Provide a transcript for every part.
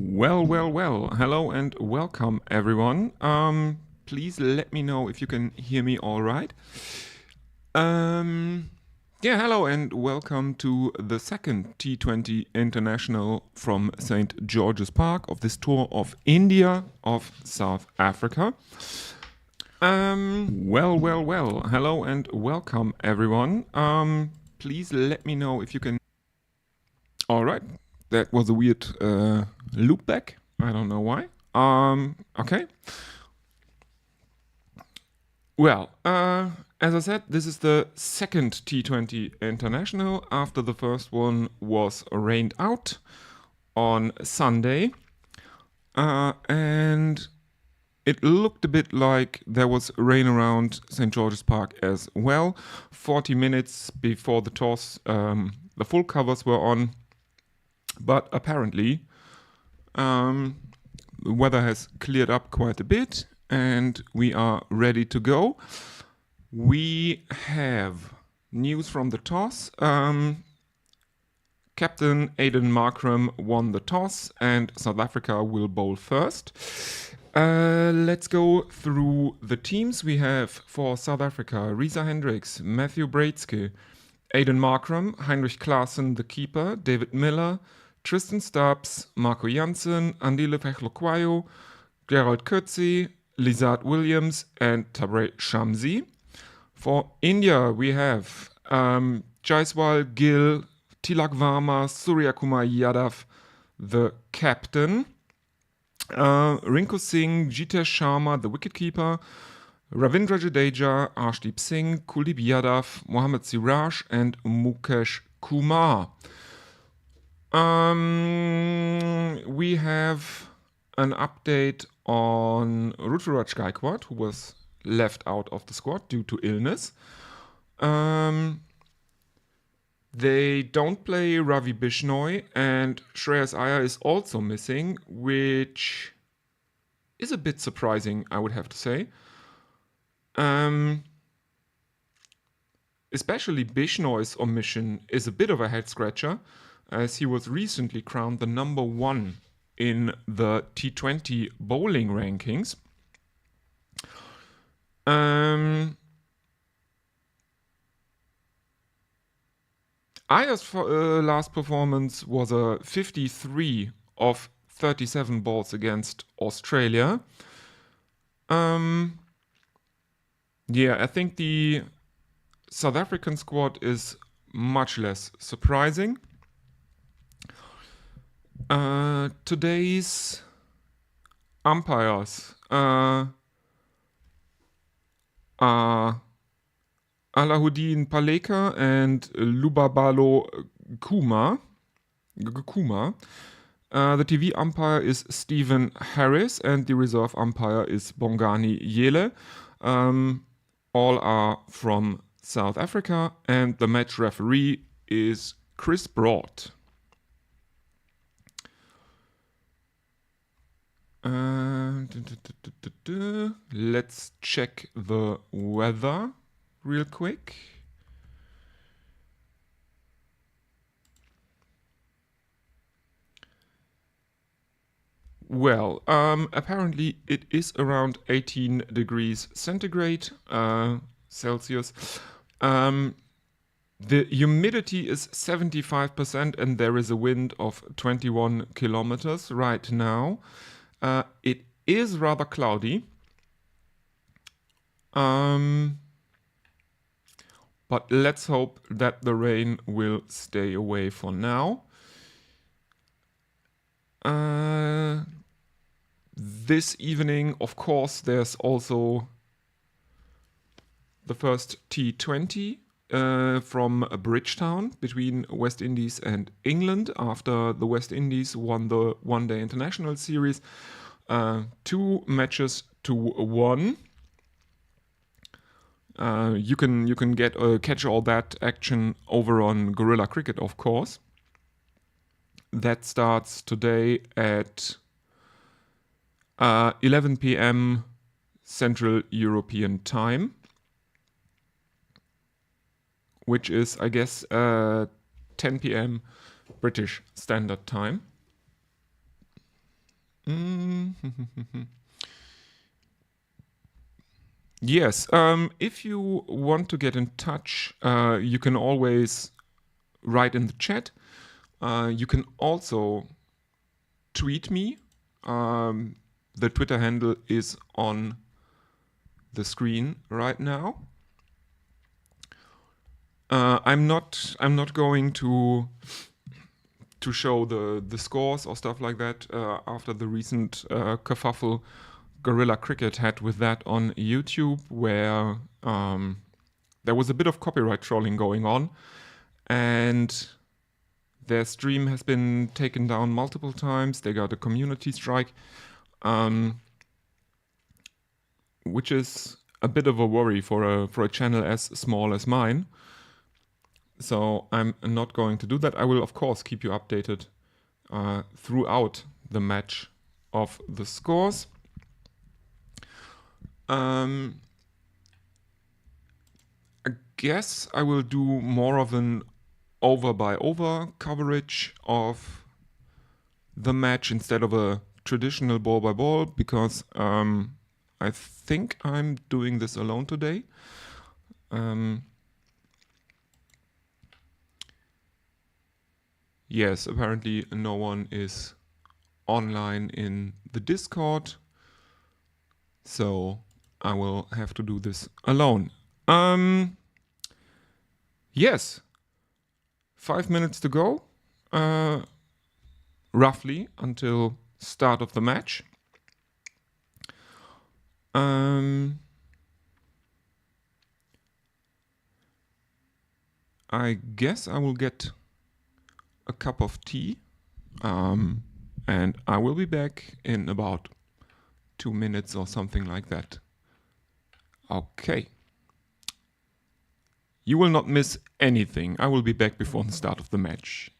Well. Hello and welcome, everyone. Please let me know if you can hear me all right. Hello and welcome to the second T20 International from St. George's Park of this tour of India, of South Africa. Well. Hello and welcome, everyone. Please let me know if you can. All right, that was a weird loop back. I don't know why. Okay. Well, as I said, this is the second T20 International after the first one was rained out on Sunday. And it looked a bit like there was rain around St. George's Park as well. 40 minutes before the toss, the full covers were on. But apparently, the weather has cleared up quite a bit and we are ready to go. We have news from the toss. Captain Aidan Markram won the toss and South Africa will bowl first. Let's go through the teams. We have for South Africa, Risa Hendricks, Matthew Breitske, Aidan Markram, Heinrich Klaassen, the keeper, David Miller, Tristan Stubbs, Marco Jansen, Andile Fechlokwayo, Gerald Coetzee, Lizard Williams, and Tabré Shamsi. For India, we have Jaiswal, Gill, Tilak Varma, Surya Kumar Yadav, the captain, Rinku Singh, Jitesh Sharma, the wicketkeeper, Ravindra Jadeja, Arshdeep Singh, Kuldeep Yadav, Mohammad Siraj, and Mukesh Kumar. We have an update on Ruturaj Gaikwad, who was left out of the squad due to illness. They don't play Ravi Bishnoi, and Shreyas Iyer is also missing, which is a bit surprising, I would have to say. Especially Bishnoi's omission is a bit of a head-scratcher, as he was recently crowned the number 1 in the T20 bowling rankings. Ayer's last performance was a 53 of 37 balls against Australia. I think the South African squad is much less surprising. Today's umpires are Alahuddin Paleka and Lubabalo Gqeberha. The TV umpire is Stephen Harris and the reserve umpire is Bongani Yele. All are from South Africa and the match referee is Chris Broad. Let's check the weather real quick. Well, apparently it is around 18 degrees centigrade, Celsius. The humidity is 75% and there is a wind of 21 kilometers right now. It is rather cloudy. But let's hope that the rain will stay away for now. This evening, of course, there's also the first T20 from Bridgetown between West Indies and England after the West Indies won the one-day international series. 2 matches to 1. You can catch all that action over on Guerrilla Cricket, of course. That starts today at 11 p.m. Central European Time, which is, I guess, 10 p.m. British Standard Time. Mm. Yes. If you want to get in touch, you can always write in the chat. You can also tweet me. The Twitter handle is on the screen right now. I'm not going to show the scores or stuff like that after the recent kerfuffle Gqeberha Cricket had with that on YouTube, where there was a bit of copyright trolling going on, and their stream has been taken down multiple times. They got a community strike, which is a bit of a worry for a channel as small as mine. So I'm not going to do that. I will, of course, keep you updated throughout the match of the scores. I guess I will do more of an over-by-over coverage of the match instead of a traditional ball-by-ball, because I think I'm doing this alone today. Yes, apparently no one is online in the Discord, so I will have to do this alone. Yes, 5 minutes to go, roughly, until start of the match. I guess I will get a cup of tea, and I will be back in about 2 minutes or something like that. Okay. You will not miss anything. I will be back before the start of the match.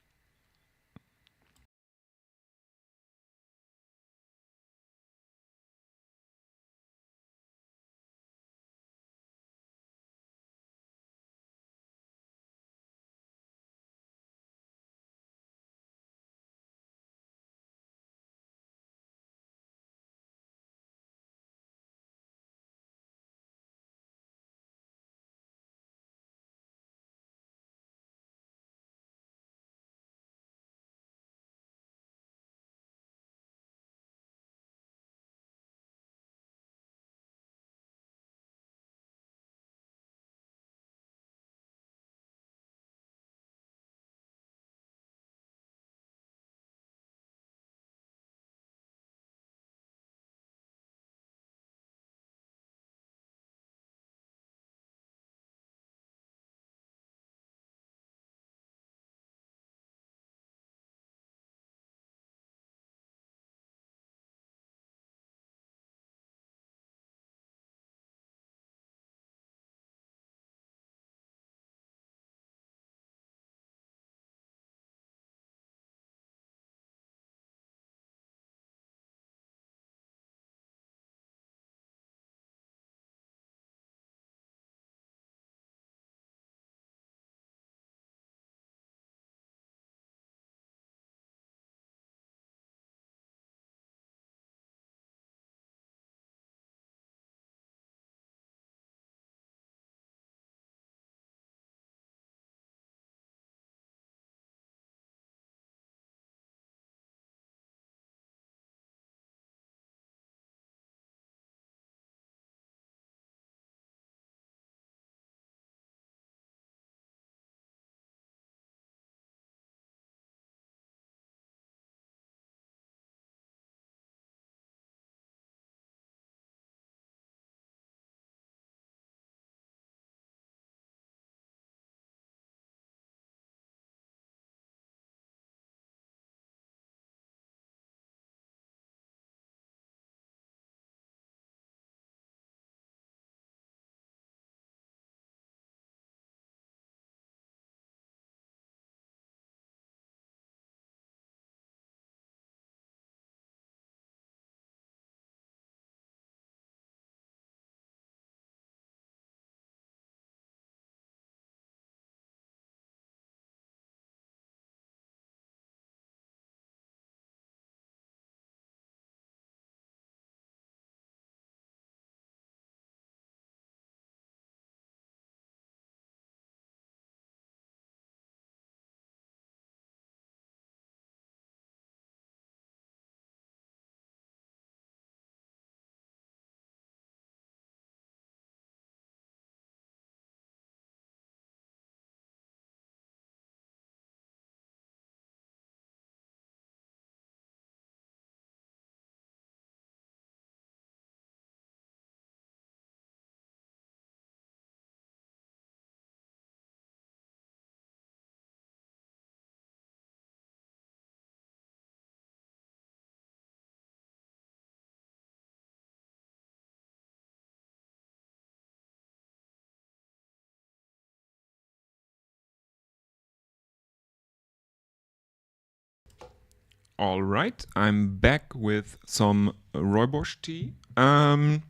All right, I'm back with some Rooibos tea. And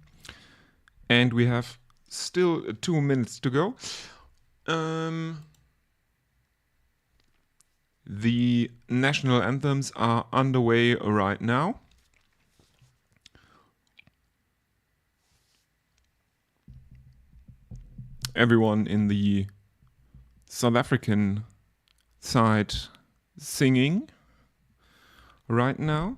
we have still 2 minutes to go. The national anthems are underway right now. Everyone in the South African side singing right now.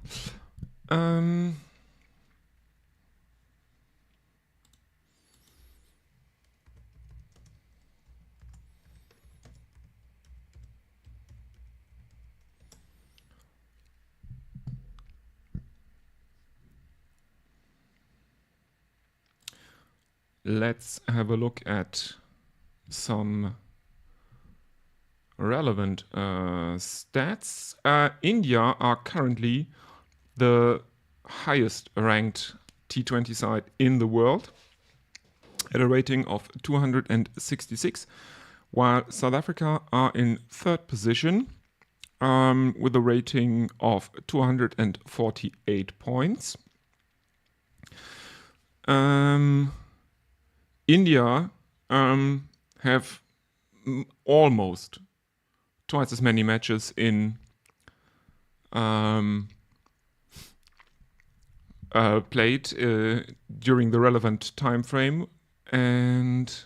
Let's have a look at some relevant stats. India are currently the highest ranked T20 side in the world at a rating of 266, while South Africa are in third position with a rating of 248 points. India have almost twice as many matches in played during the relevant time frame, and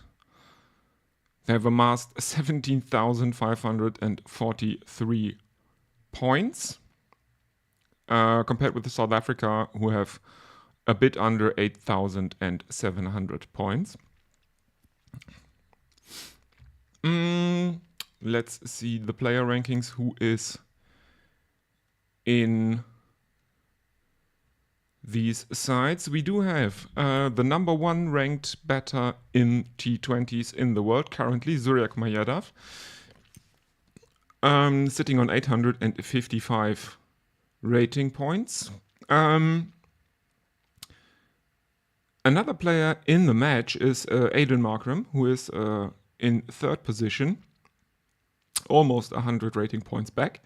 they have amassed 17,543 points compared with South Africa, who have a bit under 8,700 points. Let's see the player rankings. Who is in these sides? We do have the number 1 ranked batter in T20s in the world currently, Surya Kumar Yadav, sitting on 855 rating points. Another player in the match is Aiden Markram, who is in third position, almost 100 rating points back.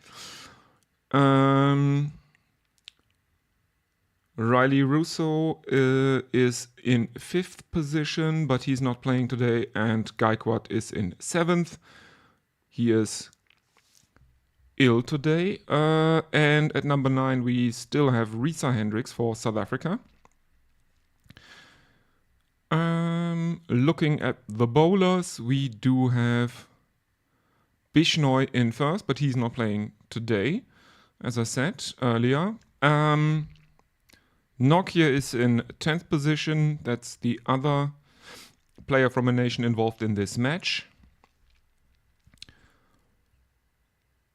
Riley Russo is in 5th position, but he's not playing today, and Gaikwad is in 7th. He is ill today. And at number 9, we still have Risa Hendricks for South Africa. Looking at the bowlers, we do have Bishnoi in first, but he's not playing today, as I said earlier. Nokia is in 10th position. That's the other player from a nation involved in this match.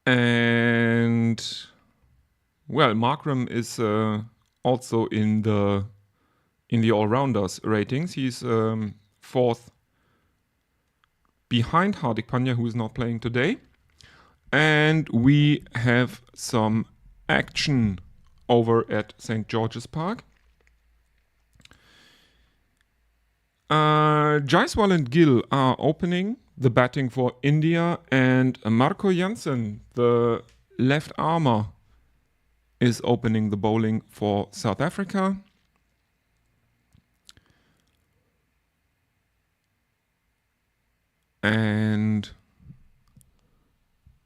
And, well, Markram is also in the all-rounders ratings. He's 4th behind Hardik Pandya, who is not playing today. And we have some action over at St. George's Park. Jaiswal and Gill are opening the batting for India, and Marco Jansen, the left armer, is opening the bowling for South Africa. And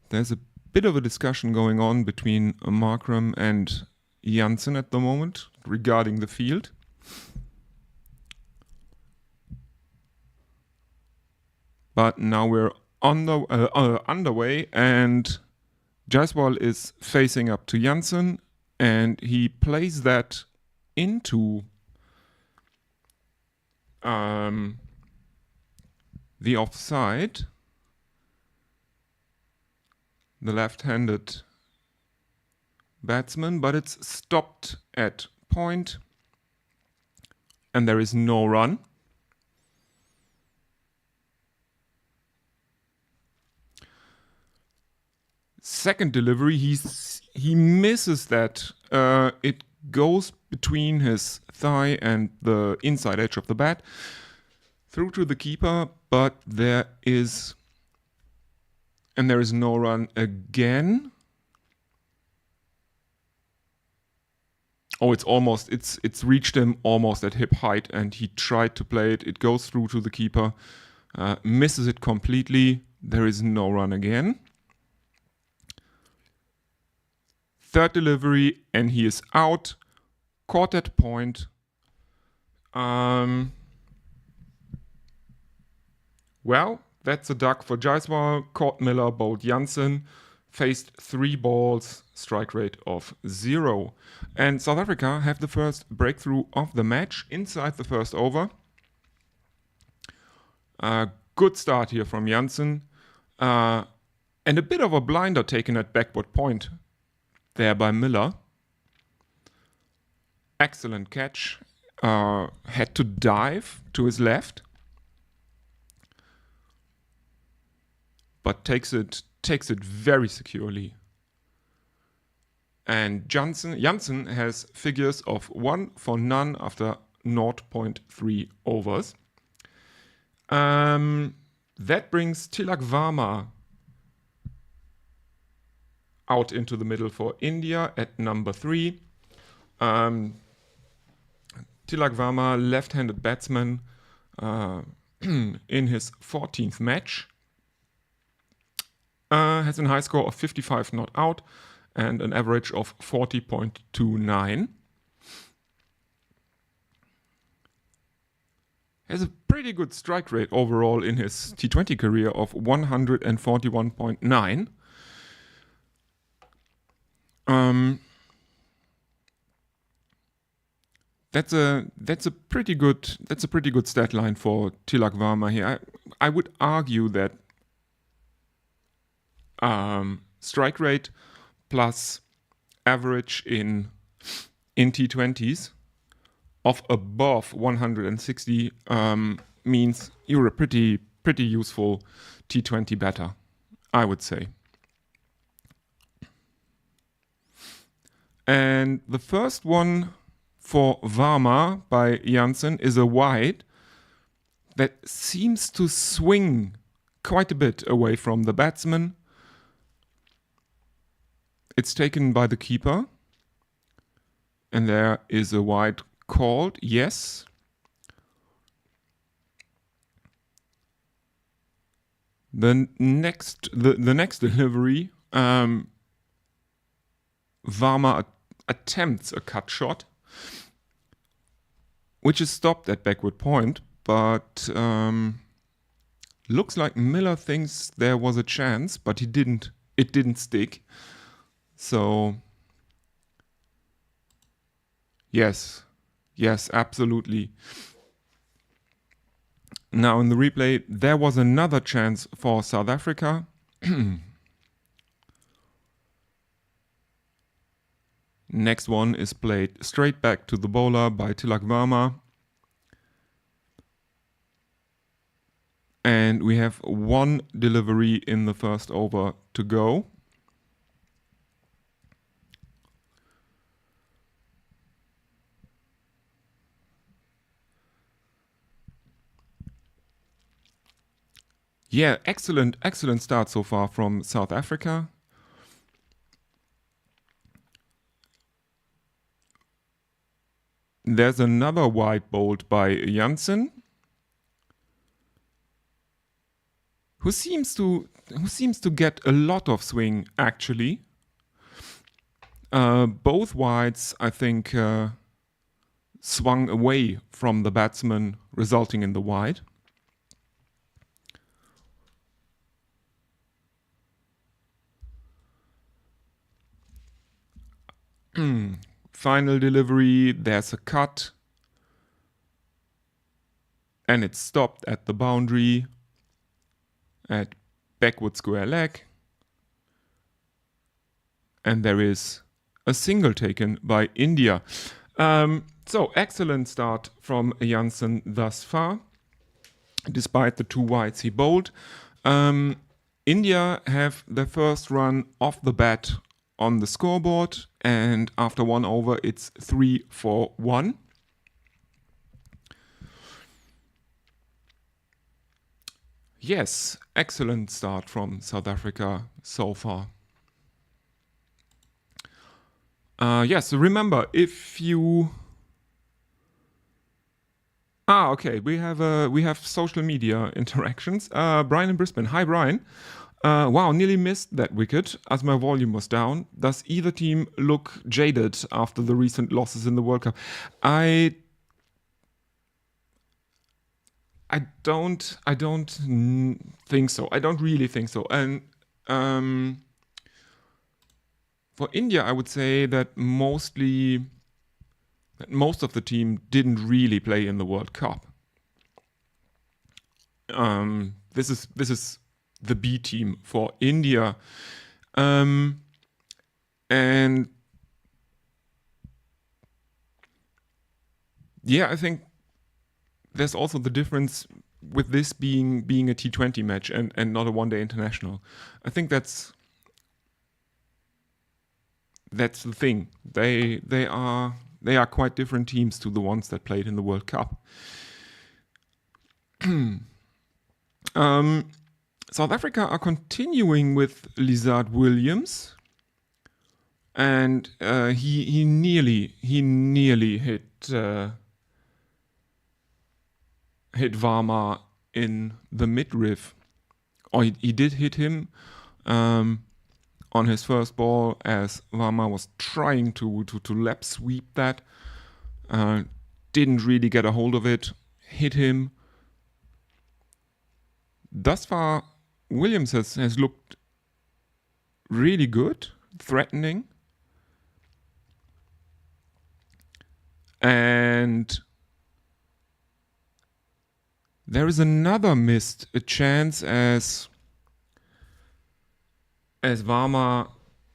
there's a bit of a discussion going on between Markram and Jansen at the moment regarding the field. But now we're underway, and Jaiswal is facing up to Jansen, and he plays that into the offside. The left-handed batsman, but it's stopped at point, and there is no run. Second delivery, he misses that. It goes between his thigh and the inside edge of the bat through to the keeper, but there is no run again. Oh, it's reached him almost at hip height, and he tried to play it. It goes through to the keeper, misses it completely. There is no run again. Third delivery, and he is out. Caught at point. Well, that's a duck for Jaiswal. Caught Miller, bowled Janssen. Faced 3 balls, strike rate of 0. And South Africa have the first breakthrough of the match inside the first over. Good start here from Janssen. And a bit of a blinder taken at backward point there by Miller. Excellent catch. Had to dive to his left. But takes it very securely. And Janssen has figures of 1 for none after 0.3 overs. That brings Tilak Varma out into the middle for India at number 3. Tilak Varma, left-handed batsman in his 14th match. Has a high score of 55 not out and an average of 40.29. Has a pretty good strike rate overall in his T20 career of 141.9. That's a pretty good stat line for Tilak Varma here. I would argue that strike rate plus average in T20s of above 160 means you're a pretty useful T20 batter, I would say. And the first one for Varma by Janssen is a wide that seems to swing quite a bit away from the batsman. It's taken by the keeper. And there is a wide called, yes. The next delivery, Varma attempts a cut shot, which is stopped at backward point, but looks like Miller thinks there was a chance, but it didn't stick. So yes, absolutely. Now in the replay, there was another chance for South Africa. Next one is played straight back to the bowler by Tilak Varma. And we have one delivery in the first over to go. Yeah, excellent start so far from South Africa. There's another wide bowled by Janssen, who seems to get a lot of swing actually. Both wides, I think, swung away from the batsman, resulting in the wide. Final delivery, there's a cut. And it's stopped at the boundary at backward square leg. And there is a single taken by India. So excellent start from Janssen thus far, despite the 2 wides he bowled. India have their first run off the bat on the scoreboard, and after 1 over, it's 3-4-1. Yes, excellent start from South Africa so far. Yes, remember, if you... okay, we have social media interactions. Brian in Brisbane. Hi, Brian. Wow, nearly missed that wicket as my volume was down. Does either team look jaded after the recent losses in the World Cup? I don't think so. I don't really think so. And for India, I would say that most of the team didn't really play in the World Cup. This is the B team for India, and yeah, I think there's also the difference with this being a T20 match and not a one-day international. I think that's the thing. They are quite different teams to the ones that played in the World Cup. South Africa are continuing with Lizard Williams, and he nearly hit Varma in the midriff. Or he did hit him on his first ball as Varma was trying to lap sweep that. Didn't really get a hold of it. Hit him. Thus far, Williams has looked really good, threatening. And there is another missed chance as Varma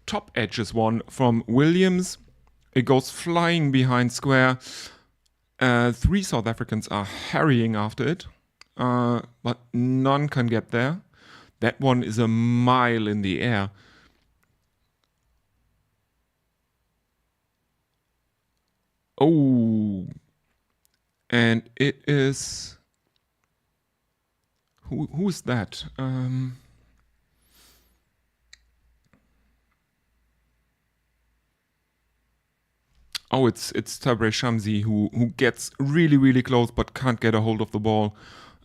top edges one from Williams. It goes flying behind square. 3 South Africans are harrying after it, but none can get there. That one is a mile in the air. Oh, and it is... Who is that? Oh, it's Tabré Shamsi who gets really close but can't get a hold of the ball.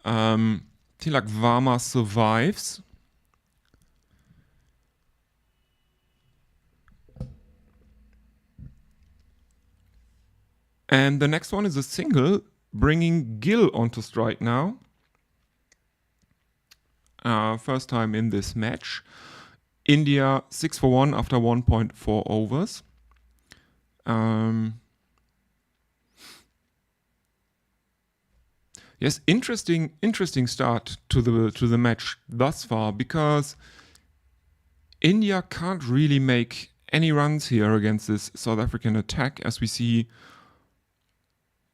Tilak Varma survives. And the next one is a single, bringing Gill onto strike now. First time in this match. India 6 for 1 after 1.4 overs. Yes, interesting start to the match thus far, because India can't really make any runs here against this South African attack, as we see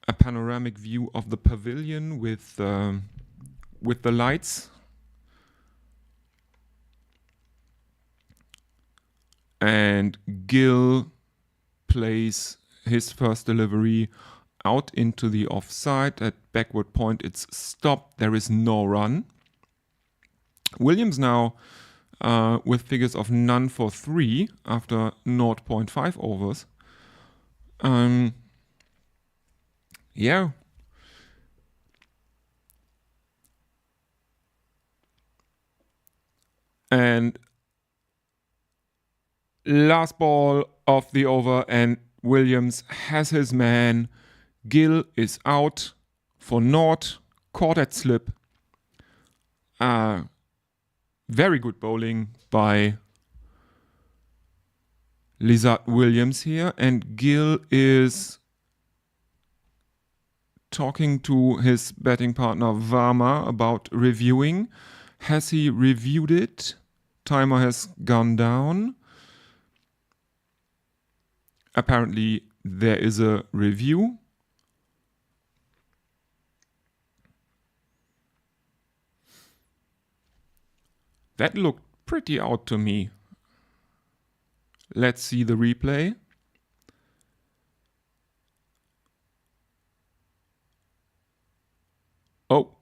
a panoramic view of the pavilion with the lights. And Gill plays his first delivery out into the offside. At backward point, it's stopped. There is no run. Williams now with figures of none for 3 after 0.5 overs. Yeah. And last ball of the over, and Williams has his man. Gill is out for naught, caught at slip. Very good bowling by Lizard Williams here, and Gill is talking to his batting partner Varma about reviewing. Has he reviewed it? Timer has gone down. Apparently there is a review. That looked pretty out to me. Let's see the replay. Oh,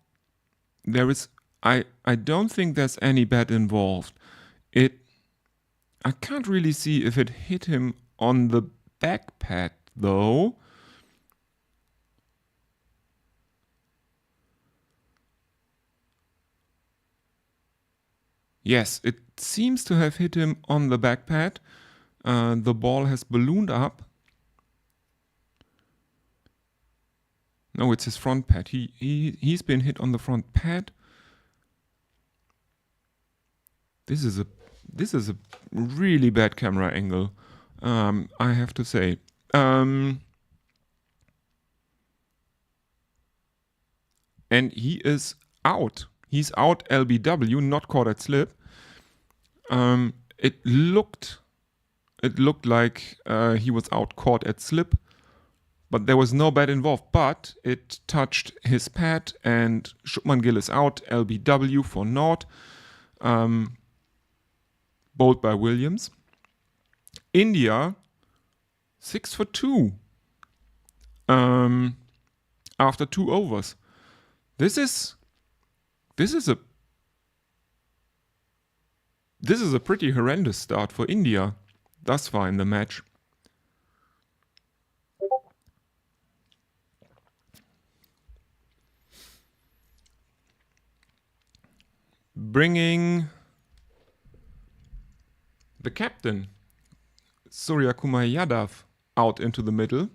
there is... I don't think there's any bat involved. I can't really see if it hit him on the back pad though. Yes, it seems to have hit him on the back pad. The ball has ballooned up. No, it's his front pad. He's been hit on the front pad. This is a really bad camera angle, I have to say. And he is out. He's out LBW, not caught at slip. It looked like he was out caught at slip, but there was no bat involved. But it touched his pad, and Shubman Gill is out. LBW for naught. Bowled by Williams. India 6 for 2 after 2 overs. This is a pretty horrendous start for India thus far in the match. Bringing the captain, Surya Kumar Yadav, out into the middle,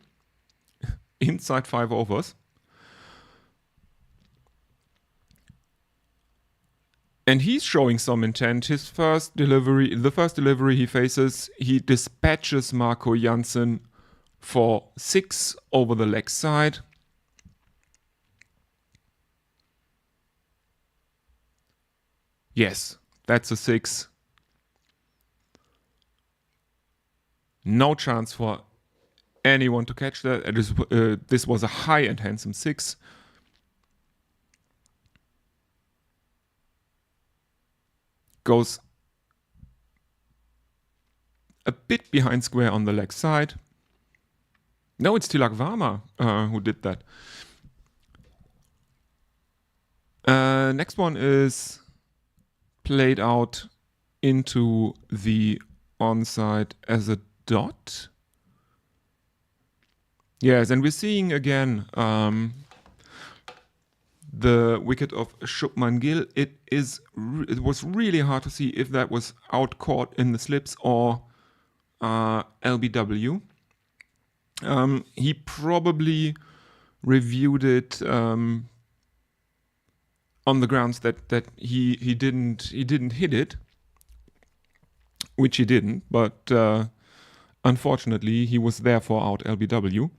inside 5 overs. And he's showing some intent. The first delivery he faces, he dispatches Marco Jansen for 6 over the leg side. Yes, that's a 6. No chance for anyone to catch that. This was a high and handsome 6. Goes a bit behind square on the leg side. No, it's Tilak Varma who did that. Next one is played out into the onside as a dot. Yes, and we're seeing again the wicket of Shubman Gill. It was really hard to see if that was out caught in the slips or LBW. He probably reviewed it on the grounds that he didn't hit it, which he didn't, but unfortunately he was therefore out LBW.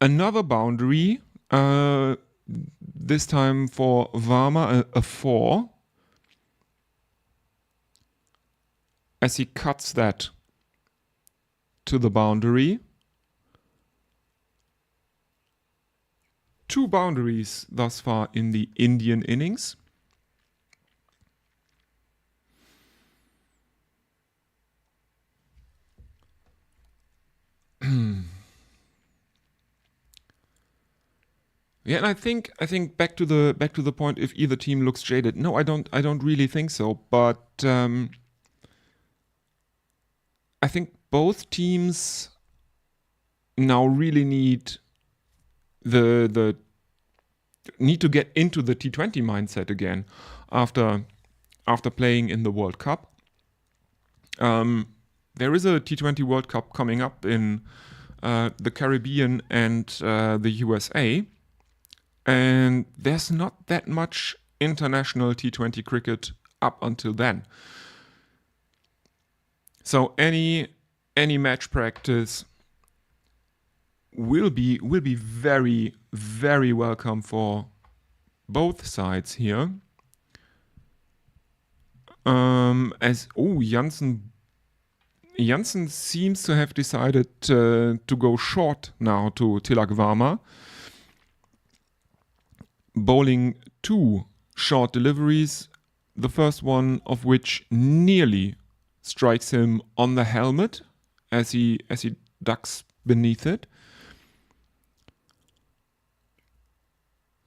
Another boundary, this time for Varma, a 4, as he cuts that to the boundary. 2 boundaries thus far in the Indian innings. Yeah, and I think back to the point, if either team looks jaded. No, I don't really think so. But I think both teams now really need need to get into the T20 mindset again after playing in the World Cup. There is a T20 World Cup coming up in the Caribbean and the USA. And there's not that much international T20 cricket up until then. So any match practice will be very, very welcome for both sides here. Jansen seems to have decided to go short now to Tilak Varma, bowling 2 short deliveries, the first one of which nearly strikes him on the helmet as he ducks beneath it.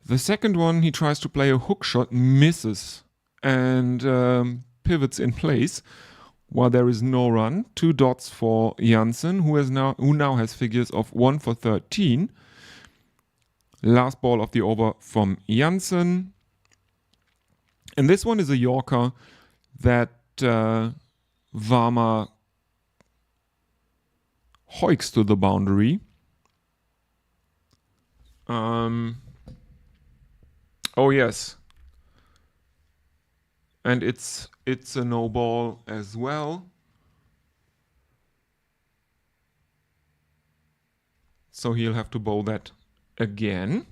The second one, he tries to play a hook shot, misses, and pivots in place. while there is no run. 2 dots for Janssen, who now has figures of 1 for 13. Last ball of the over from Janssen. And this one is a Yorker that Varma hoiks to the boundary. Oh yes. And it's a no ball as well. So he'll have to bowl that again.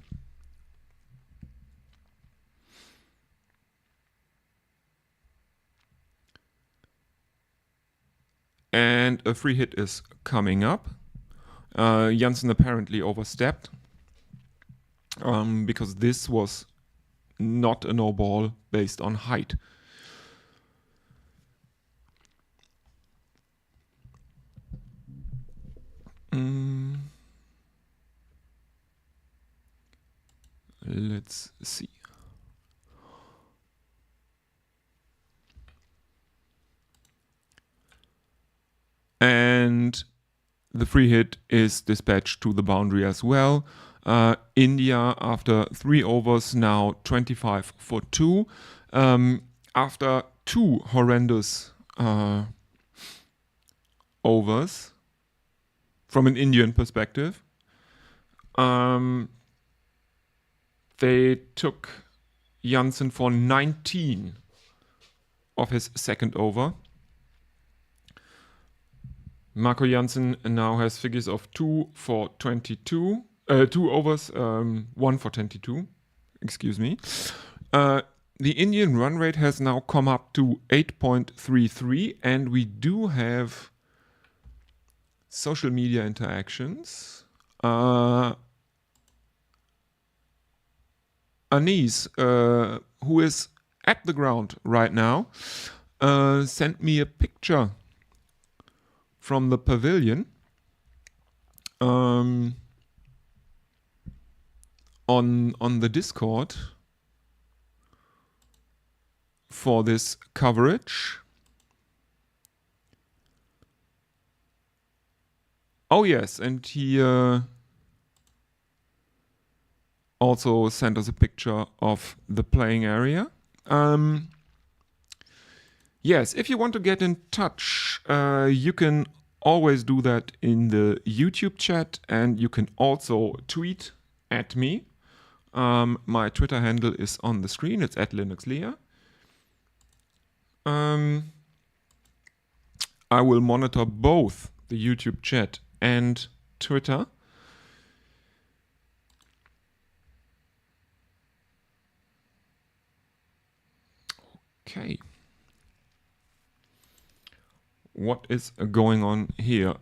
And a free hit is coming up. Janssen apparently overstepped because this was not a no ball based on height. Let's see. And the free hit is dispatched to the boundary as well. India, after 3 overs, now 25 for 2. After 2 horrendous overs, from an Indian perspective, they took Janssen for 19 of his second over. Marco Janssen now has figures of 2 for 22, 2 overs, 1 for 22, excuse me. The Indian run rate has now come up to 8.33, and we do have social media interactions. Anis, who is at the ground right now, sent me a picture from the pavilion on the Discord for this coverage. Oh yes, and he also sent us a picture of the playing area. Yes, if you want to get in touch, you can always do that in the YouTube chat, and you can also tweet at me. My Twitter handle is on the screen. It's @LinuxLea. I will monitor both the YouTube chat and Twitter. Okay. What is going on here?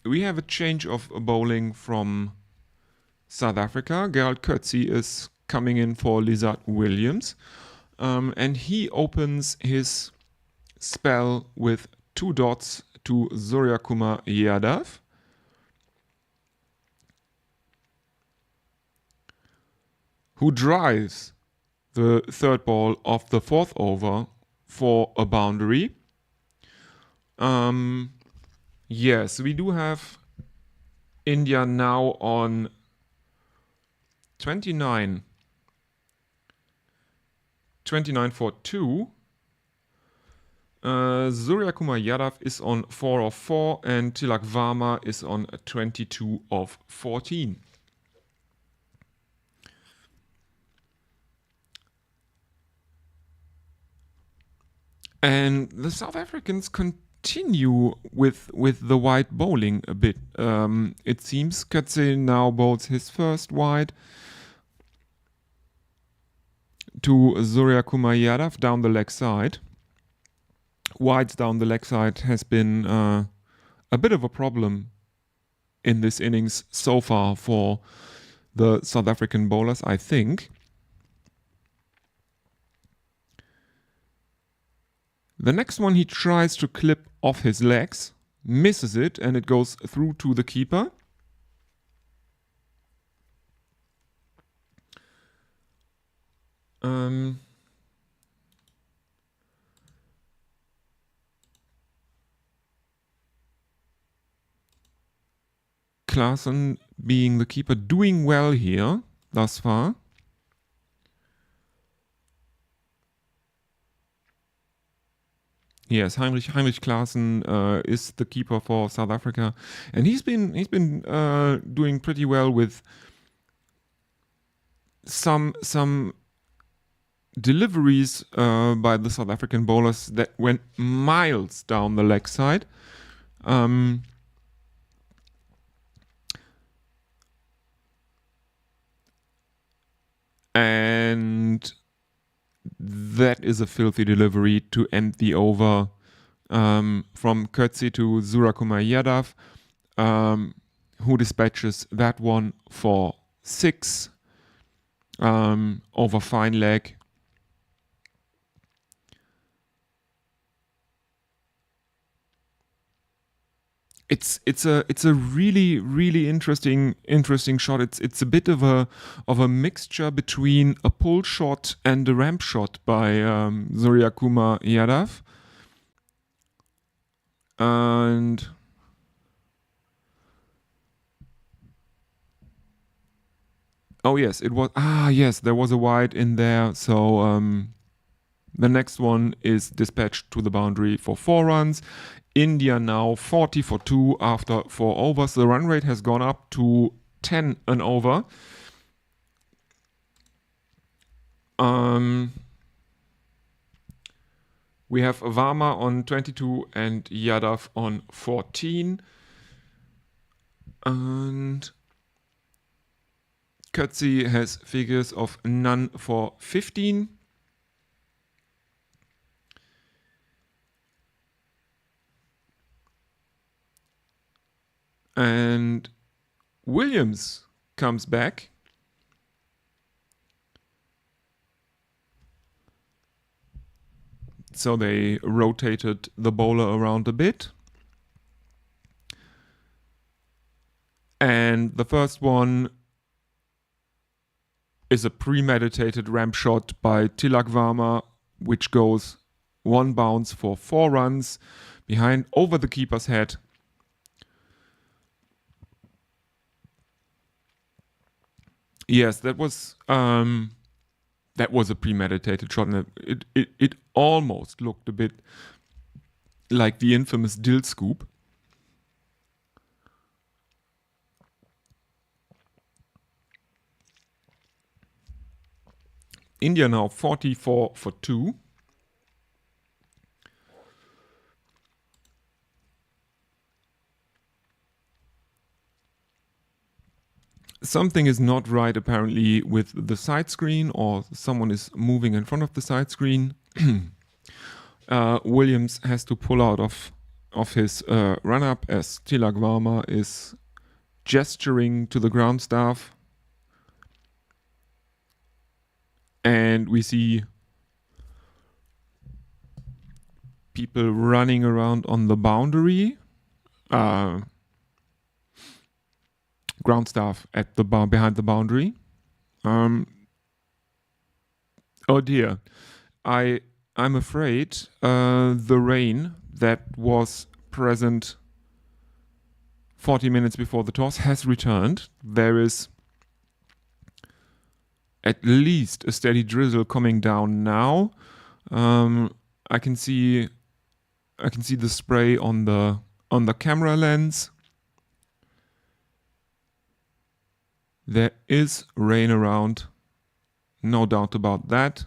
We have a change of bowling from South Africa. Gerald Coetzee is coming in for Lizard Williams. And he opens his spell with 2 dots to Suryakumar Yadav. Who drives the third ball of the 4th over for a boundary. Yes, we do have India now on 29 for 2. Suryakumar Yadav is on 4 of 4, and Tilak Varma is on 22 of 14. And the South Africans continue with the wide bowling a bit. It seems Coetzee now bowls his first wide to Suryakumar Yadav down the leg side. Wides down the leg side has been a bit of a problem in this innings so far for the South African bowlers, I think. The next one he tries to clip off his legs, misses it, and it goes through to the keeper. Klaassen being the keeper, doing well here thus far. Yes, Heinrich Klaassen is the keeper for South Africa, and he's been doing pretty well with some deliveries by the South African bowlers that went miles down the leg side. And that is a filthy delivery to end the over from Coetzee to Suryakumar Yadav, who dispatches that one for 6 over fine leg. It's a really interesting shot. It's a bit of a mixture between a pull shot and a ramp shot by Suryakumar Yadav. And oh yes, it was yes, there was a wide in there. So the next one is dispatched to the boundary for 4 runs. India now 40 for 2 after 4 overs. The run rate has gone up to 10 an over. We have Varma on 22 and Yadav on 14. And Coetzee has figures of none for 15. And Williams comes back. So they rotated the bowler around a bit. And the first one is a premeditated ramp shot by Tilak Varma, which goes 1 bounce for 4 runs behind over the keeper's head. Yes, that was a premeditated shot, and it almost looked a bit like the infamous dill scoop. India now 44 for 2. Something is not right apparently with the side screen, or someone is moving in front of the side screen. Williams has to pull out of his run-up as Tilak Varma is gesturing to the ground staff. And we see people running around on the boundary. Ground staff at the behind the boundary. Oh dear, I'm afraid the rain that was present 40 minutes before the toss has returned. There is at least a steady drizzle coming down now. I can see the spray on the camera lens. There is rain around, no doubt about that.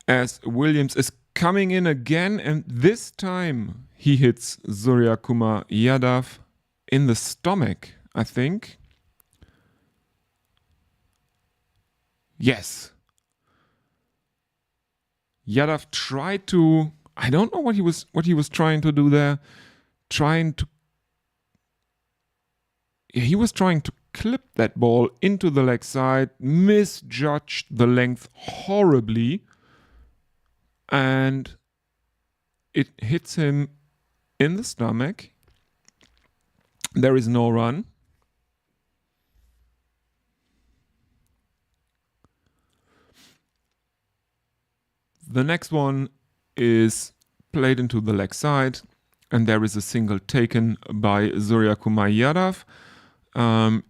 As Williams is coming in again, and this time he hits Suryakumar Yadav in the stomach, I think. Yes. Yadav tried to, I don't know what he was trying to do there. He was trying to clip that ball into the leg side, misjudged the length horribly, and it hits him in the stomach. There is no run. The next one is played into the leg side, and there is a single taken by Surya Kumar Yadav.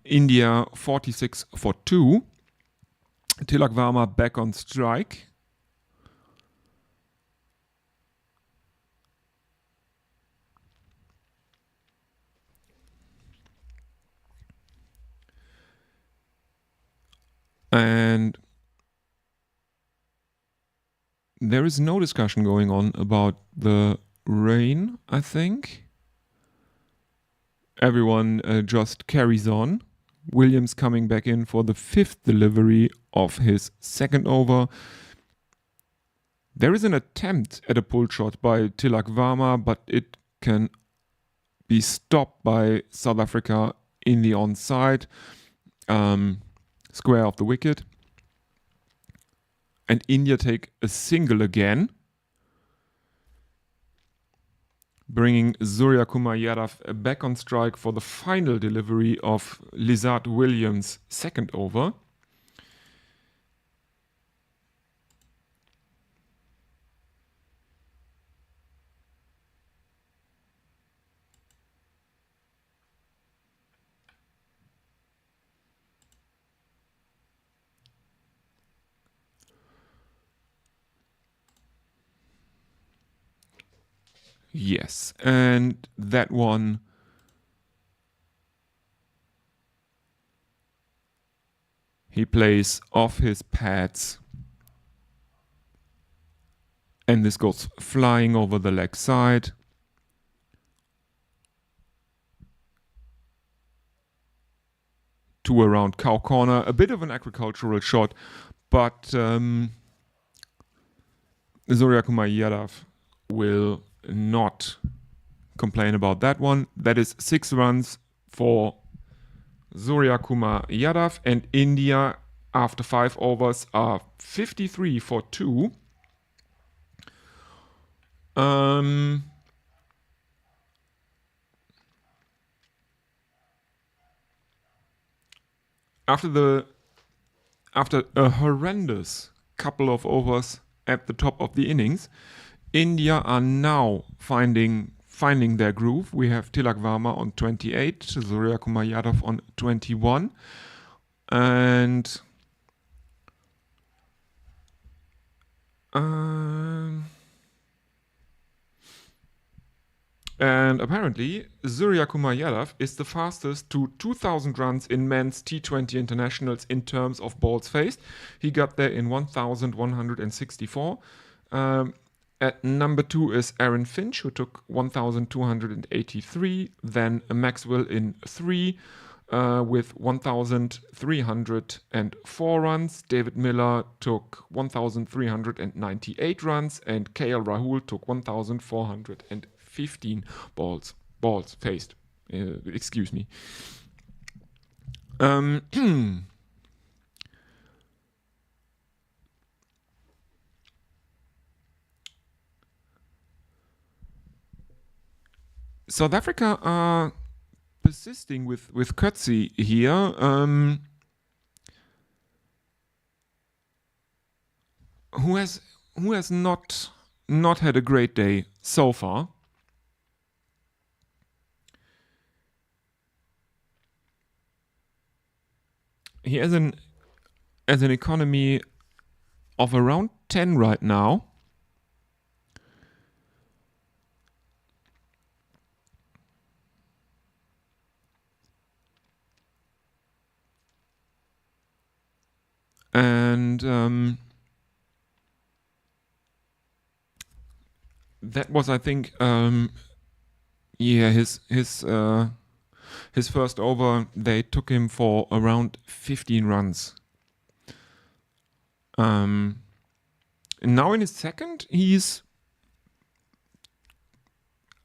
India 46 for 2. Tilak Varma back on strike. And there is no discussion going on about the rain, I think. Everyone just carries on. Williams coming back in for the 5th delivery of his second over. There is an attempt at a pull shot by Tilak Varma, but it can be stopped by South Africa in the onside square of the wicket. And India take a single again, bringing Surya Kumar Yadav back on strike for the final delivery of Lizard Williams' second over. Yes, and that one he plays off his pads, and this goes flying over the leg side. To around cow corner, a bit of an agricultural shot, but Surya Kumar Yadav will not complain about that one. That is 6 runs for Surya Kumar Yadav, and India after 5 overs are 53 for 2. After a horrendous couple of overs at the top of the innings, India are now finding their groove. We have Tilak Varma on 28, Surya Kumar Yadav on 21, and apparently Surya Kumar Yadav is the fastest to 2,000 runs in men's T20 internationals in terms of balls faced. He got there in 1,164. At number 2 is Aaron Finch, who took 1,283. Then Maxwell in 3 with 1,304 runs. David Miller took 1,398 runs. And KL Rahul took 1,415 balls faced. Excuse me. South Africa are persisting with Coetzee here. Who has not had a great day so far. He has an economy of around 10 right now. And that was, I think, his first over. They took him for around 15 runs. Now in his second, he's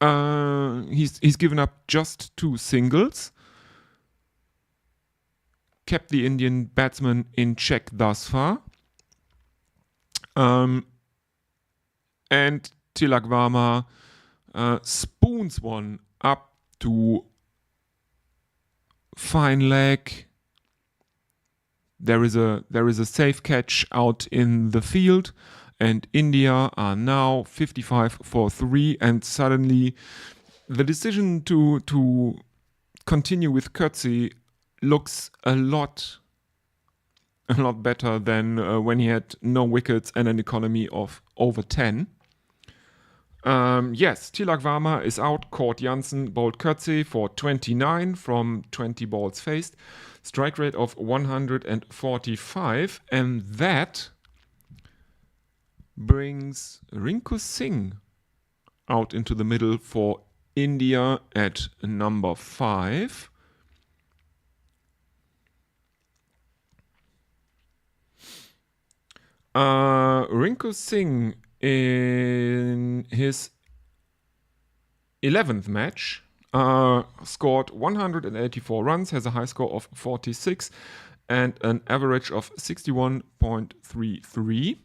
given up just 2 singles. Kept the Indian batsman in check thus far. And Tilak Varma spoons one up to fine leg. There is a safe catch out in the field, and India are now 55-3, and suddenly the decision to continue with Coetzee looks a lot better than when he had no wickets and an economy of over 10. Yes, Tilak Varma is out. Cord Janssen bowled Coetzee for 29 from 20 balls faced. Strike rate of 145. And that brings Rinku Singh out into the middle for India at number 5. Rinku Singh in his 11th match scored 184 runs, has a high score of 46 and an average of 61.33.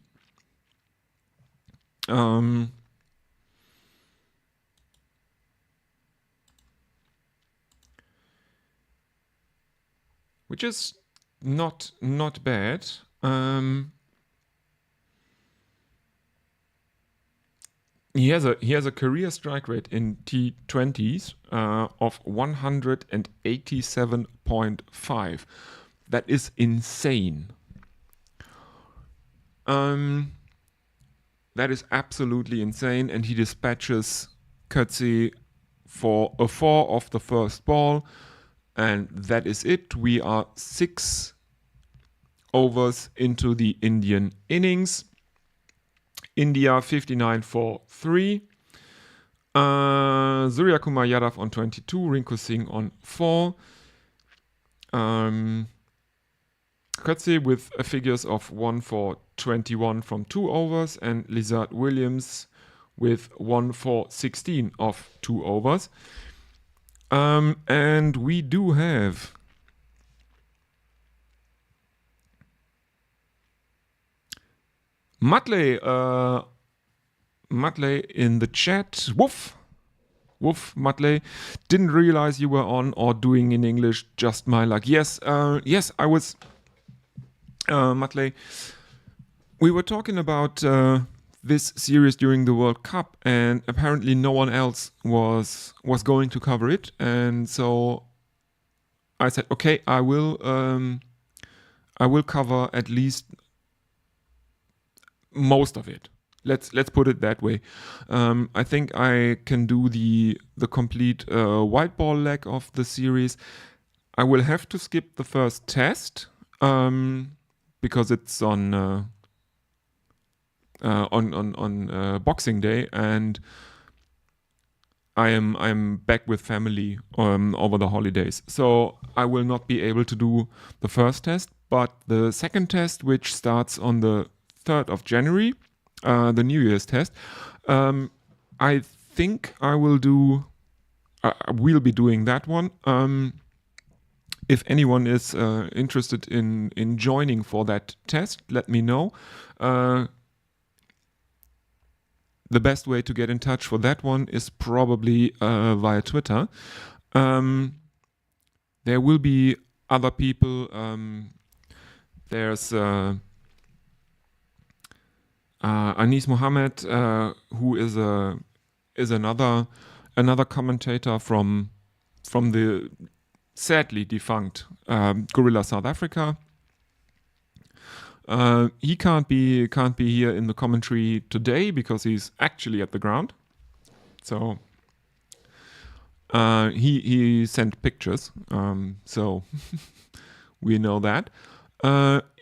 Which is not bad. He has a career strike rate in T20s of 187.5. That is insane. That is absolutely insane, and he dispatches Coetzee for a 4 off the first ball, and that is it. We are 6 overs into the Indian innings. India 59-3. Surya Kumar Yadav on 22, Rinku Singh on 4. Coetzee with figures of 1 for 21 from 2 overs, and Lizard Williams with 1 for 16 of 2 overs. And we do have Matley in the chat. Woof, Matley. Didn't realize you were on or doing in English. Just my luck. Yes, I was. Matley, we were talking about this series during the World Cup, and apparently no one else was going to cover it, and so I said, okay, I will cover at least most of it. Let's put it that way. I think I can do the complete white ball leg of the series. I will have to skip the first test because it's on Boxing Day, and I'm back with family over the holidays, so I will not be able to do the first test. But the second test, which starts on the 3rd of January, the New Year's test, I think I will do. We'll be doing that one. If anyone is interested in joining for that test, let me know. The best way to get in touch for that one is probably via Twitter. There will be other people. There's Anis Mohammed, who is another commentator from the sadly defunct Gqeberha South Africa. He can't be here in the commentary today because he's actually at the ground. So he sent pictures. So we know that.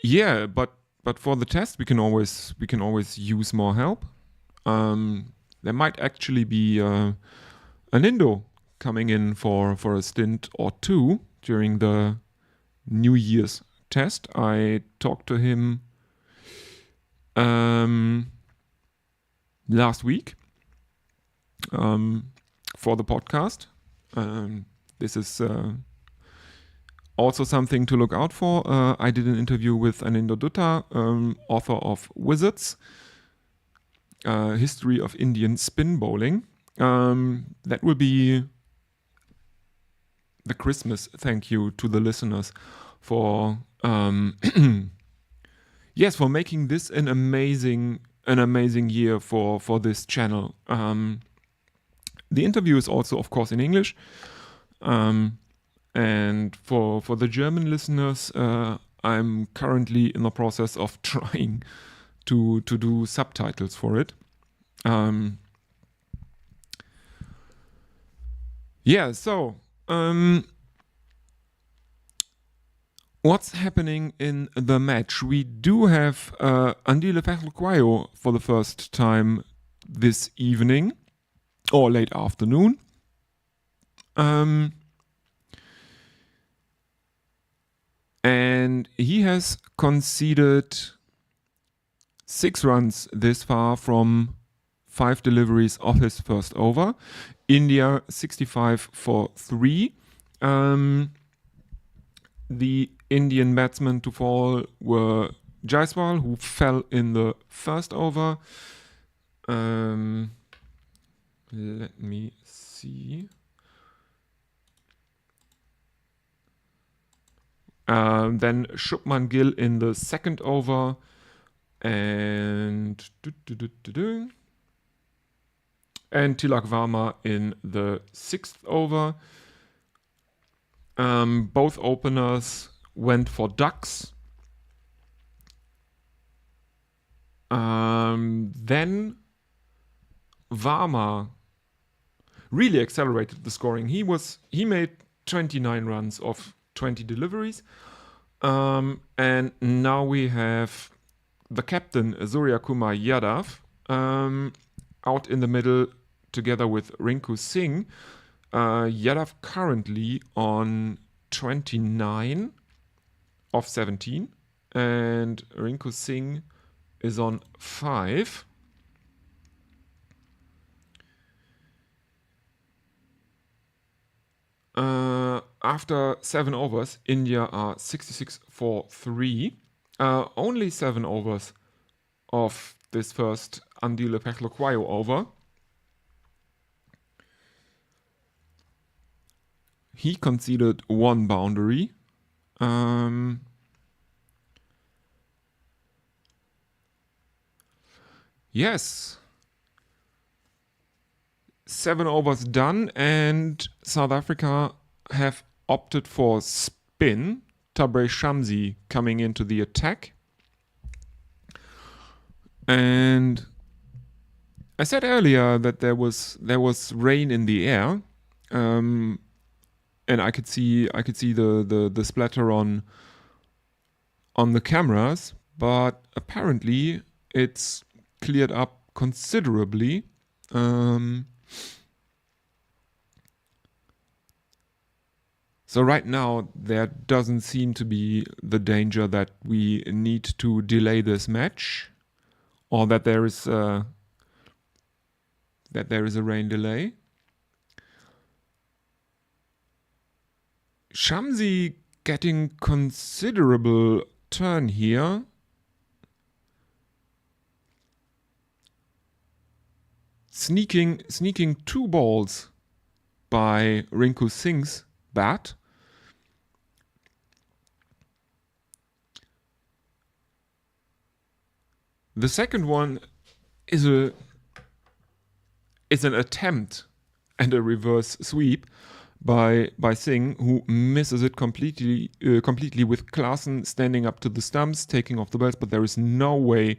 Yeah, but for the test we can always use more help. There might actually be an Indo coming in for a stint or two during the New Year's test. I talked to him last week for the podcast. This is also something to look out for. I did an interview with Anindo Dutta, author of Wizards, History of Indian Spin Bowling. That will be the Christmas thank you to the listeners for yes, for making this an amazing an amazing year for this channel. The interview is also, of course, in English. And for the German listeners, I'm currently in the process of trying to do subtitles for it. Yeah, so what's happening in the match? We do have Andile Ferroquayo for the first time this evening or late afternoon. And he has conceded 6 runs this far from 5 deliveries of his first over. India 65 for 3. The Indian batsmen to fall were Jaiswal, who fell in the first over. Let me see. Then Shubman Gill in the second over. And Tilak Varma in the 6th over. Both openers went for ducks. Then Varma really accelerated the scoring. He made 29 runs of 20 deliveries. And now we have the captain, Surya Kumar Yadav, out in the middle together with Rinku Singh. Yadav currently on 29 of 17, and Rinku Singh is on 5. After 7 overs, India are 66 for 3. Only 7 overs of this first Andile Ferroquayo over. He conceded 1 boundary. Yes. 7 overs done, and South Africa have opted for spin. Tabraiz Shamsi coming into the attack. And I said earlier that there was rain in the air. And I could see the splatter on the cameras, but apparently it's cleared up considerably. So right now there doesn't seem to be the danger that we need to delay this match, or that there is a rain delay. Shamsi getting considerable turn here. Sneaking 2 balls by Rinku Singh's bat. The second one is an attempt and a reverse sweep by Singh, who misses it completely with Klaasen standing up to the stumps, taking off the belts, but there is no way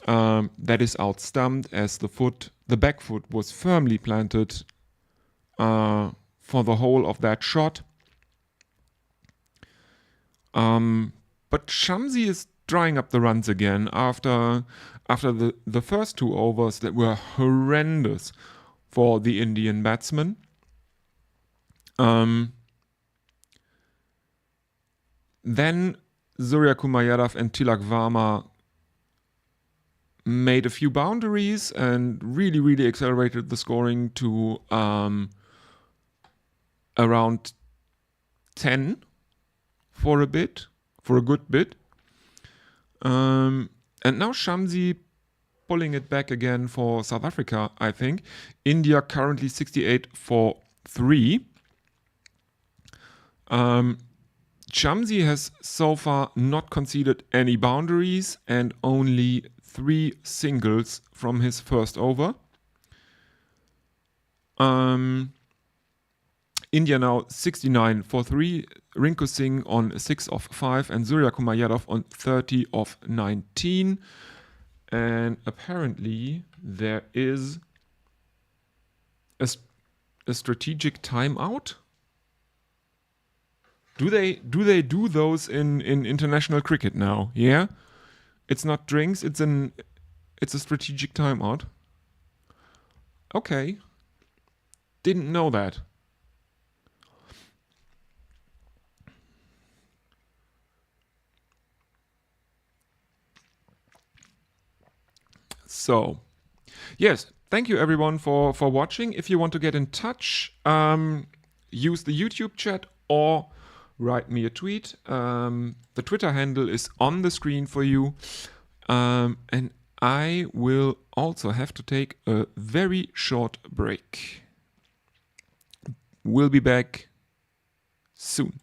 that is outstumped, as the back foot was firmly planted for the whole of that shot. But Shamsi is drying up the runs again after the first 2 overs that were horrendous for the Indian batsmen. Then Surya Kumar Yadav and Tilak Varma made a few boundaries and really accelerated the scoring to around 10 for a good bit. And now Shamsi pulling it back again for South Africa, I think. India currently 68 for 3. Shamsi has so far not conceded any boundaries and only 3 singles from his first over. India now 69 for 3. Rinku Singh on 6 of 5 and Surya Kumar Yadav on 30 of 19. And apparently there is a strategic timeout. Do they do those in international cricket now? Yeah, it's not drinks. It's a strategic timeout. Okay, didn't know that. So, yes, thank you everyone for watching. If you want to get in touch, use the YouTube chat or write me a tweet. The Twitter handle is on the screen for you. And I will also have to take a very short break. We'll be back soon.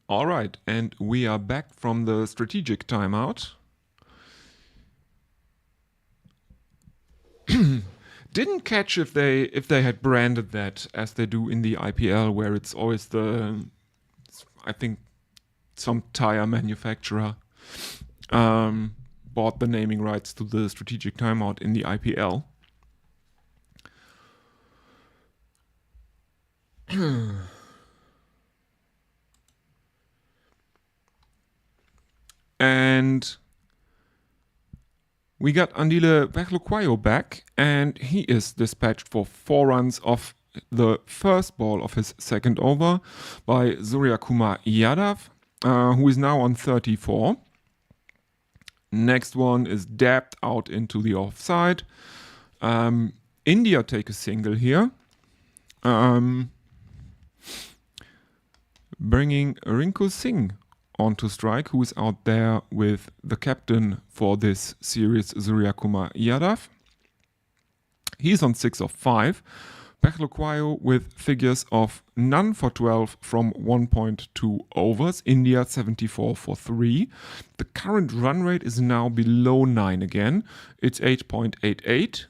All right, and we are back from the strategic timeout. Didn't catch if they had branded that as they do in the IPL, where it's always I think some tire manufacturer bought the naming rights to the strategic timeout in the IPL. And we got Andile Berlukwayo back, and he is dispatched for 4 runs off the first ball of his second over by Surya Kumar Yadav, who is now on 34. Next one is dabbed out into the offside. India take a single here, bringing Rinku Singh onto strike, who is out there with the captain for this series, Surya Kumar Yadav. He's on 6 of 5. Berlukwayo with figures of none for 12 from 1.2 overs. India 74 for 3. The current run rate is now below 9 again. It's 8.88.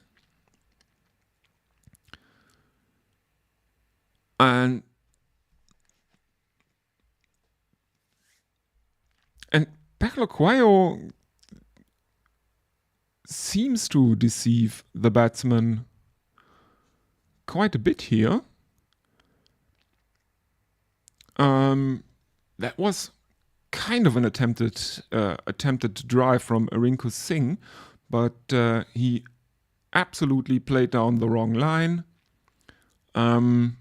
And Berlukwayo seems to deceive the batsman quite a bit here. that was kind of an attempted drive from Rinku Singh, but he absolutely played down the wrong line. The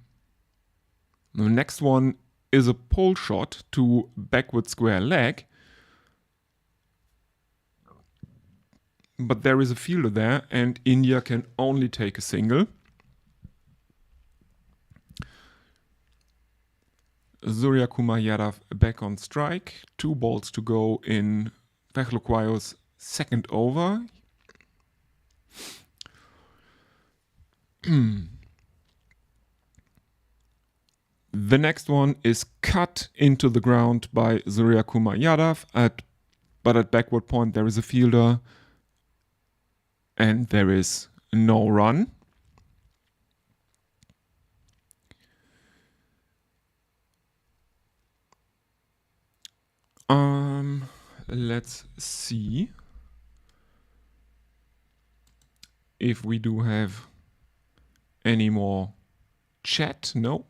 next one is a pull shot to backward square leg. But there is a fielder there, and India can only take a single. Surya Kumar Yadav back on strike. 2 balls to go in Pechlukwayo's second over. The next one is cut into the ground by Surya Kumar Yadav, but at backward point there is a fielder and there is no run. Let's see if we do have any more chat. No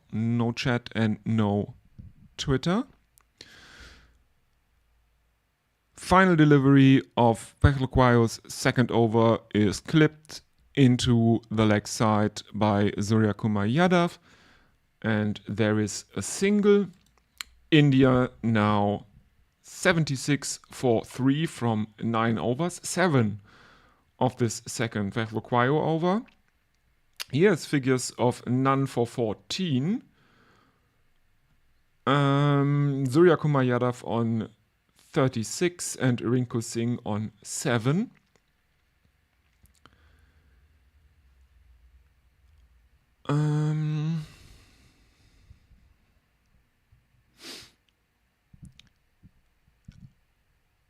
chat and no Twitter. Final delivery of Pechlukwayo's second over is clipped into the leg side by Surya Kumar Yadav, and there is a single. India now 76 for 3 from 9 overs, 7 of this second Pechlukwayo over. Here's figures of none for 14. Surya Kumar Yadav on 36 and Rinku Singh on 7.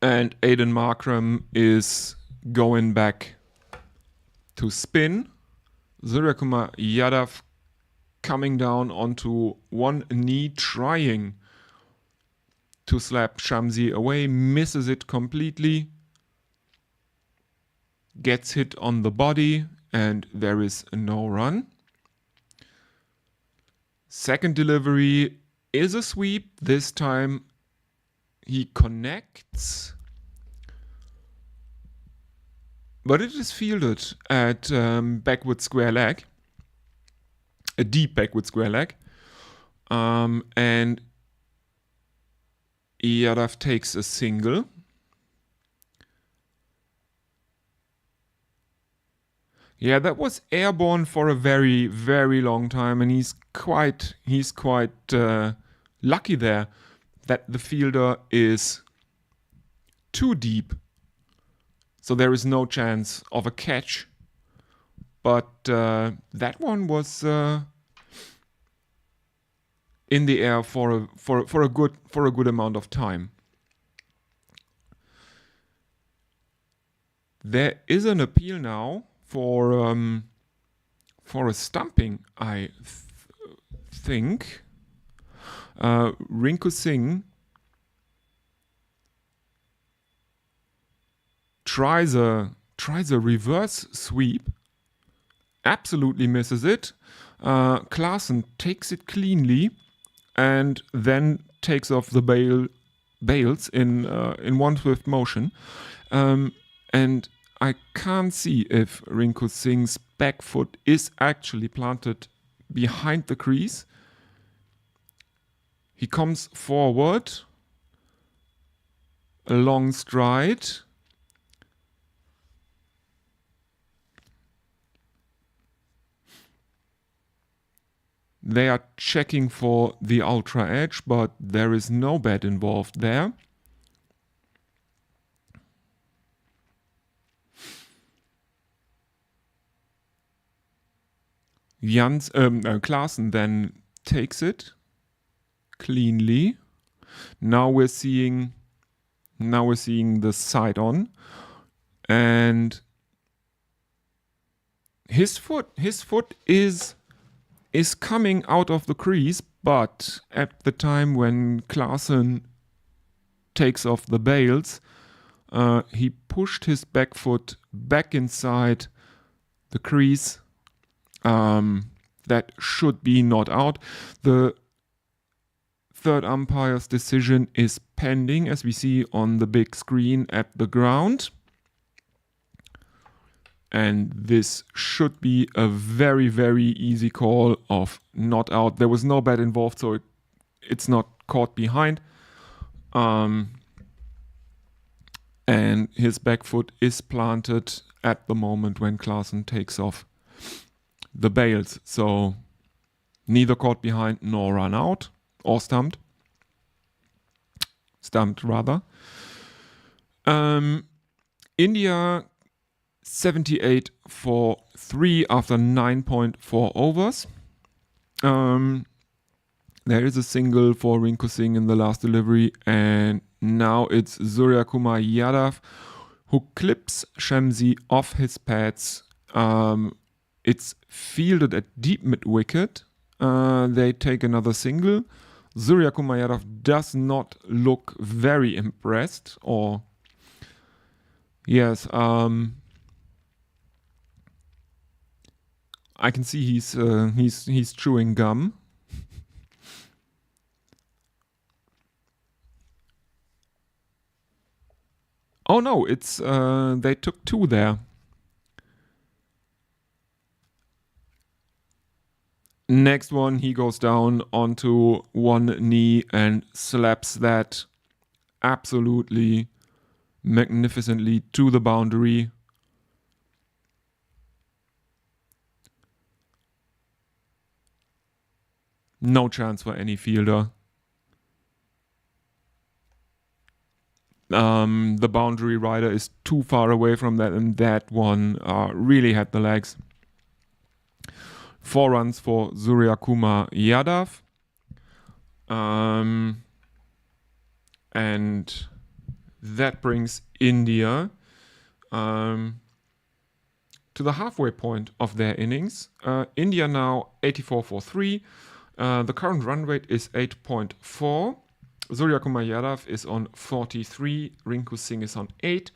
And Aiden Markram is going back to spin. Surya Kumar Yadav coming down onto one knee, trying to slap Shamsi away, misses it completely, gets hit on the body, and there is no run. Second delivery is a sweep. This time he connects, but it is fielded at backward square leg, a deep backward square leg, and Yadav takes a single. Yeah, that was airborne for a very, very long time, and he's quite lucky there that the fielder is too deep, so there is no chance of a catch. But that one was in the air for a good amount of time. There is an appeal now for a stumping, I think. Rinku Singh tries a reverse sweep, absolutely misses it. Klaasen takes it cleanly and then takes off the bails in one swift motion. And I can't see if Rinku Singh's back foot is actually planted behind the crease. He comes forward, a long stride. They are checking for the ultra edge, but there is no bat involved there. Klaasen then takes it cleanly. Now we're seeing the side on, and his foot is coming out of the crease, but at the time when Klaasen takes off the bails, he pushed his back foot back inside the crease. That should be not out. The third umpire's decision is pending, as we see on the big screen at the ground. And this should be a very, very easy call of not out. There was no bat involved, so it's not caught behind. And his back foot is planted at the moment when Klaasen takes off the bails. So neither caught behind nor run out or stumped. Stumped rather. India 78 for 3 after 9.4 overs. There is a single for Rinku Singh in the last delivery, and now it's Surya Kumar Yadav who clips Shamsi off his pads. It's fielded at deep mid-wicket. They take another single. Surya Kumar Yadav does not look very impressed, or yes, I can see he's chewing gum. Oh no, it's they took 2 there. Next one, he goes down onto one knee and slaps that absolutely magnificently to the boundary. No chance for any fielder. The boundary rider is too far away from that, and that one really had the legs. 4 runs for Surya Kumar Yadav. And that brings India to the halfway point of their innings. India now 84 for 3. The current run rate is 8.4. Surya Kumar Yadav is on 43. Rinku Singh is on 8.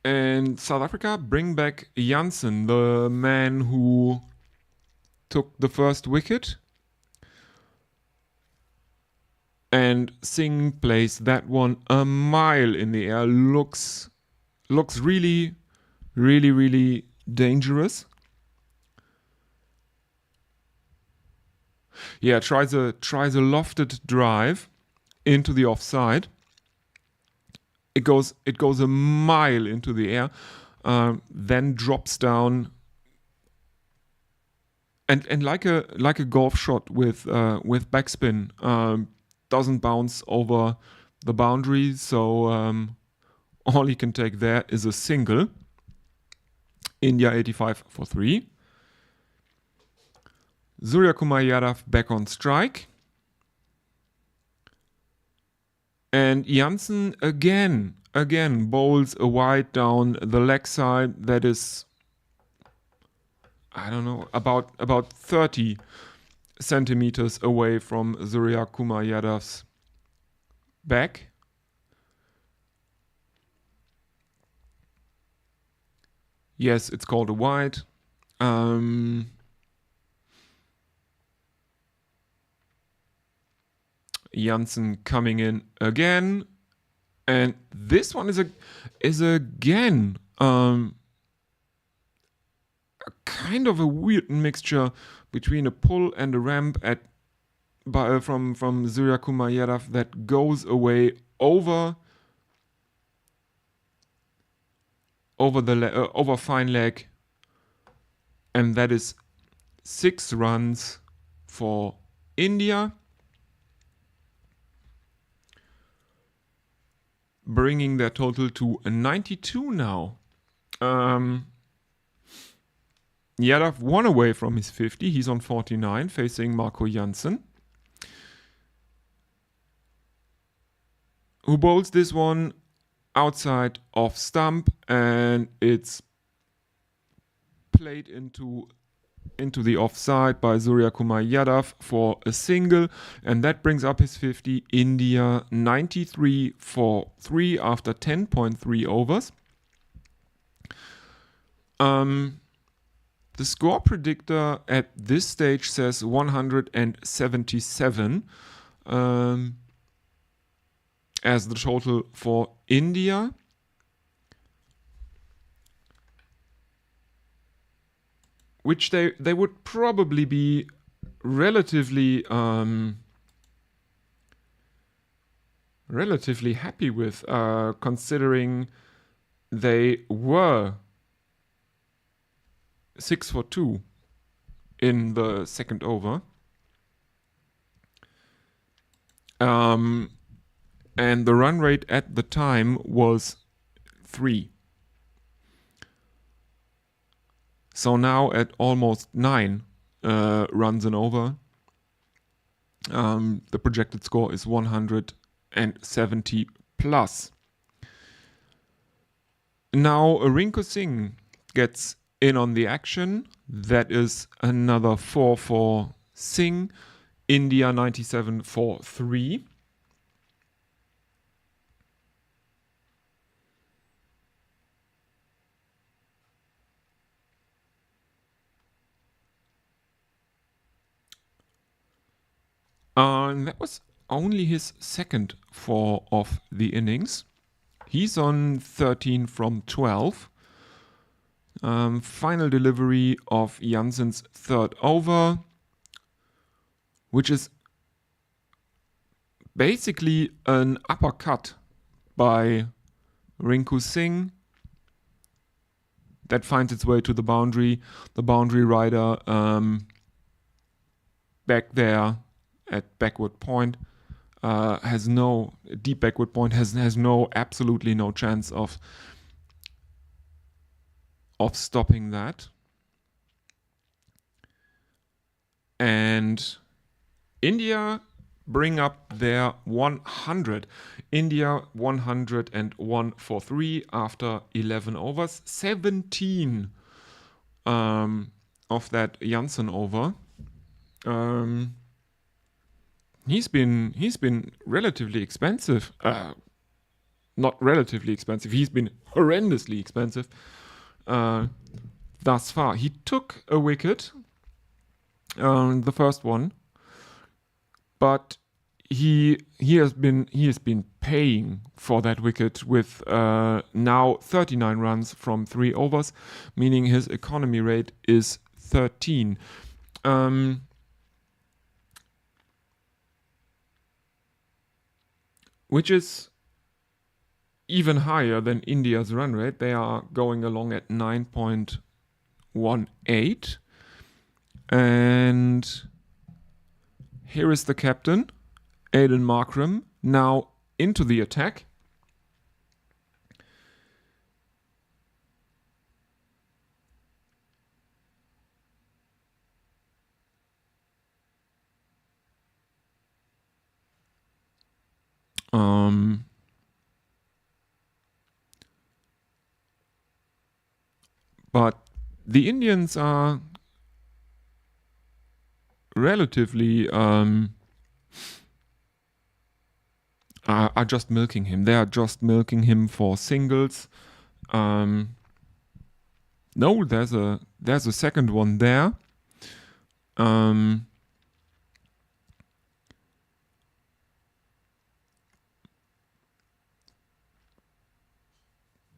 And South Africa bring back Jansen, the man who took the first wicket. And Singh plays that one a mile in the air. Looks really, really, really dangerous. Yeah, tries a lofted drive into the offside. It goes a mile into the air, then drops down, and like a golf shot with backspin, doesn't bounce over the boundary. So all he can take there is a single. India 85 for 3. Surya Kumar Yadav back on strike. And Jansen again bowls a wide down the leg side that is, I don't know, about 30 centimeters away from Surya Kumar Yadav's back. Yes, it's called a wide. Jansen coming in again, and this one is again a kind of a weird mixture between a pull and a ramp from Surya Kumar Yadav that goes away over fine leg, and that is 6 runs for India, bringing their total to 92 now. Yadav 1 away from his 50. He's on 49, facing Marco Jansen, who bowls this one outside off stump, and it's played into the offside by Surya Kumar Yadav for a single, and that brings up his 50. India 93 for 3 after 10.3 overs. The The score predictor at this stage says 177 as the total for India. Which they would probably be relatively happy with, considering they were 6 for 2 in the second over. And the run rate at the time was 3. So now at almost 9 runs and over, the projected score is 170 plus. Now Rinku Singh gets in on the action. That is another 4 for Singh. India 97 for 3. And that was only his second 4 of the innings. He's on 13 from 12. Final delivery of Jansen's third over, which is basically an uppercut by Rinku Singh that finds its way to the boundary. The boundary rider back there at backward point has no deep backward point, has absolutely no chance of stopping that. And India bring up their 100. India 101 for 3 after 11 overs. 17 of that Jansen over. He's been relatively expensive. Not relatively expensive. He's been horrendously expensive thus far. He took a wicket, the first one, but he has been paying for that wicket with now 39 runs from 3 overs, meaning his economy rate is 13. Which is even higher than India's run rate. They are going along at 9.18. And here is the captain, Aiden Markram, now into the attack. But the Indians are relatively are just milking him. They are just milking him for singles. No, there's a second one there.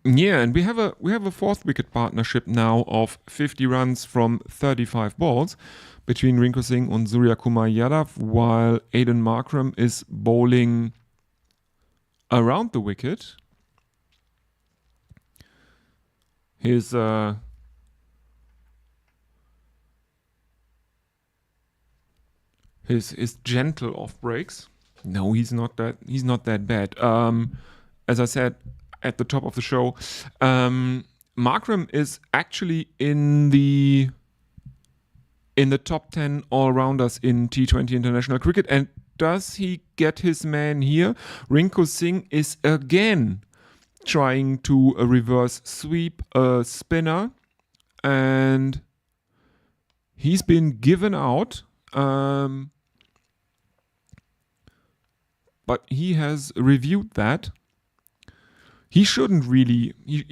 Yeah, and we have a fourth wicket partnership now of 50 runs from 35 balls between Rinku Singh and Surya Kumar Yadav, while Aiden Markram is bowling around the wicket. His gentle off breaks. No, he's not that bad. As I said at the top of the show, Markram is actually in the top 10 all-rounders in T20 international cricket. And does he get his man here? Rinku Singh is again trying to reverse sweep a spinner, and he's been given out. But he has reviewed that. He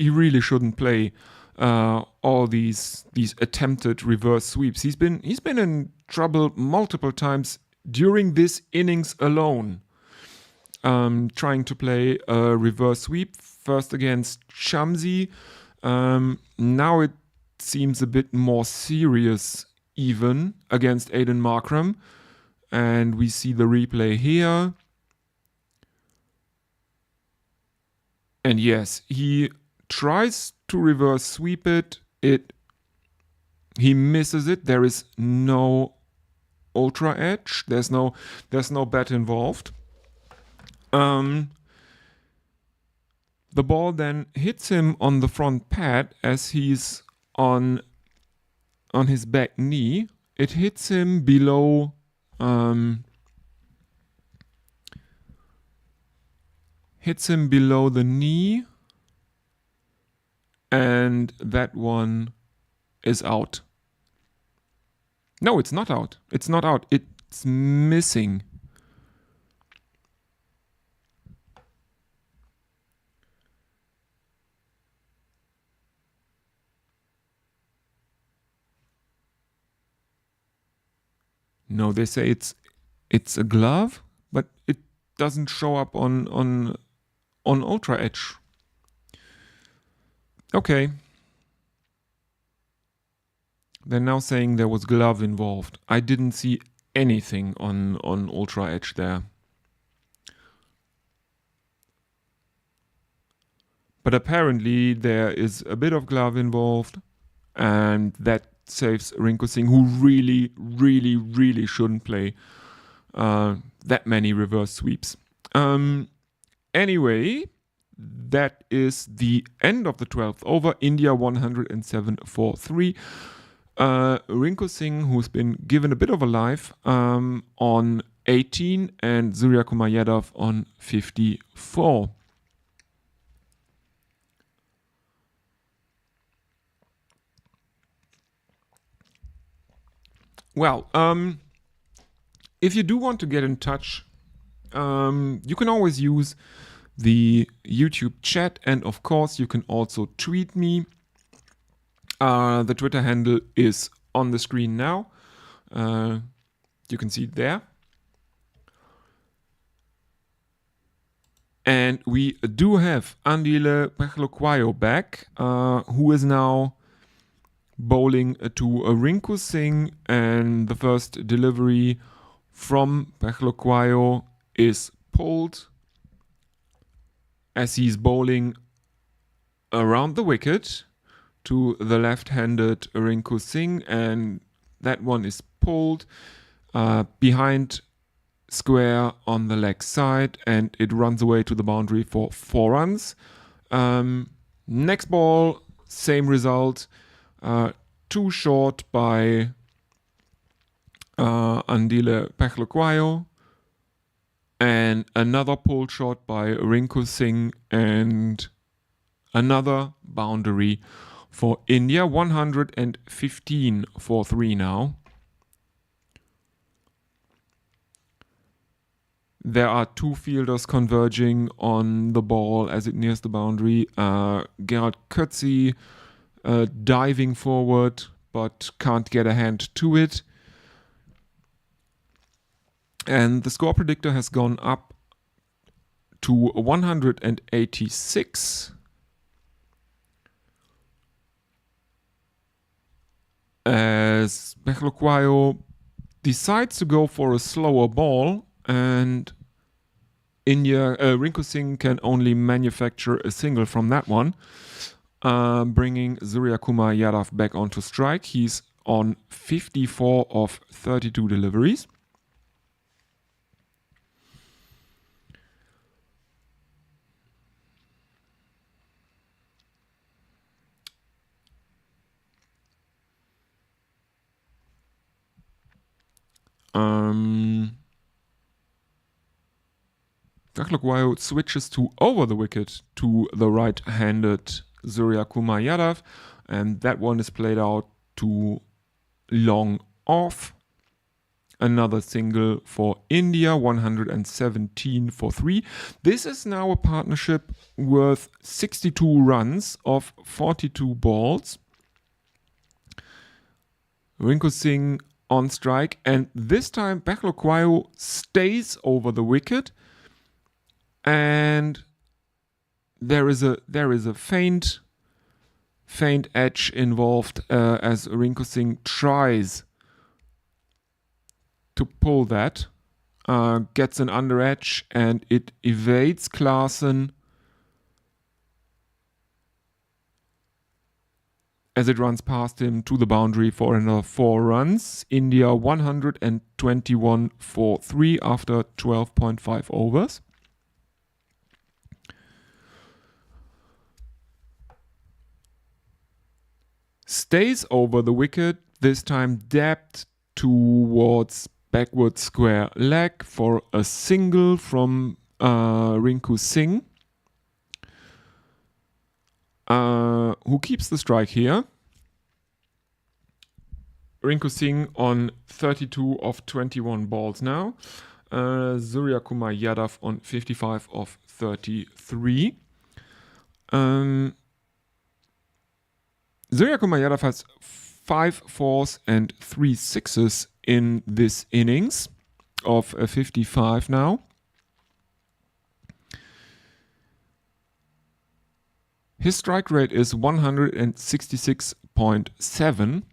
really shouldn't play all these attempted reverse sweeps. He's been in trouble multiple times during this innings alone, trying to play a reverse sweep, first against Shamsi. Now it seems a bit more serious even against Aiden Markram. And we see the replay here. And yes, he tries to reverse sweep it. He misses it. There is no ultra edge. There's no bat involved. The ball then hits him on the front pad as he's on his back knee. It hits him below the knee, and that one is out. No, it's not out. It's not out. It's missing. No, they say it's a glove, but it doesn't show up on Ultra Edge. Okay. They're now saying there was glove involved. I didn't see anything on Ultra Edge there. But apparently there is a bit of glove involved, and that saves Rinku Singh, who really, really, really shouldn't play that many reverse sweeps. Anyway, that is the end of the 12th over. India 107 for 3. Rinku Singh, who's been given a bit of a life, on 18, and Surya Kumar Yadav on 54. Well, if you do want to get in touch, you can always use the YouTube chat, and of course you can also tweet me. The Twitter handle is on the screen now. You can see it there. And we do have Andile Pechlokwayo back, who is now bowling to Rinku Singh, and the first delivery from Pechlokwayo is pulled as he's bowling around the wicket to the left-handed Rinku Singh, and that one is pulled behind square on the leg side, and it runs away to the boundary for 4 runs. Next ball, same result. Too short by Andile Pechlokwayo, and another pull shot by Rinku Singh, and another boundary for India. 115 for 3 now. There are 2 fielders converging on the ball as it nears the boundary. Gerald Kötzi diving forward, but can't get a hand to it. And the score predictor has gone up to 186. As Pechlokwayo decides to go for a slower ball, and Rinku Singh can only manufacture a single from that one, bringing Surya Kumar Yadav back onto strike. He's on 54 of 32 deliveries. Pechlokwayo switches to over the wicket to the right-handed Surya Kumar Yadav, and that one is played out to long off. another single for India, 117 for 3. This is now a partnership worth 62 runs of 42 balls. Rinku Singh on strike, and this time Baklokwayo stays over the wicket, and there is a faint edge involved as Rinku Singh tries to pull that, gets an under edge, and it evades Klaasen as it runs past him to the boundary for another 4 runs. India 121 for 3 after 12.5 overs. Stays over the wicket, this time dabbed towards backward square leg for a single from Rinku Singh, who keeps the strike here. Rinku Singh on 32 of 21 balls now. Surya Kumar Yadav on 55 of 33. Surya Kumar Yadav has 5 fours and 3 sixes in this innings of 55 now. His strike rate is 166.7,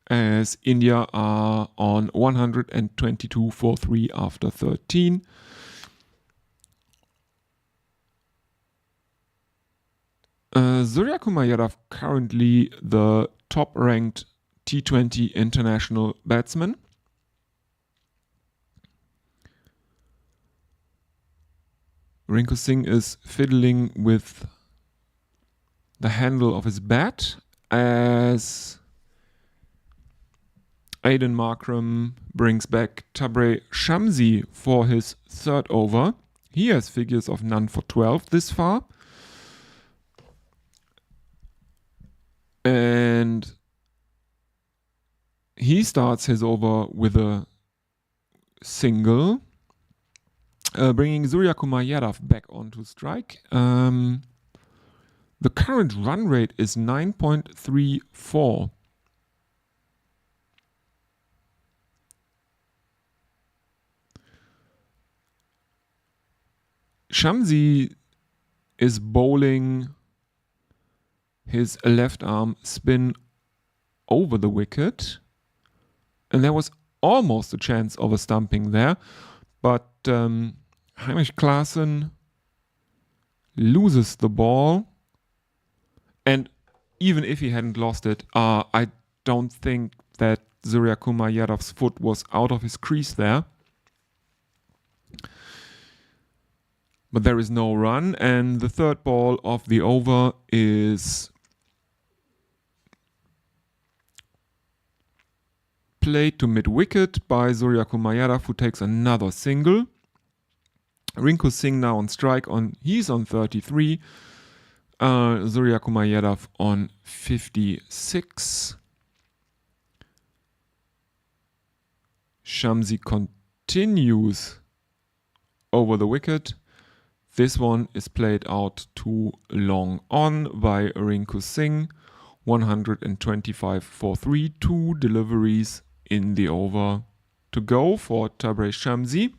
as India are on 122 for 3 after 13. Surya Kumar Yadav currently the top-ranked T20 international batsman. Rinku Singh is fiddling with the handle of his bat as Aiden Markram brings back Tabraiz Shamsi for his 3rd over. He has figures of none for 12 this far. And he starts his over with a single, bringing Surya Kumar Yadav back onto strike. The current run rate is 9.34. Shamsi is bowling his left arm spin over the wicket, and there was almost a chance of a stumping there, but Heinrich Klaasen loses the ball, and even if he hadn't lost it, I don't think that Surya Kumar Yadav's foot was out of his crease there. But there is no run, and the 3rd ball of the over is played to mid-wicket by Surya Kumar Yadav, who takes another single. Rinku Singh now on strike, he's on 33. Surya Kumar Yadav on 56. Shamsi continues over the wicket. This one is played out too long on by Rinku Singh. 125 for 3, 2 deliveries in the over to go for Tabraiz Shamsi.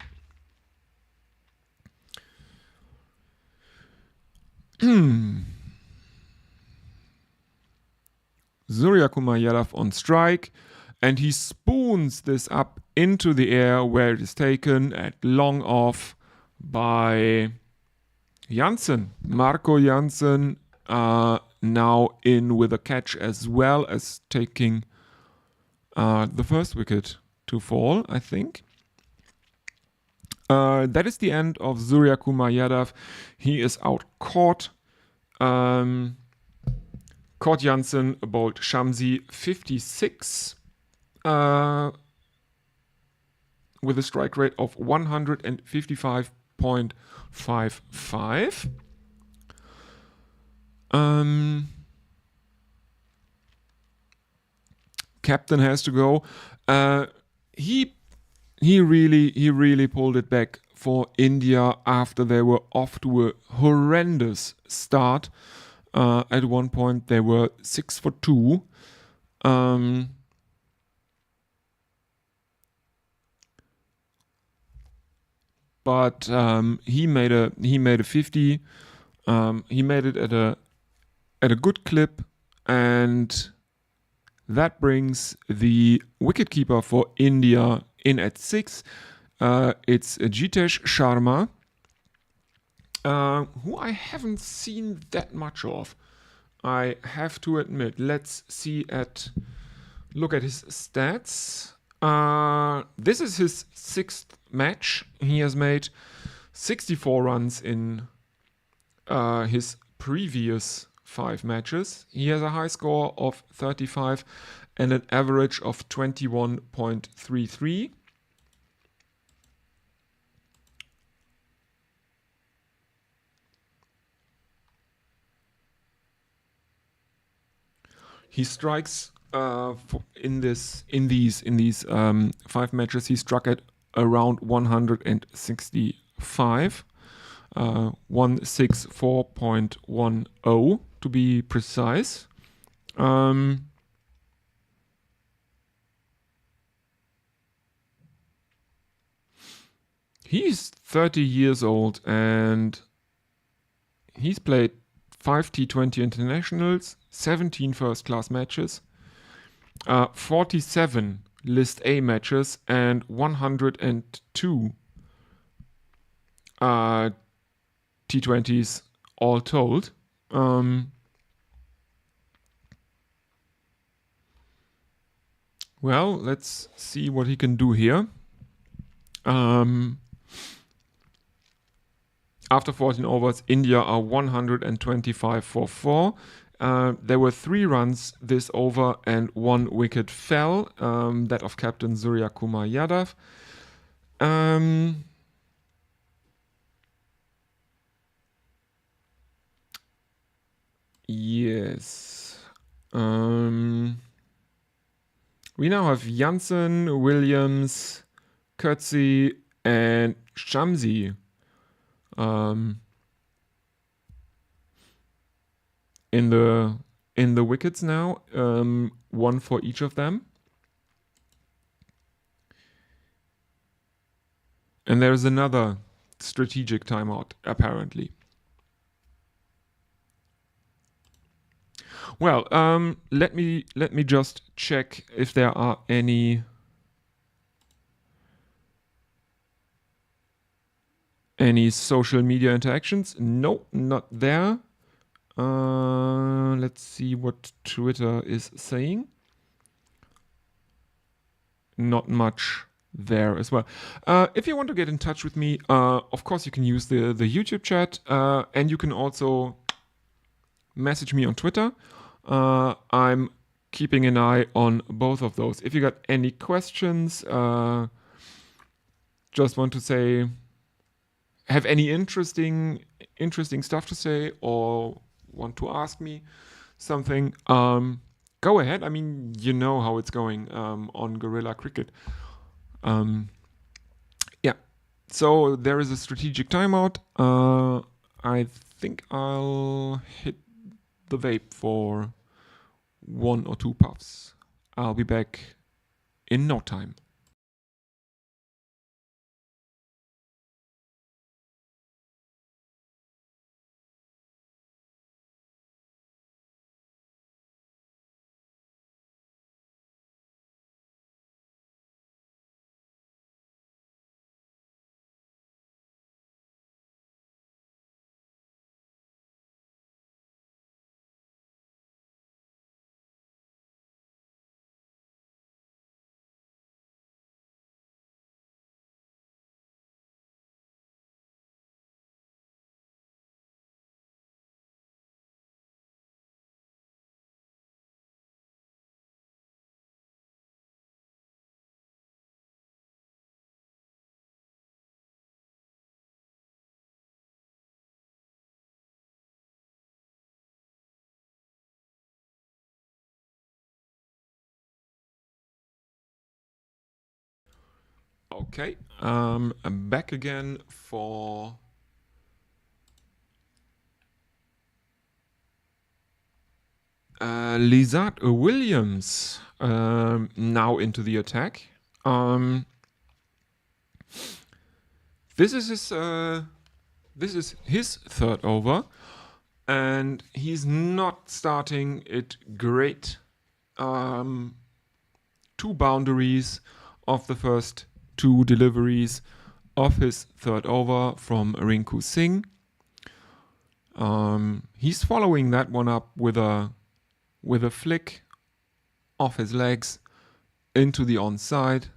Surya Kumar Yadav on strike, and he spoons this up into the air where it is taken at long off by Jansen. Marco Jansen now in with a catch as well as taking the first wicket to fall, I think. That is the end of Surya Kumar Yadav. He is out caught. Caught Jansen, bowled Shamsi 56 with a strike rate of 155.55. Captain has to go. he he really pulled it back for India after they were off to a horrendous start. At one point, they were 6 for 2. Um, but he made a 50. He made it at a good clip, and that brings the wicketkeeper for India in at 6. It's Jitesh Sharma, who I haven't seen that much of. I have to admit. Let's look at his stats. This is his 6th match. He has made 64 runs in his previous 5 matches. He has a high score of 35 and an average of 21.33. He strikes in these 5 matches. He struck at around 165, 164.10 to be precise. He's 30 years old and he's played 5 T20 internationals, 17 first-class matches, 47 List A matches, and 102 T20s all told. Well, let's see what he can do here. After 14 overs, India are 125 for 4. There were 3 runs this over and 1 wicket fell, that of captain Surya Kumar Yadav. Yes. We now have Jansen, Williams, Kurtzi, and Shamsi in the wickets now, 1 for each of them. And there's another strategic timeout, apparently. Well, let me just check if there are any social media interactions. No, not there. Let's see what Twitter is saying. Not much there as well. If you want to get in touch with me, of course you can use the YouTube chat, and you can also message me on Twitter. I'm keeping an eye on both of those. If you got any questions, just want to say, have any interesting stuff to say, or want to ask me something, go ahead. I mean, you know how it's going on Guerrilla Cricket. Yeah. So there is a strategic timeout. I think I'll hit the vape for 1 or 2 puffs. I'll be back in no time. Okay, I'm back again for Lizard Williams now into the attack. This is his third over, and he's not starting it great. 2 boundaries of the first 2 deliveries of his third over from Rinku Singh. He's following that one up with a flick of his legs into the onside.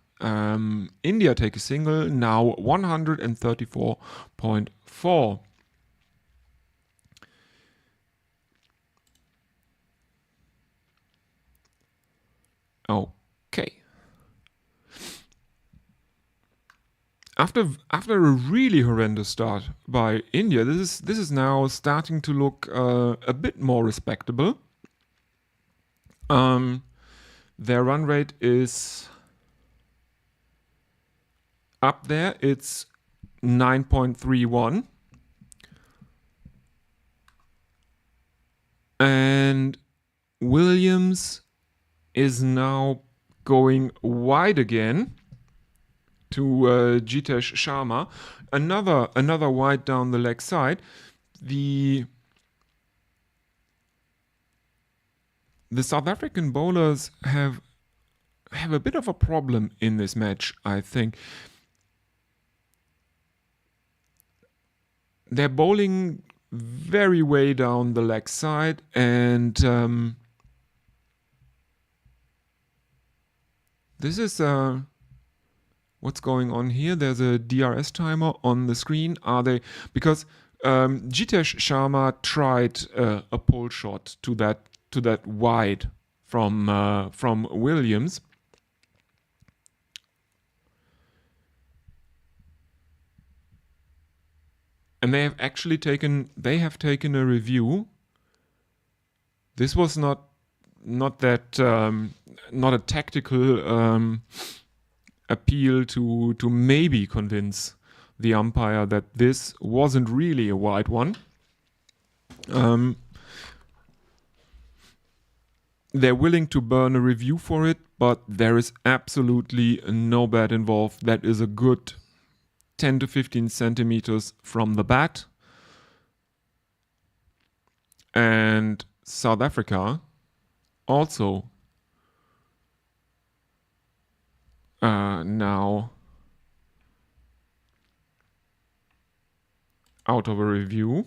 India take a single, now 134.4. Okay. After a really horrendous start by India, this is now starting to look a bit more respectable. Their run rate is up there. It's 9.31. And Williams is now going wide again to Jitesh Sharma. Another wide down the leg side. The South African bowlers have a bit of a problem in this match, I think. They're bowling very way down the leg side, and this is what's going on here. There's a DRS timer on the screen. Because Jitesh Sharma tried a pull shot to that wide from Williams. And they have actually taken a review. This was not a tactical appeal to maybe convince the umpire that this wasn't really a wide one. They're willing to burn a review for it, but there is absolutely no bat involved. That is a good 10 to 15 centimeters from the bat. And South Africa also now out of a review.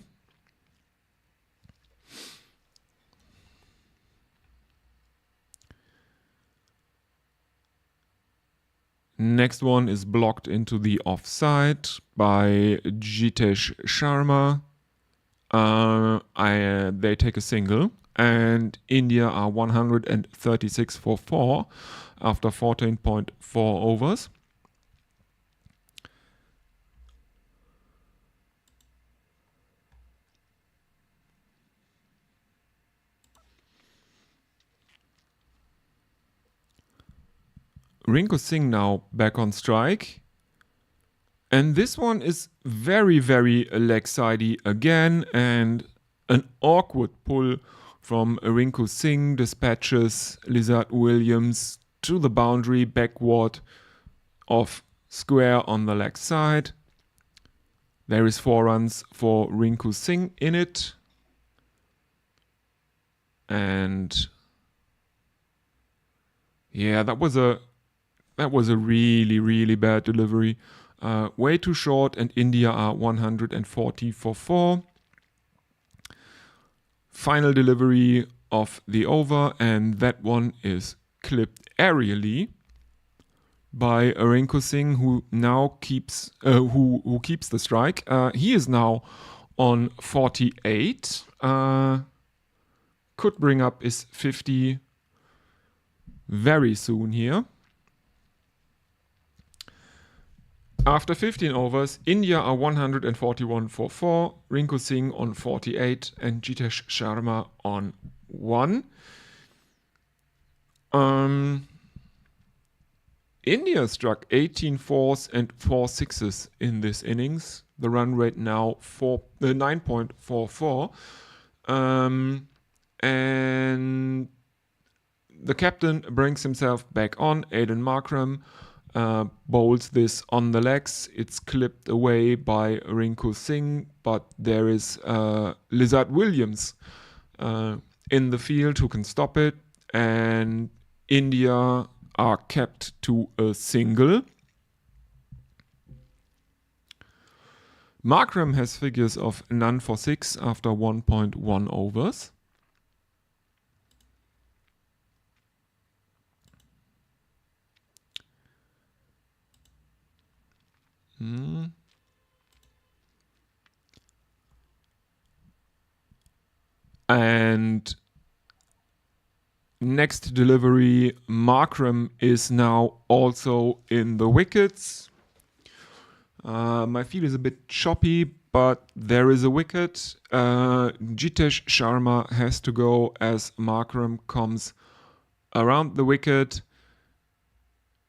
Next one is blocked into the offside by Jitesh Sharma. They take a single, and India are 136 for 4 after 14.4 overs. Rinku Singh now back on strike. And this one is very, very leg-sidey again, and an awkward pull from Rinku Singh dispatches Lizard Williams to the boundary backward of square on the leg side. There is 4 runs for Rinku Singh in it. And yeah, that was a really, really bad delivery. Way too short, and India are 140 for 4. Final delivery of the over, and that one is clipped aerially by Rinku Singh, who now keeps who keeps the strike. He is now on 48. Could bring up his 50 very soon here. After 15 overs, India are 141 for 4, Rinku Singh on 48, and Jitesh Sharma on 1. India struck 18 fours and 4 sixes in this innings. The run rate now 9.44. And the captain brings himself back on. Aiden Markram bowls this on the legs. It's clipped away by Rinku Singh, but there is Lizard Williams in the field who can stop it. And India are kept to a single. Markram has figures of none for 6 after 1.1 overs. And next delivery, Markram is now also in the wickets. My feed is a bit choppy, but there is a wicket. Jitesh Sharma has to go as Markram comes around the wicket.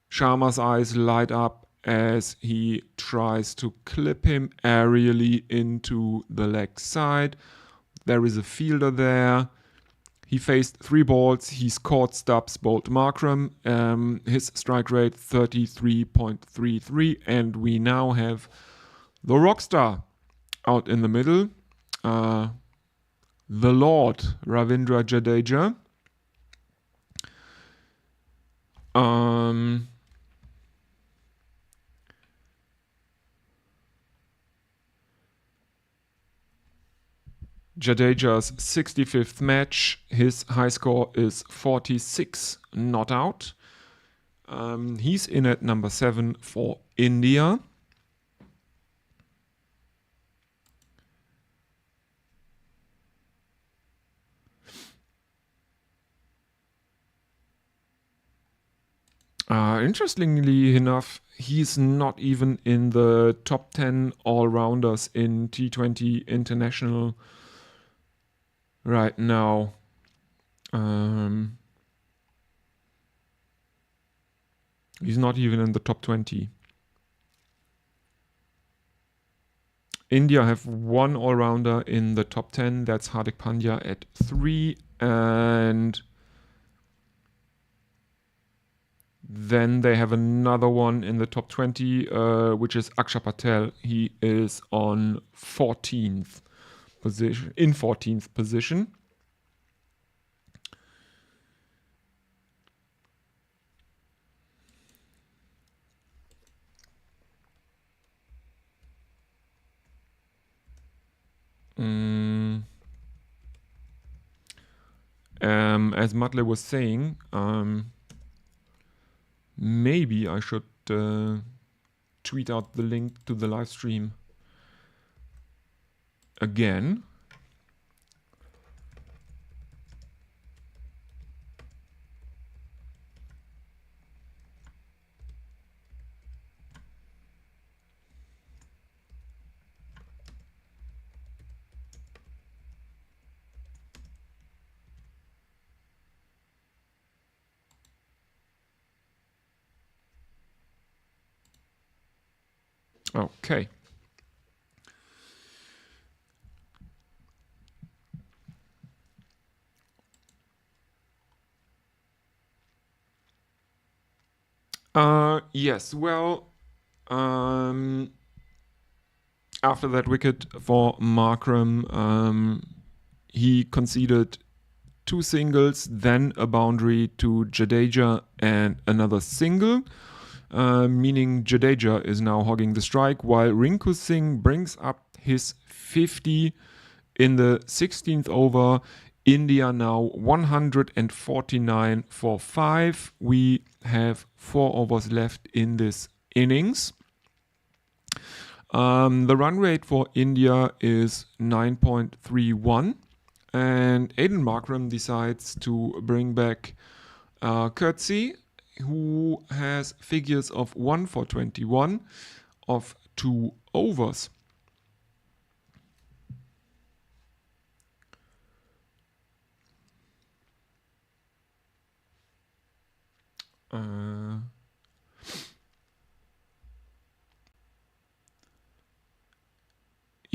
Sharma's eyes light up as he tries to clip him aerially into the leg side. There is a fielder there. He faced 3 balls. He scored Stubbs, bowled Markram. His strike rate 33.33. And we now have the rockstar out in the middle. The Lord, Ravindra Jadeja. Jadeja's 65th match. His high score is 46, not out. He's in at number 7 for India. Interestingly enough, he's not even in the top 10 all-rounders in T20 International right now. He's not even in the top 20. India have 1 all-rounder in the top 10. That's Hardik Pandya at 3. And then they have another one in the top 20, which is Akshar Patel. He is on 14th position, in 14th position. As Matle was saying, maybe I should tweet out the link to the live stream again. Okay. Yes, well, after that wicket for Markram, he conceded 2 singles, then a boundary to Jadeja and another single, meaning Jadeja is now hogging the strike, while Rinku Singh brings up his 50 in the 16th over. India now 149 for 5. We have 4 overs left in this innings. The run rate for India is 9.31. And Aiden Markram decides to bring back Curtsey, who has figures of 1 for 21 of 2 overs.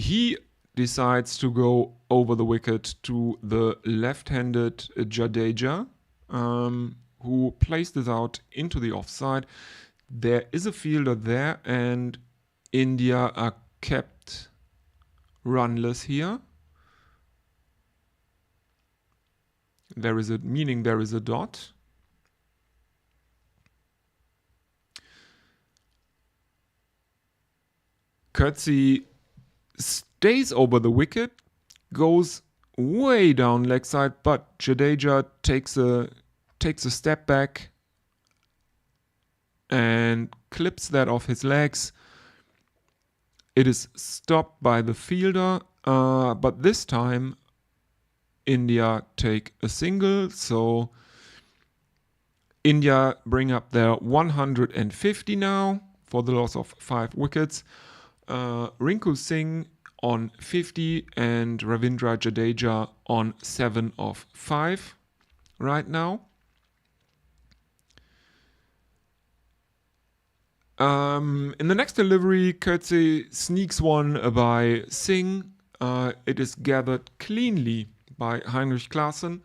he decides to go over the wicket to the left-handed Jadeja, who placed this out into the offside. There is a fielder there, and India are kept runless here. There is a dot. Coetzee stays over the wicket, goes way down leg side, but Jadeja takes a step back and clips that off his legs. It is stopped by the fielder, but this time India take a single, so India bring up their 150 now for the loss of 5 wickets. Rinku Singh on 50 and Ravindra Jadeja on 7 of 5 right now. In the next delivery, Coetzee sneaks one by Singh. It is gathered cleanly by Heinrich Klaassen,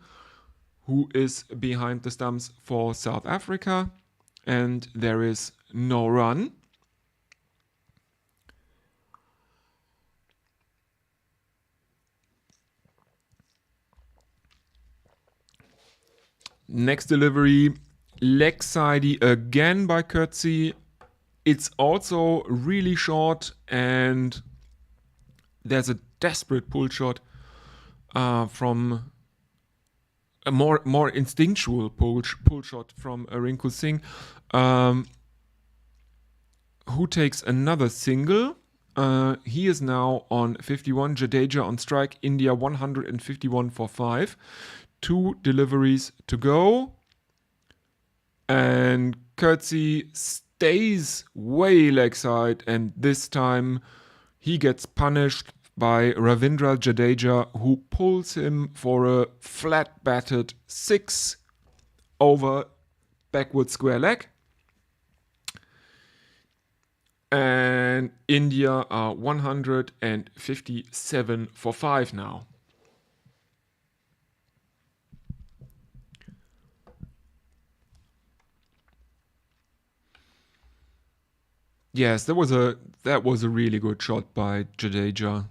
who is behind the stumps for South Africa, and there is no run. Next delivery, leg sidey again by Coetzee. It's also really short, and there's a desperate pull shot from a more instinctual pull shot from Rinku Singh, who takes another single. He is now on 51. Jadeja on strike. India 151 for 5. 2 deliveries to go. And Coetzee stays way leg side, and this time he gets punished by Ravindra Jadeja, who pulls him for a flat batted 6 over backward square leg. And India are 157 for 5 now. Yes, that was a really good shot by Jadeja.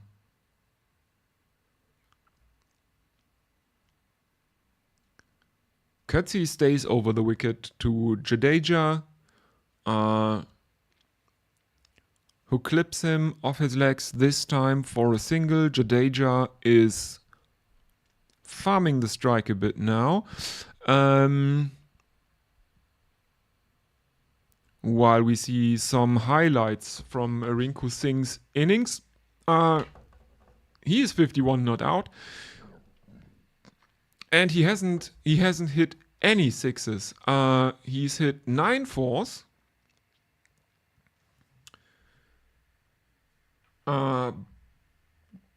Coetzee stays over the wicket to Jadeja, who clips him off his legs this time for a single. Jadeja is farming the strike a bit now. While we see some highlights from Rinku Singh's innings, he is 51 not out, and he hasn't hit any sixes. He's hit 9 fours,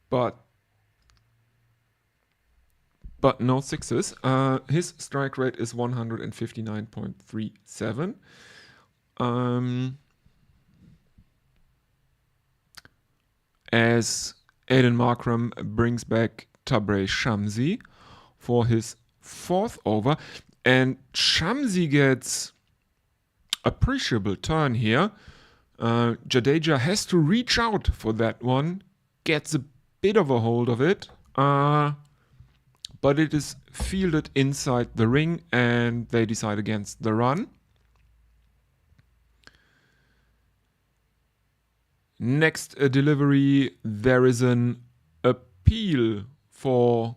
but no sixes. His strike rate is 159.37. As Aiden Markram brings back Tabraiz Shamsi for his 4th over, and Shamsi gets appreciable turn here. Jadeja has to reach out for that one, gets a bit of a hold of it, but it is fielded inside the ring, and they decide against the run. Next delivery, there is an appeal for,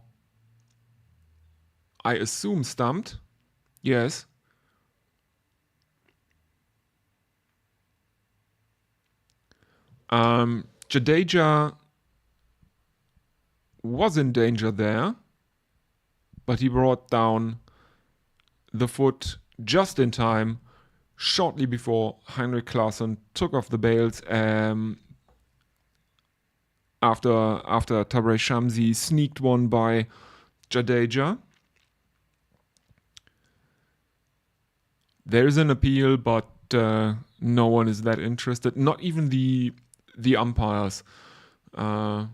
I assume, stumped. Yes. Jadeja was in danger there, but he brought down the foot just in time, shortly before Heinrich Klaassen took off the bails, after Tabraiz Shamsi sneaked one by Jadeja. There is an appeal, but no one is that interested. Not even the umpires. went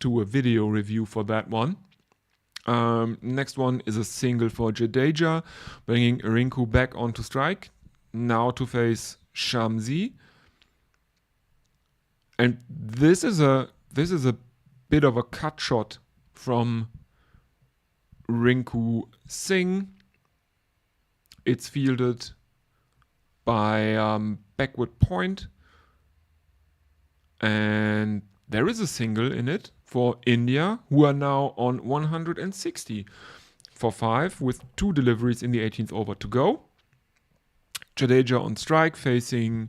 to a video review for that one. Next one is a single for Gqeberha, bringing Rinku back onto strike. Now to face Shamsi. And this is a bit of a cut shot from Rinku Singh. It's fielded by backward point. And there is a single in it for India, who are now on 160 for 5 with 2 deliveries in the 18th over to go. Gqeberha on strike facing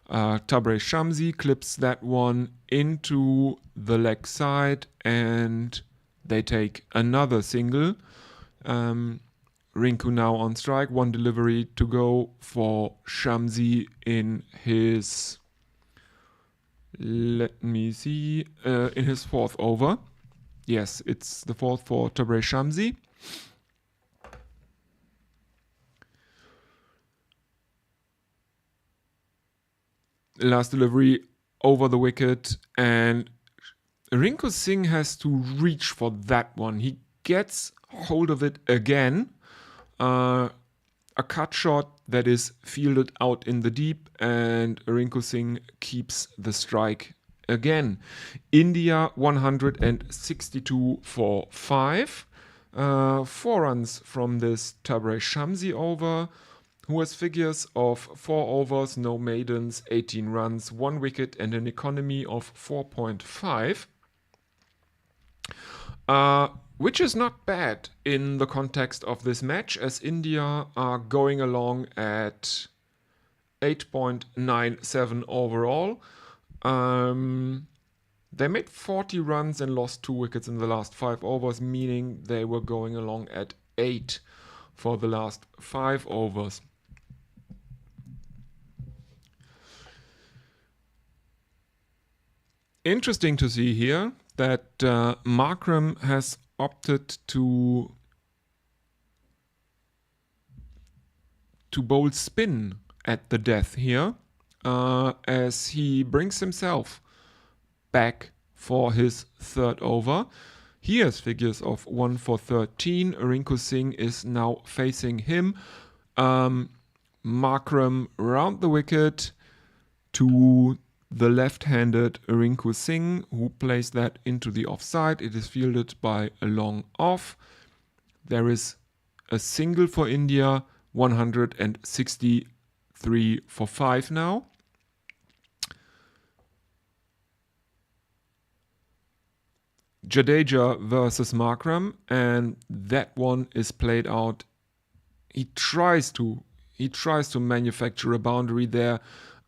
Tabraiz Shamsi, clips that one into the leg side and they take another single. Rinku now on strike, 1 delivery to go for Shamsi in his, let me see, in his 4th over. Yes, it's the 4th for Tabraiz Shamsi. Last delivery over the wicket, and Rinku Singh has to reach for that one. He gets hold of it again. A cut shot that is fielded out in the deep, and Rinku Singh keeps the strike again. India 162 for 5. 4 runs from this Tabraiz Shamsi over, who has figures of 4 overs, no maidens, 18 runs, 1 wicket and an economy of 4.5. Which is not bad in the context of this match, as India are going along at 8.97 overall. They made 40 runs and lost 2 wickets in the last 5 overs, meaning they were going along at 8 for the last 5 overs. Interesting to see here that Markram has opted to bowl spin at the death here, as he brings himself back for his 3rd over. He has figures of 1 for 13. Rinku Singh is now facing him. Markram round the wicket to the left-handed Rinku Singh, who plays that into the offside. It is fielded by a long off. There is a single for India, 163 for 5 now. Gqeberha versus Markram, and that one is played out. He tries to manufacture a boundary there.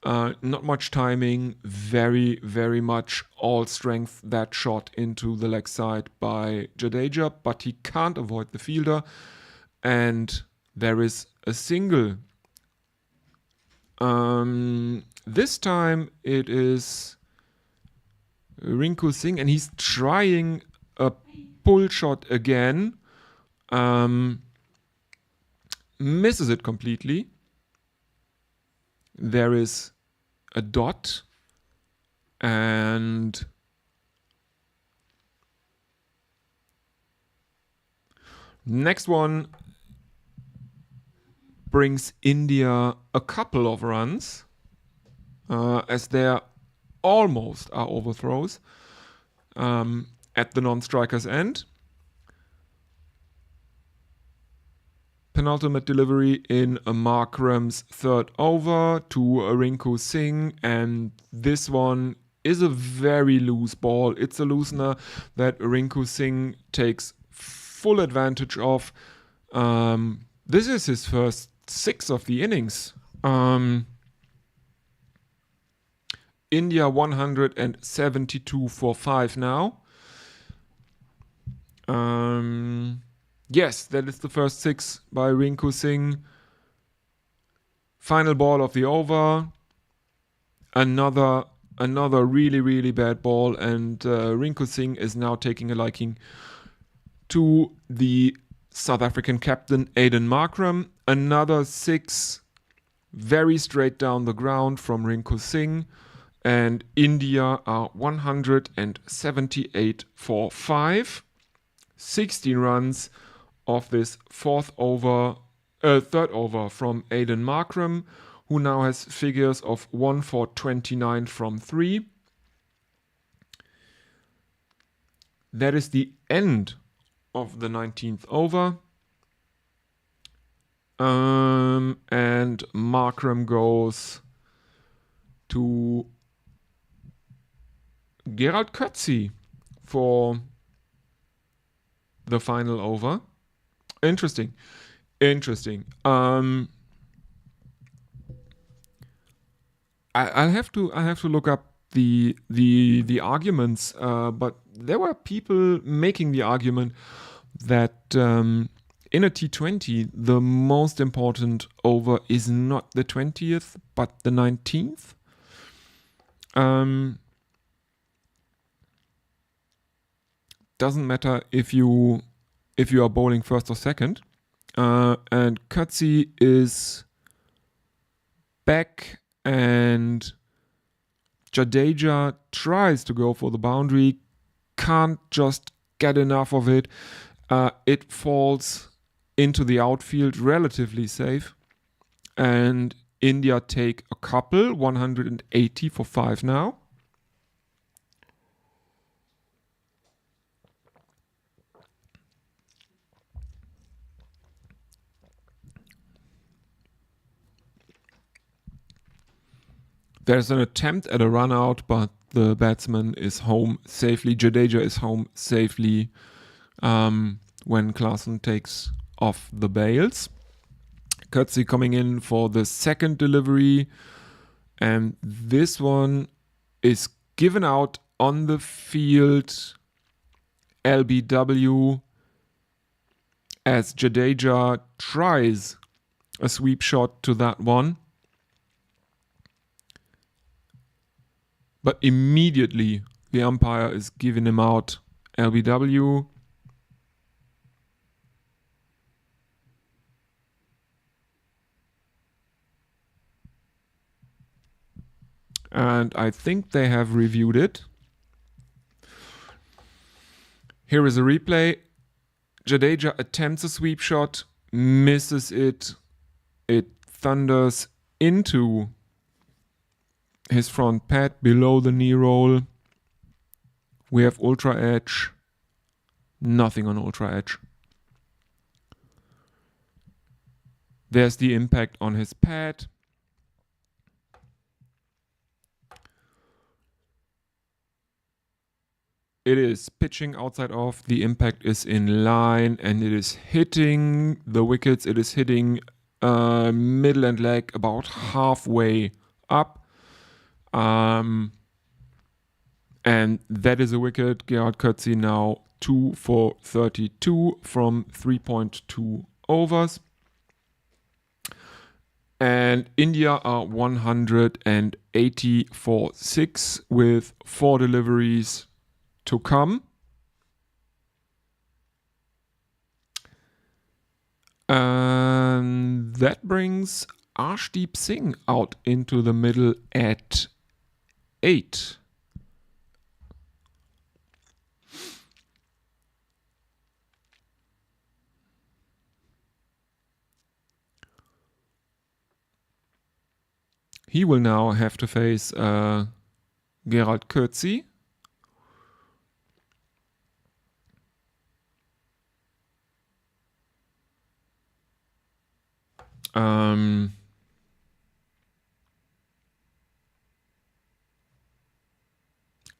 Not much timing, very, very much all strength, that shot into the leg side by Gqeberha, but he can't avoid the fielder, and there is a single. This time it is Rinku Singh, and he's trying a pull shot again. Misses it completely. There is a dot, and next one brings India a couple of runs, as there almost are overthrows at the non-striker's end. Penultimate delivery in Markram's 3rd over to Rinku Singh, and this one is a very loose ball. It's a loosener that Rinku Singh takes full advantage of. This is his first 6 of the innings. India 172 for 5 now. Yes, that is the first 6 by Rinku Singh. Final ball of the over. Another really, really bad ball, and Rinku Singh is now taking a liking to the South African captain Aiden Markram. Another 6 very straight down the ground from Rinku Singh, and India are 178 for 5. 16 runs of this third over from Aiden Markram, who now has figures of 1 for 29 from 3. That is the end of the 19th over. And Markram goes to Gqeberha for the final over. Interesting. I'll have to look up the arguments, but there were people making the argument that in a T20 the most important over is not the 20th but the 19th. Doesn't matter if you are bowling first or second. And Gqeberha is back, and Jadeja tries to go for the boundary, can't just get enough of it. It falls into the outfield relatively safe, and India take a couple, 180 for 5 now. There's an attempt at a run out, but the batsman is home safely. Jadeja is home safely when Klaasen takes off the bails. Gqeberha coming in for the second delivery, and this one is given out on the field. LBW as Jadeja tries a sweep shot to that one. But immediately the umpire is giving him out LBW. And I think they have reviewed it. Here is a replay. Jadeja attempts a sweep shot, misses it. It thunders into his front pad below the knee roll. We have ultra edge. Nothing on ultra edge. There's the impact on his pad. It is pitching outside off. The impact is in line, and it is hitting the wickets. It is hitting middle and leg about halfway up. And that is a wicket. Gqeberha now 2 for 32 from 3.2 overs. And India are 180 for 6 with 4 deliveries to come. And that brings Arshdeep Singh out into the middle at 8. He will now have to face Gqeberha.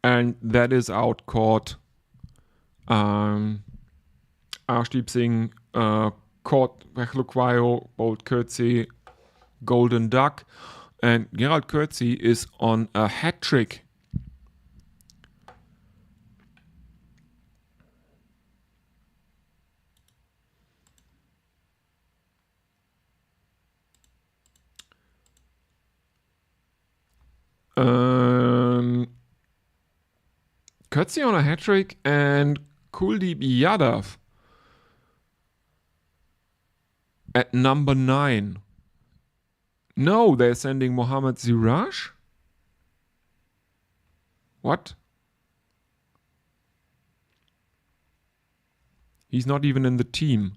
And that is out caught. Arshdeep Singh caught Vechlukwayo, bowled Gqeberha, golden duck, and Gqeberha is on a hat trick. Gqeberha on a hat trick, and Kuldeep Yadav at number 9. No, they're sending Mohammad Siraj. What? He's not even in the team.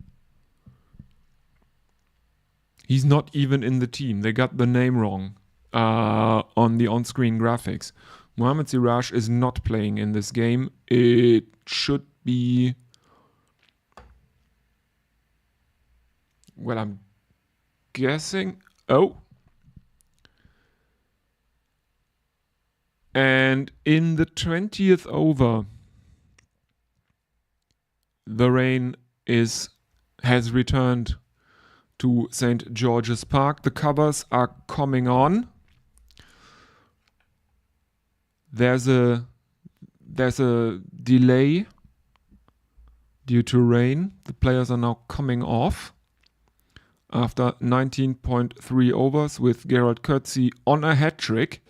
He's not even in the team. They got the name wrong on the on-screen graphics. Mohamed Siraj is not playing in this game. It should be... Well, I'm guessing... Oh. And in the 20th over, the rain has returned to St. George's Park. The covers are coming on. There's a delay due to rain. The players are now coming off after 19.3 overs with Gerald Coetzee on a hat trick.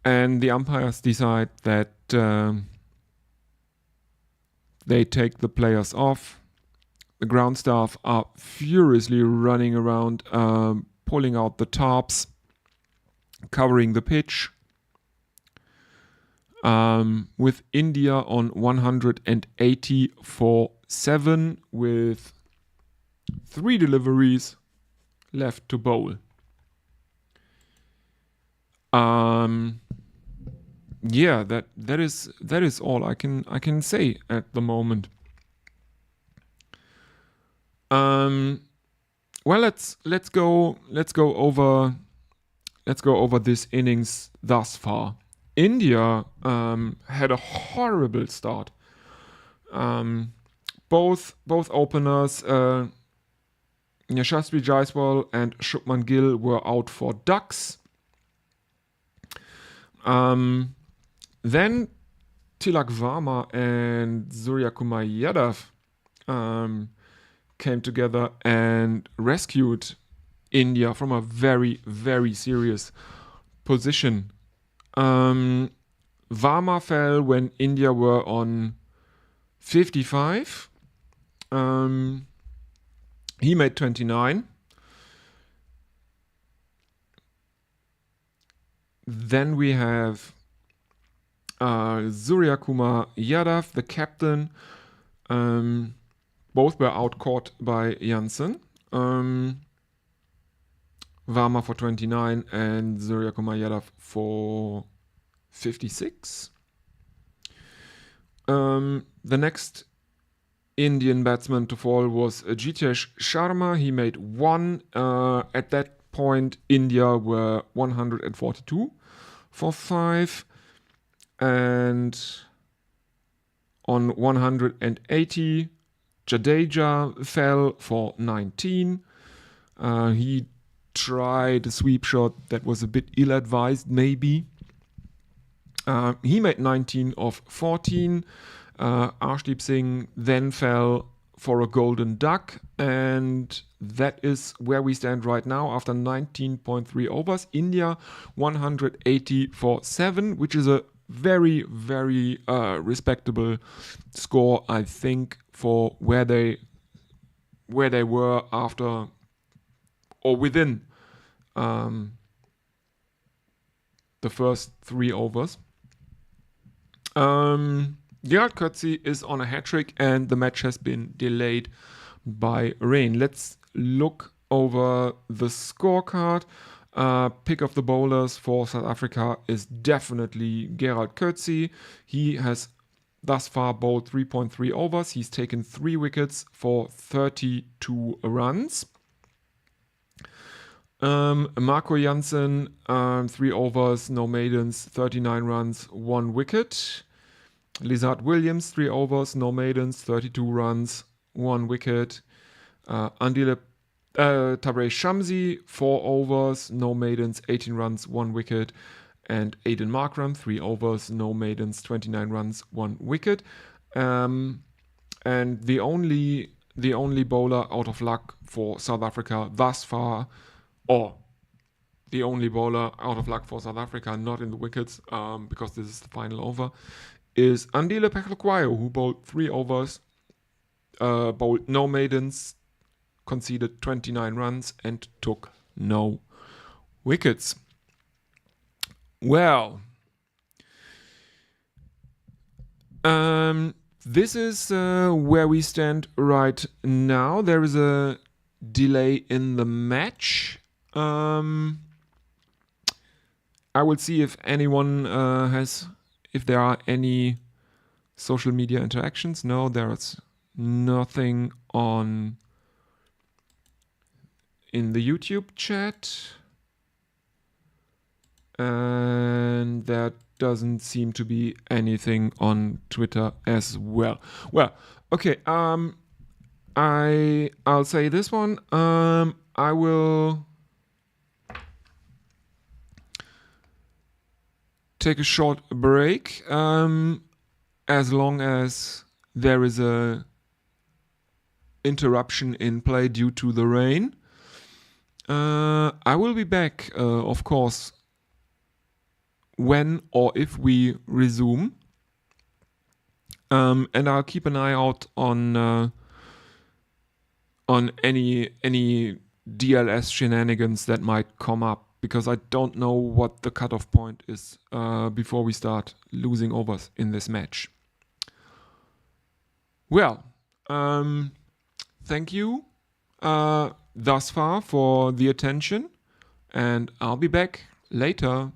And the umpires decide that they take the players off. The ground staff are furiously running around, pulling out the tarps, covering the pitch. With India on 180 for 7 with 3 deliveries left to bowl. Yeah, that is all I can say at the moment. Well, let's go over this innings thus far. India had a horrible start. Both openers, Yashasvi Jaiswal and Shubman Gill, were out for ducks. Then Tilak Varma and Surya Kumar Yadav came together and rescued India from a very, very serious position. Varma fell when India were on 55. He made 29. Then we have Surya Kumar Yadav, the captain. Both were out-caught by Jansen. Varma for 29 and Surya Kumar Yadav for 56. The next Indian batsman to fall was Jitesh Sharma. He made 1. At that point, India were 142 for 5. And on 180, Jadeja fell for 19. He tried a sweep shot that was a bit ill-advised, maybe. He made 19 of 14. Arshdeep Singh then fell for a golden duck, and that is where we stand right now after 19.3 overs. India 180 for 7, which is a very, very respectable score, I think, for where they were after or within the first 3 overs. Gerald Coetzee is on a hat-trick and the match has been delayed by rain. Let's look over the scorecard. Pick of the bowlers for South Africa is definitely Gerald Coetzee. He has thus far bowled 3.3 overs. He's taken 3 wickets for 32 runs. Marco Jansen, 3 overs, no maidens, 39 runs, 1 wicket. Lizard Williams, 3 overs, no maidens, 32 runs, 1 wicket. Andile Tabrei Shamsi, 4 overs, no maidens, 18 runs, 1 wicket. And Aiden Markram, 3 overs, no maidens, 29 runs, 1 wicket. And the only bowler out of luck for South Africa thus far, or the only bowler out of luck for South Africa, not in the wickets, because this is the final over, is Andile Pechlekwayo, who bowled 3 overs, bowled no maidens, conceded 29 runs, and took no wickets. Well, This is where we stand right now. There is a delay in the match. I will see if anyone if there are any social media interactions. No, there's nothing in the YouTube chat. And there doesn't seem to be anything on Twitter as well. Well, okay. I'll say this one. I will take a short break. As long as there is a interruption in play due to the rain. I will be back, of course, when or if we resume. And I'll keep an eye out on any DLS shenanigans that might come up, because I don't know what the cutoff point is before we start losing overs in this match. Well, thank you thus far for the attention, and I'll be back later.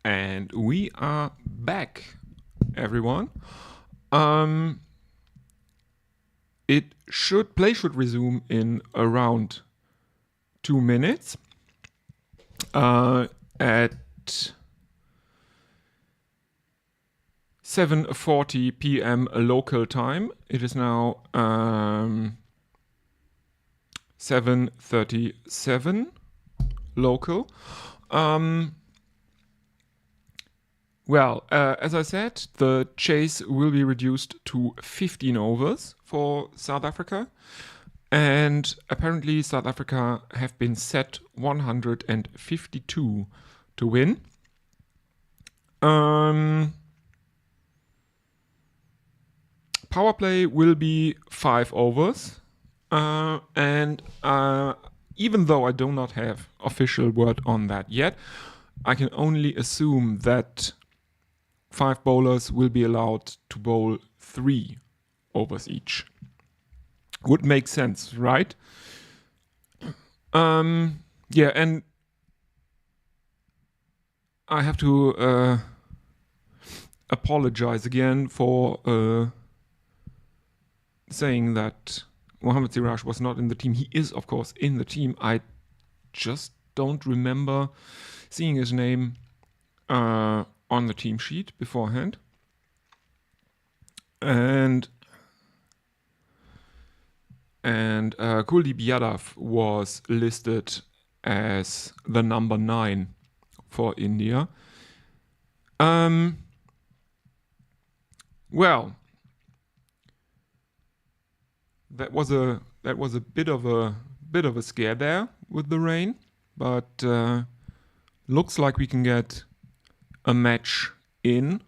And we are back, everyone. Play should resume in around 2 minutes. At 7:40 p.m. local time. It is now 7:37 local. As I said, the chase will be reduced to 15 overs for South Africa. And apparently South Africa have been set 152 to win. Power play will be 5 overs. And even though I do not have official word on that yet, I can only assume that 5 bowlers will be allowed to bowl 3 overs each. Would make sense, right? Yeah, and I have to apologize again for saying that Mohammad Siraj was not in the team. He is, of course, in the team. I just don't remember seeing his name on the team sheet beforehand. And Kuldeep Yadav was listed as the number 9 for India. Well, that was a bit of a scare there with the rain, but looks like we can get a match in,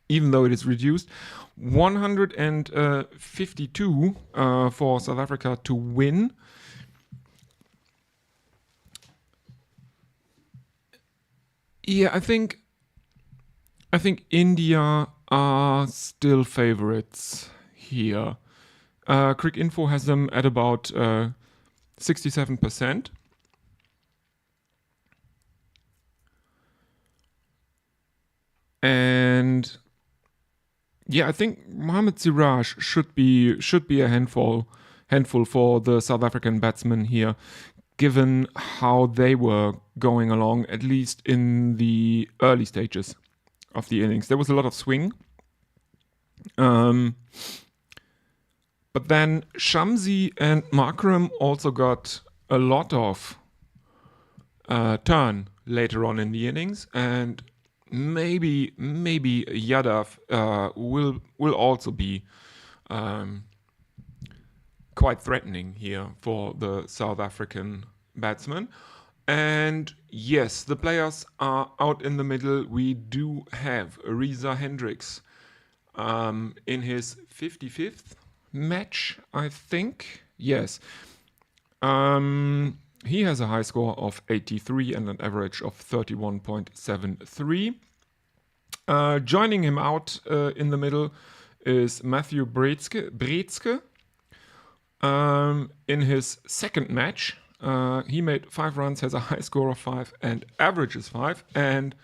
even though it is reduced. 152 for South Africa to win. Yeah, I think India are still favorites here. Cricinfo has them at about 67%. And yeah, I think Mohammad Siraj should be a handful for the South African batsmen here, given how they were going along, at least in the early stages of the innings. There was a lot of swing. But then Shamsi and Markram also got a lot of turn later on in the innings, and maybe Yadav will also be quite threatening here for the South African batsmen. And yes, the players are out in the middle. We do have Reza Hendricks in his 55th match, I think. Yes. He has a high score of 83 and an average of 31.73. Joining him out in the middle is Matthew Brezke. In his second match, he made 5 runs, has a high score of 5 and averages 5. And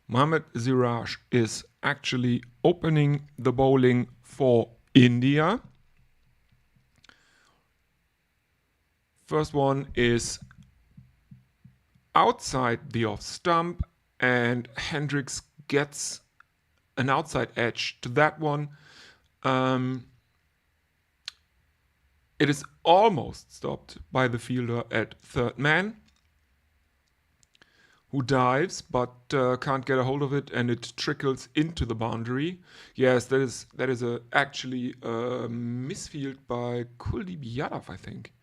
Mohammad Siraj is actually opening the bowling for India. First one is outside the off stump, and Hendricks gets an outside edge to that one. It is almost stopped by the fielder at third man, who dives but can't get a hold of it, and it trickles into the boundary. Yes, that is actually a misfield by Kuldeep Yadav, I think.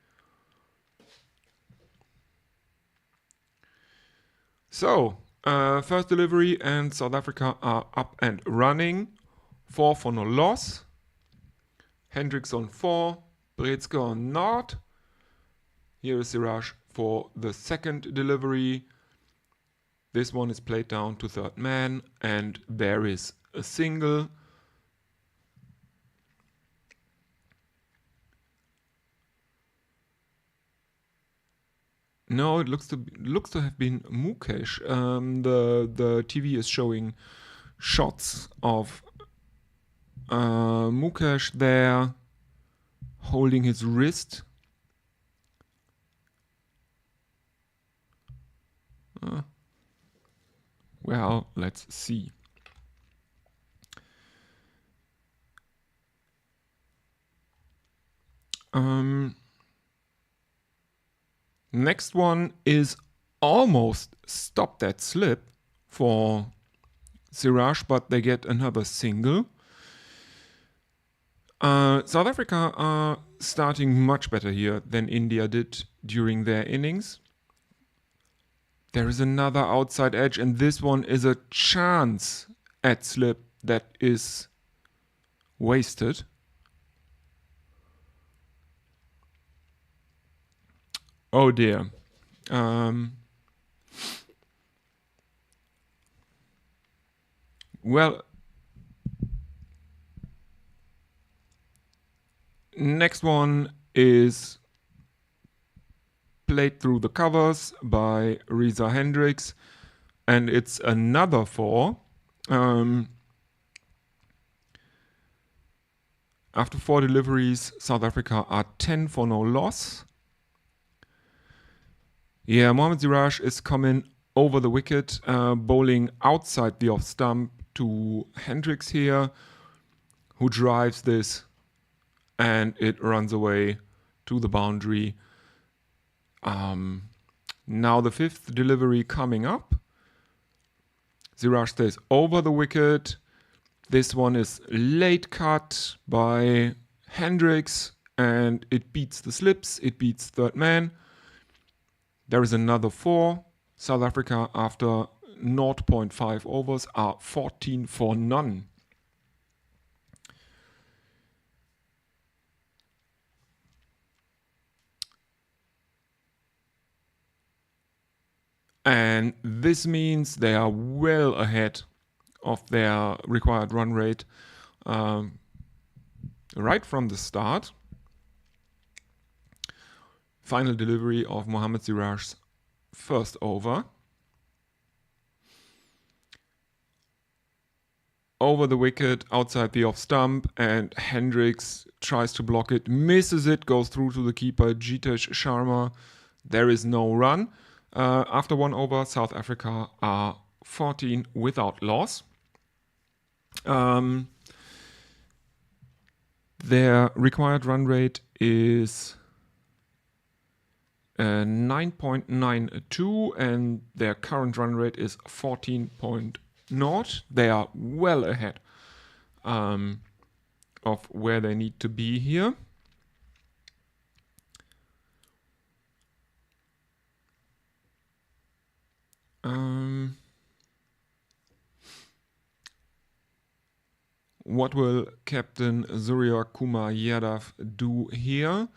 So, first delivery, and South Africa are up and running. 4 for no loss. Hendricks on 4. Brezke on not. Here is Siraj for the second delivery. This one is played down to third man, and there is a single. No, it looks to have been Mukesh. The TV is showing shots of Mukesh there holding his wrist. Well, let's see. Next one is almost stop that slip for Siraj, but they get another single. South Africa are starting much better here than India did during their innings. There is another outside edge, and this one is a chance at slip that is wasted. Oh dear. Well, next one is played through the covers by Reza Hendricks, and it's another 4. After 4 deliveries, South Africa are 10 for no loss. Yeah, Mohammad Siraj is coming over the wicket, bowling outside the off stump to Hendricks here, who drives this, and it runs away to the boundary. Now the 5th delivery coming up. Siraj stays over the wicket. This one is late cut by Hendricks, and it beats the slips, it beats third man. There is another 4. South Africa, after 0.5 overs, are 14 for none. And this means they are well ahead of their required run rate right from the start. Final delivery of Mohammad Siraj's first over. Over the wicket, outside the off stump, and Hendricks tries to block it, misses it, goes through to the keeper, Jitesh Sharma. There is no run. After 1 over, South Africa are 14 without loss. Their required run rate is 9.92, and their current run rate is 14.0. They are well ahead of where they need to be here. What will Captain Surya Kumar Yadav do here?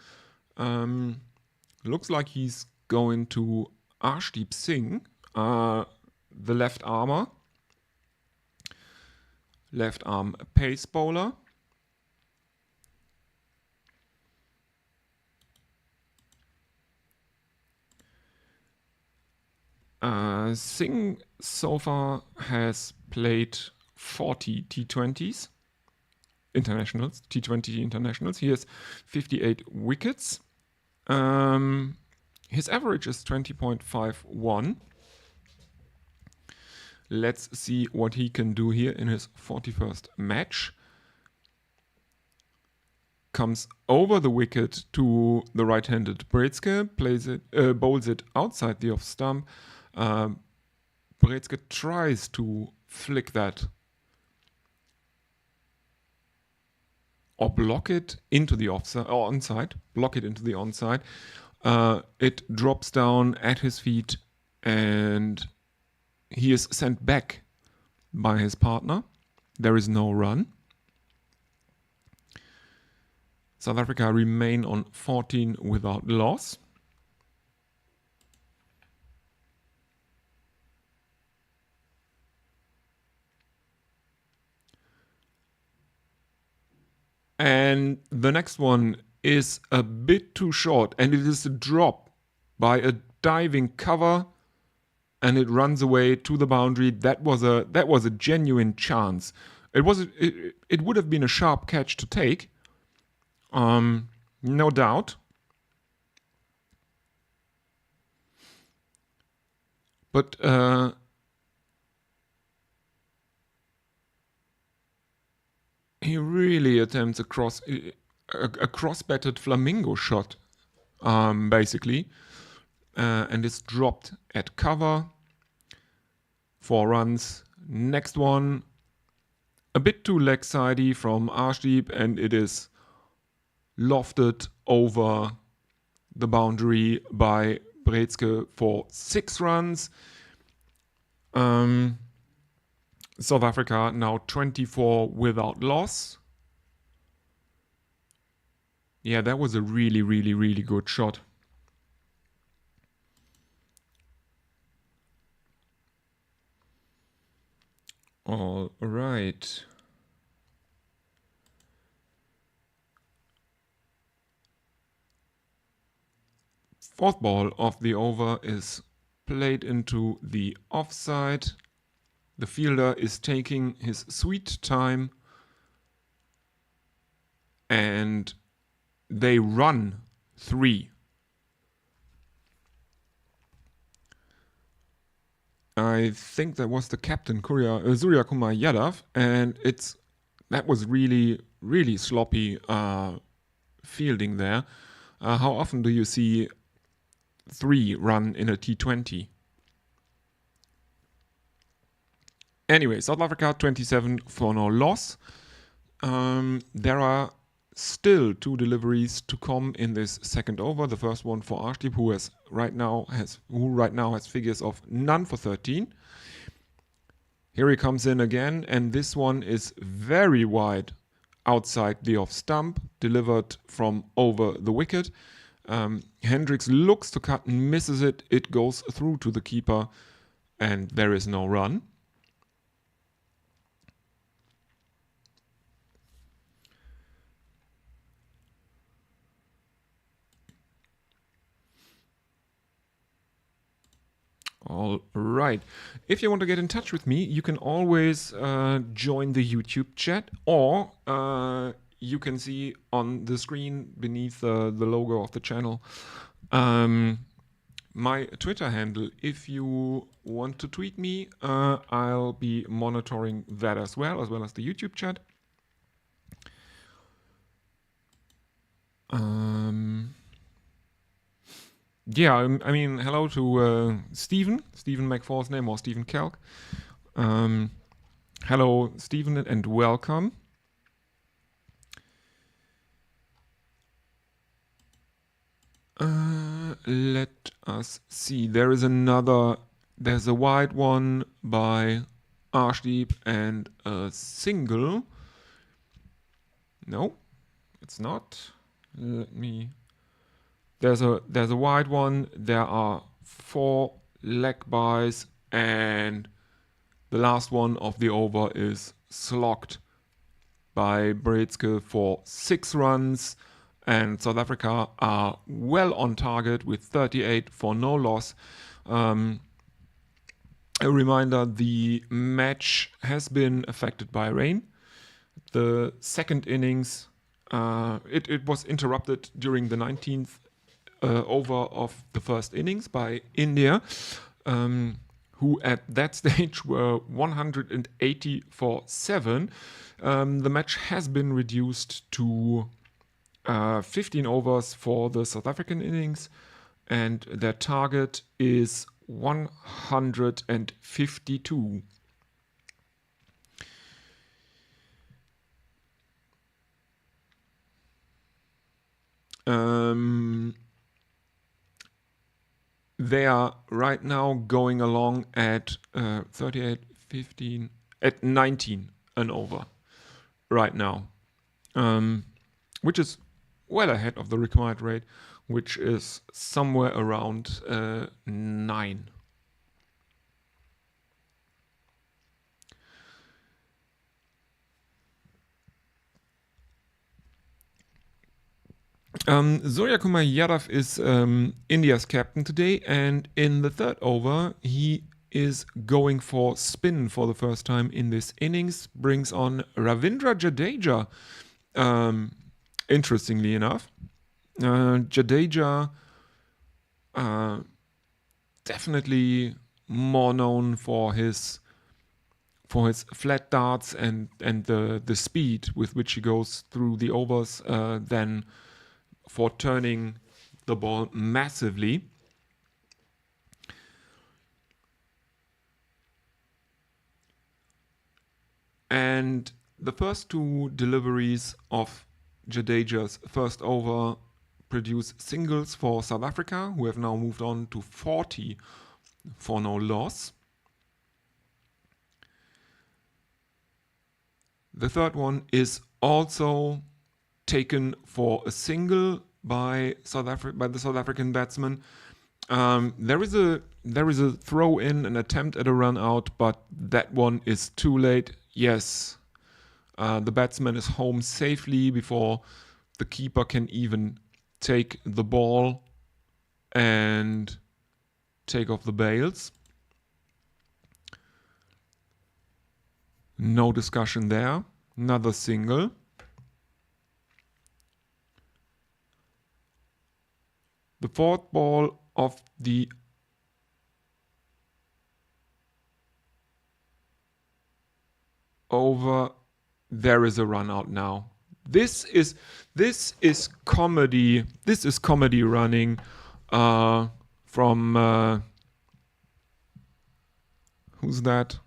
Looks like he's going to Arshdeep Singh, the left arm pace bowler. Singh so far has played 40 T20s, internationals, T20 internationals. He has 58 wickets. His average is 20.51. Let's see what he can do here in his 41st match. Comes over the wicket to the right-handed Brezke, bowls it outside the off stump. Brezke tries to flick that or block it into the offside or onside. Block it into the onside. It drops down at his feet, and he is sent back by his partner. There is no run. South Africa remain on 14 without loss. And the next one is a bit too short, and it is a drop by a diving cover, and it runs away to the boundary. That was a genuine chance. It would have been a sharp catch to take, no doubt. But he really attempts a cross-batted flamingo shot, basically, and it's dropped at cover. 4 runs. Next one, a bit too leg-sidey from Arshdeep, and it is lofted over the boundary by Brezke for 6 runs. South Africa now 24 without loss. Yeah, that was a really, really, really good shot. All right. Fourth ball of the over is played into the offside. The fielder is taking his sweet time, and they run 3. I think that was the captain, Surya Kumar Yadav, and that was really, really sloppy fielding there. How often do you see 3 run in a T20? Anyway, South Africa 27 for no loss. There are still 2 deliveries to come in this second over. The first one for Arshdeep, who right now has figures of none for 13. Here he comes in again, and this one is very wide outside the off stump, delivered from over the wicket. Hendricks looks to cut and misses it. It goes through to the keeper, and there is no run. All right. If you want to get in touch with me, you can always join the YouTube chat, or you can see on the screen beneath the logo of the channel my Twitter handle. If you want to tweet me, I'll be monitoring that as well as the YouTube chat. Yeah, I mean, hello to Stephen McFall's name, or Stephen Kelk. Hello, Stephen, and welcome. Let us see. There's a wide one by Arshdeep and a single. No, it's not. There's a wide one. There are 4 leg byes, and the last one of the over is slogged by Brezke for 6 runs. And South Africa are well on target with 38 for no loss. A reminder, the match has been affected by rain. The second innings, it was interrupted during the 19th over of the first innings by India, who at that stage were 180 for 7. The match has been reduced to 15 overs for the South African innings, and their target is 152. They are right now going along at 38, 15, at 19 and over right now, which is well ahead of the required rate, which is somewhere around 9. Surya Kumar Yadav is India's captain today, and in the third over, he is going for spin for the first time in this innings, brings on Ravindra Jadeja. Interestingly enough, Jadeja definitely more known for his flat darts and the speed with which he goes through the overs than for turning the ball massively. And the first two deliveries of Jadeja's first over produce singles for South Africa, who have now moved on to 40 for no loss. The third one is also taken for a single by the South African batsman. There is a throw in, an attempt at a run out, but that one is too late. Yes, the batsman is home safely before the keeper can even take the ball and take off the bails. No discussion there. Another single. The fourth ball of the over. There is a run out now. This is comedy. This is comedy running from who's that?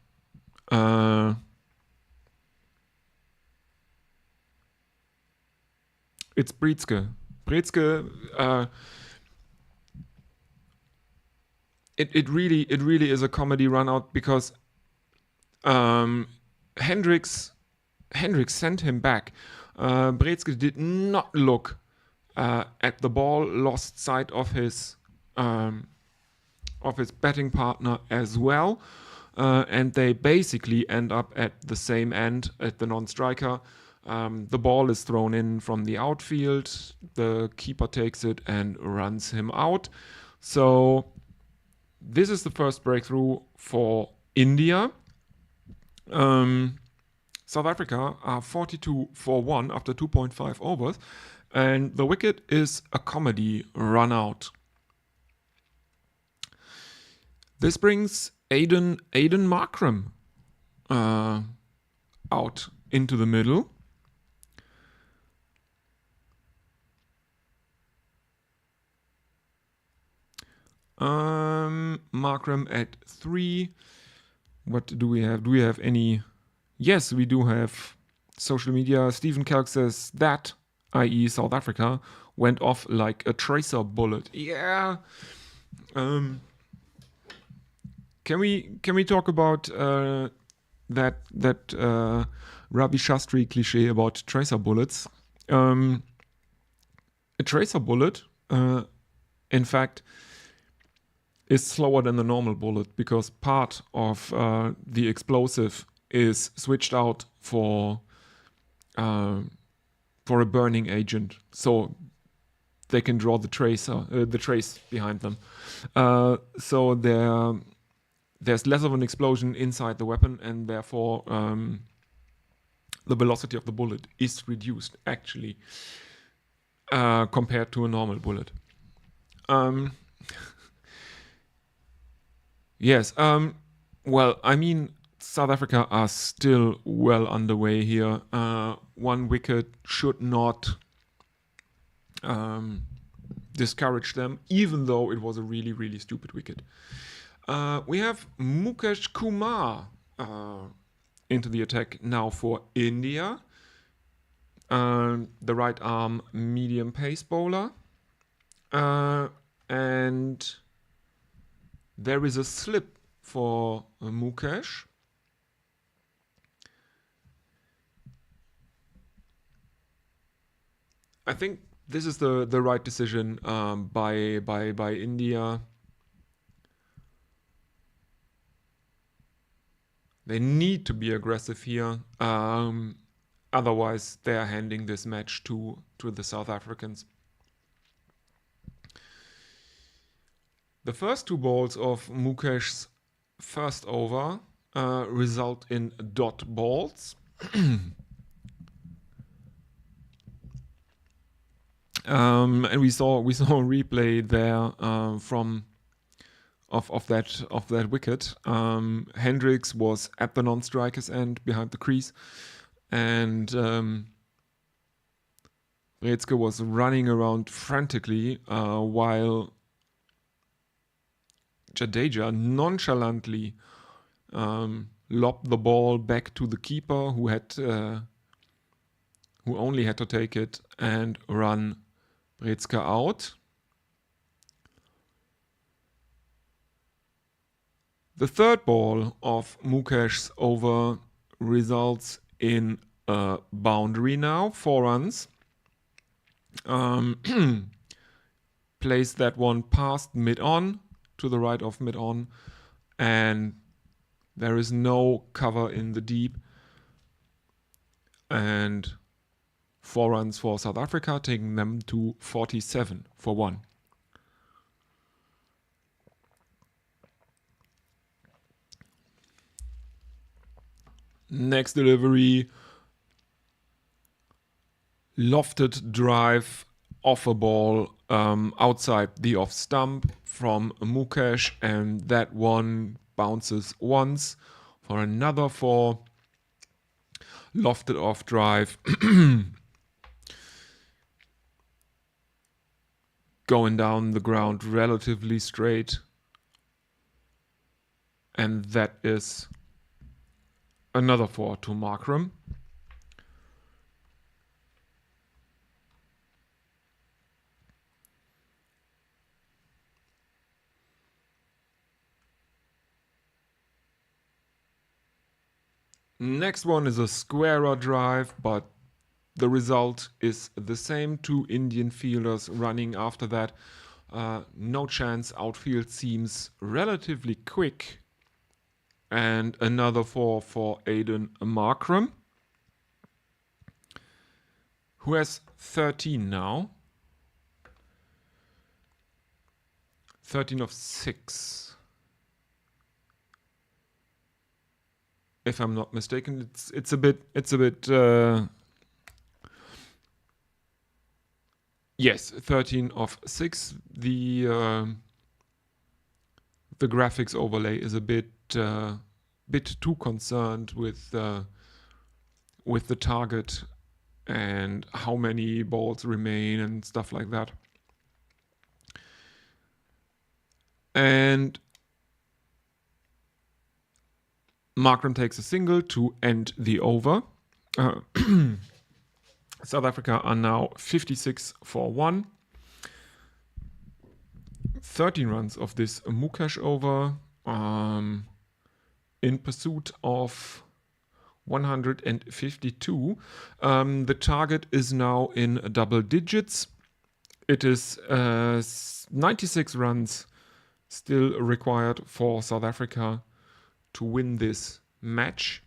It's Brietzke. Brietzke. It really is a comedy run out because Hendricks sent him back. Brietzke did not look at the ball, lost sight of his batting partner as well, and they basically end up at the same end at the non-striker. The ball is thrown in from the outfield. The keeper takes it and runs him out. So this is the first breakthrough for India. South Africa are 42 for 1 after 2.5 overs, and the wicket is a comedy run out. This brings Aiden Markram out into the middle. Markram at 3. What do we have? Do we have any? Yes, we do have social media. Stephen Kelk says that, i.e. South Africa, went off like a tracer bullet. Yeah. Can we talk about that Ravi Shastri cliche about tracer bullets? A tracer bullet, in fact, is slower than the normal bullet because part of the explosive is switched out for a burning agent, so they can draw the trace behind them. So there's less of an explosion inside the weapon, and therefore the velocity of the bullet is reduced actually compared to a normal bullet. Yes. Well, I mean, South Africa are still well underway here. One wicket should not discourage them, even though it was a really, really stupid wicket. We have Mukesh Kumar into the attack now for India. The right arm medium pace bowler. And there is a slip for Mukesh. I think this is the right decision by India. They need to be aggressive here. Otherwise, they are handing this match to the South Africans. The first two balls of Mukesh's first over result in dot balls. And we saw a replay there from of that wicket. Hendricks was at the non-striker's end behind the crease, and Brezke was running around frantically while Jadeja nonchalantly lobbed the ball back to the keeper, who only had to take it and run Brezke out. The third ball of Mukesh's over results in a boundary now, 4 runs. Placed that one past mid-on, to the right of mid-on, and there is no cover in the deep. And 4 runs for South Africa, taking them to 47 for 1. Next delivery, lofted drive off a ball outside the off stump from Mukesh, and that one bounces once for another 4. Lofted off drive. Going down the ground relatively straight. And that is another 4 to Markram. Next one is a Gqeberha drive, but the result is the same. 2 Indian fielders running after that. No chance. Outfield seems relatively quick. And another 4 for Aiden Markram, who has 13 now. 13 of 6. If I'm not mistaken, it's a bit yes, 13 of 6. The graphics overlay is a bit too concerned with the target and how many balls remain and stuff like that. And Markram takes a single to end the over. South Africa are now 56 for 1. 13 runs of this Mukesh over in pursuit of 152. The target is now in double digits. It is 96 runs still required for South Africa to win this match.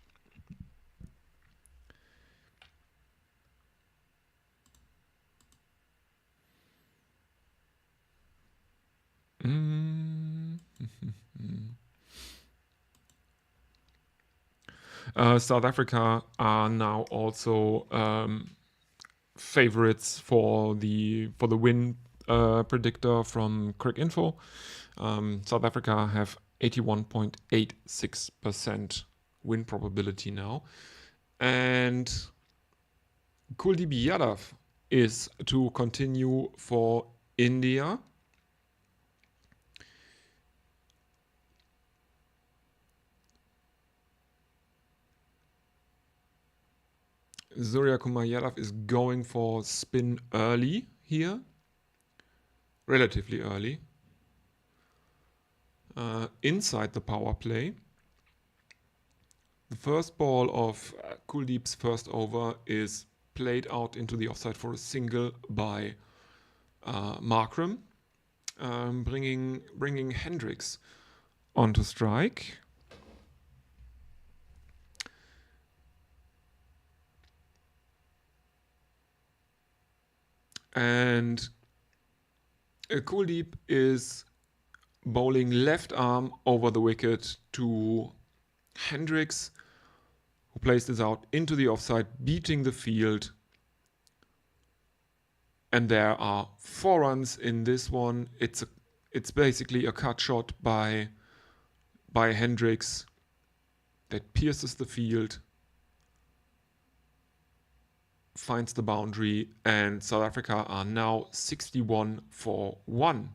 South Africa are now also favorites for the win predictor from Cricinfo. South Africa have 81.86% win probability now, and Kuldeep Yadav is to continue for India. Surya Kumar Yadav is going for spin early here, relatively early, inside the power play. The first ball of Kuldeep's first over is played out into the offside for a single by Markram, bringing Hendricks onto strike. And Kuldeep is bowling left arm over the wicket to Hendricks, who plays this out into the offside, beating the field. And there are 4 runs in this one. It's basically a cut shot by Hendricks that pierces the field, finds the boundary, and South Africa are now 61 for 1.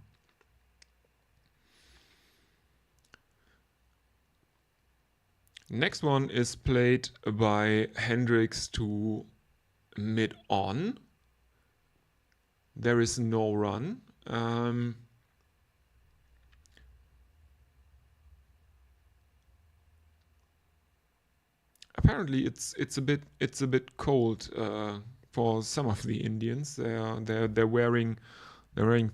Next one is played by Hendricks to mid-on. There is no run. Apparently, it's a bit cold for some of the Indians. They're wearing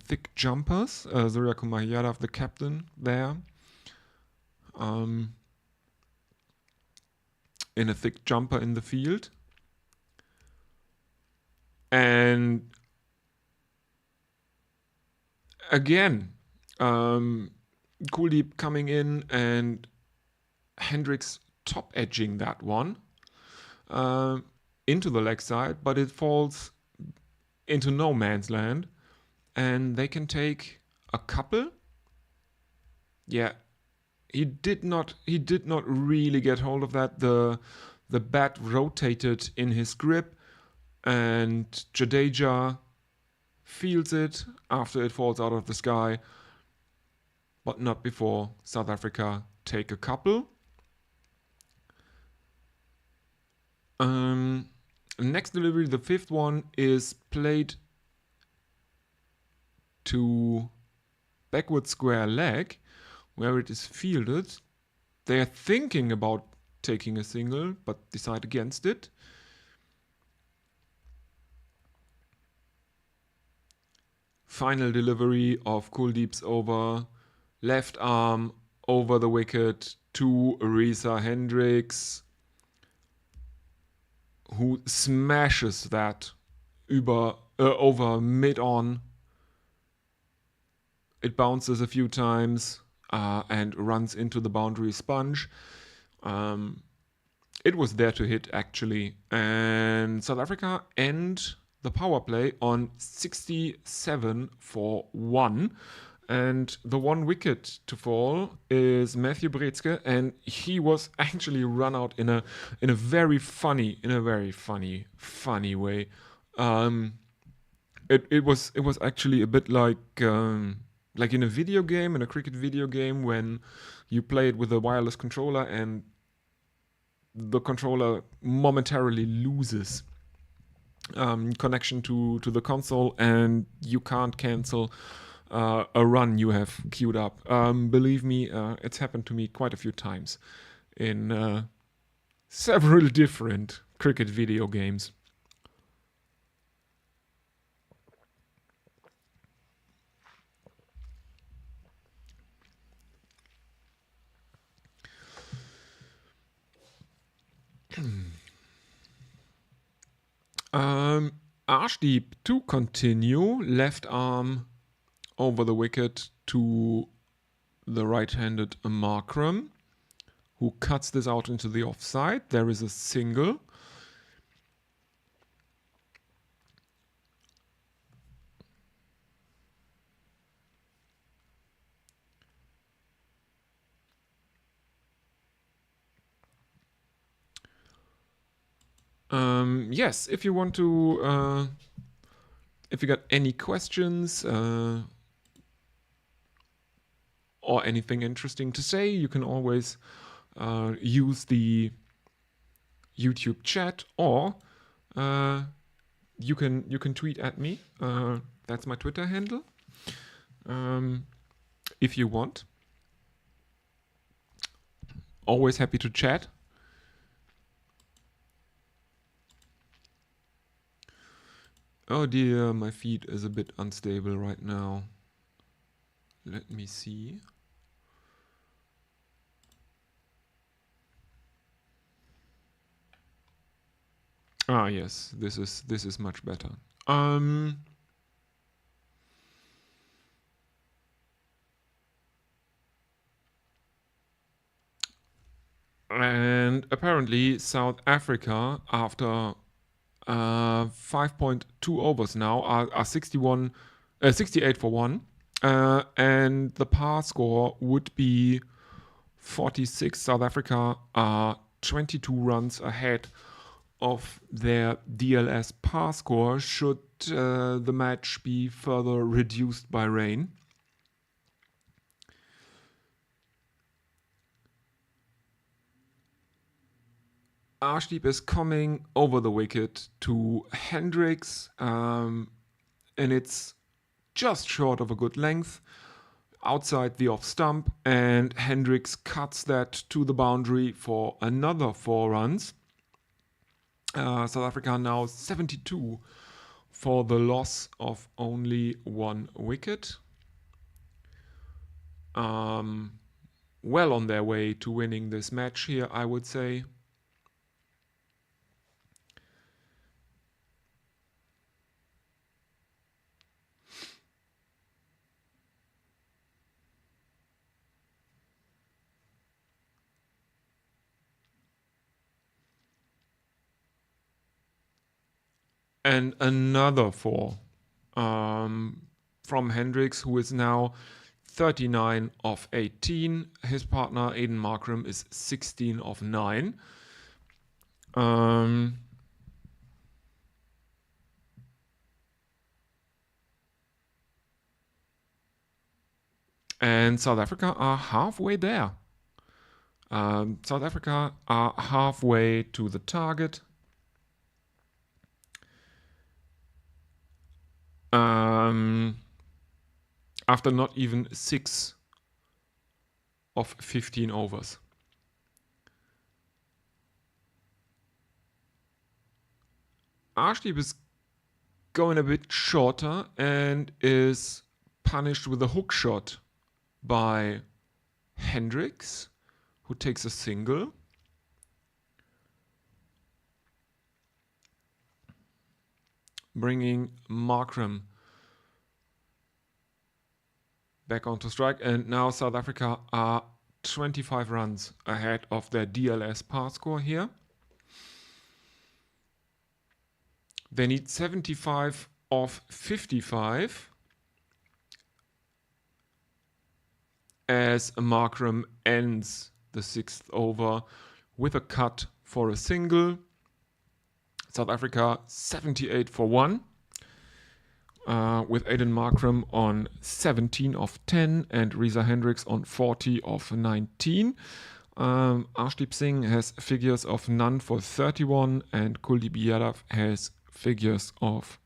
thick jumpers. Surya Kumar Yadav, the captain, there, in a thick jumper in the field, and again, Kuldeep coming in and Hendricks top edging that one into the leg side, but it falls into no man's land, and they can take a couple. Yeah, he did not really get hold of that. The bat rotated in his grip, and Jadeja feels it after it falls out of the sky, but not before South Africa take a couple. Next delivery, the 5th one, is played to backward square leg, where it is fielded. They are thinking about taking a single, but decide against it. Final delivery of Kuldeep's over, left arm over the wicket to Risa Hendricks, who smashes that over mid-on. It bounces a few times and runs into the boundary sponge. It was there to hit, actually. And South Africa end the power play on 67 for 1. And the 1 wicket to fall is Matthew Brezke, and he was actually run out in a very funny way. It was actually a bit like in a video game, in a cricket video game, when you play it with a wireless controller and the controller momentarily loses connection to the console, and you can't cancel a run you have queued up. Believe me, it's happened to me quite a few times in several different cricket video games. Arshdeep to continue, left arm over the wicket to the right-handed Markram, who cuts this out into the offside. There is a single. Yes, if you want to, if you got any questions or anything interesting to say, you can always use the YouTube chat, or you can tweet at me. That's my Twitter handle. If you want. Always happy to chat. Oh dear, my feed is a bit unstable right now. Let me see. Ah yes, this is much better. And apparently South Africa, after 5.2 overs now, are 68 for 1. And the par score would be 46. South Africa are 22 runs ahead of their DLS par score should the match be further reduced by rain. Arshdeep is coming over the wicket to Hendricks, and it's just short of a good length outside the off stump, and Hendricks cuts that to the boundary for another 4 runs. South Africa now 72 for the loss of only 1 wicket. Well on their way to winning this match here, I would say. And another 4 from Hendricks, who is now 39 of 18. His partner, Aiden Markram, is 16 of 9. And South Africa are halfway there. South Africa are halfway to the target. After not even 6 of 15 overs. Arshdeep is going a bit shorter and is punished with a hook shot by Hendricks, who takes a single. Bringing Markram back onto strike, and now South Africa are 25 runs ahead of their DLS par score here. They need 75 of 55 as Markram ends the 6th over with a cut for a single. South Africa 78 for 1. With Aiden Markram on 17 of 10 and Reza Hendricks on 40 of 19. Arshdeep Singh has figures of none for 31 and Kuldeep Yadav has figures of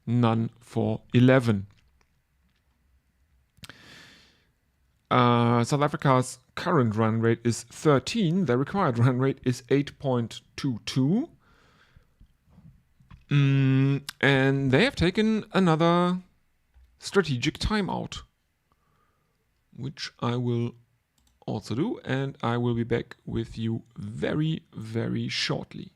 none for 11. South Africa's current run rate is 13. Their required run rate is 8.22. And they have taken another strategic timeout, which I will also do, and I will be back with you very, very shortly.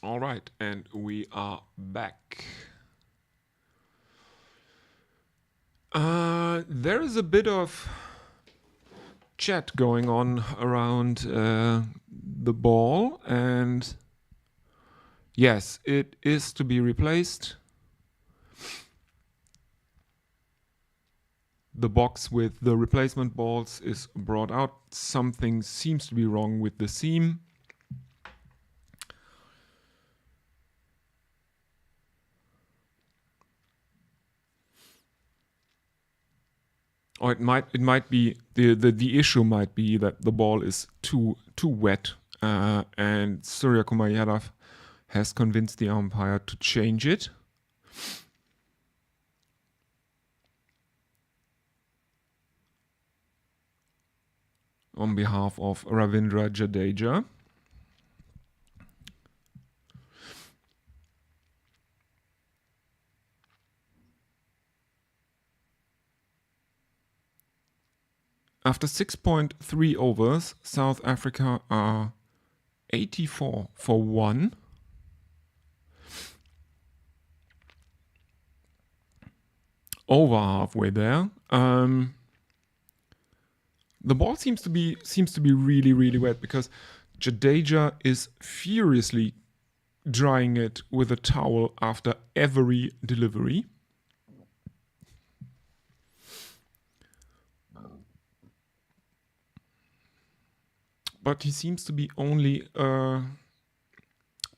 All right, and we are back. There is a bit of chat going on around the ball, and yes, it is to be replaced. The box with the replacement balls is brought out. Something seems to be wrong with the seam. Or it might be the issue might be that the ball is too wet, and Surya Kumar Yadav has convinced the umpire to change it. On behalf of Ravindra Jadeja. After 6.3 overs, South Africa are 84 for 1. Over halfway there. The ball seems to be really wet because Jadeja is furiously drying it with a towel after every delivery. But he seems to be only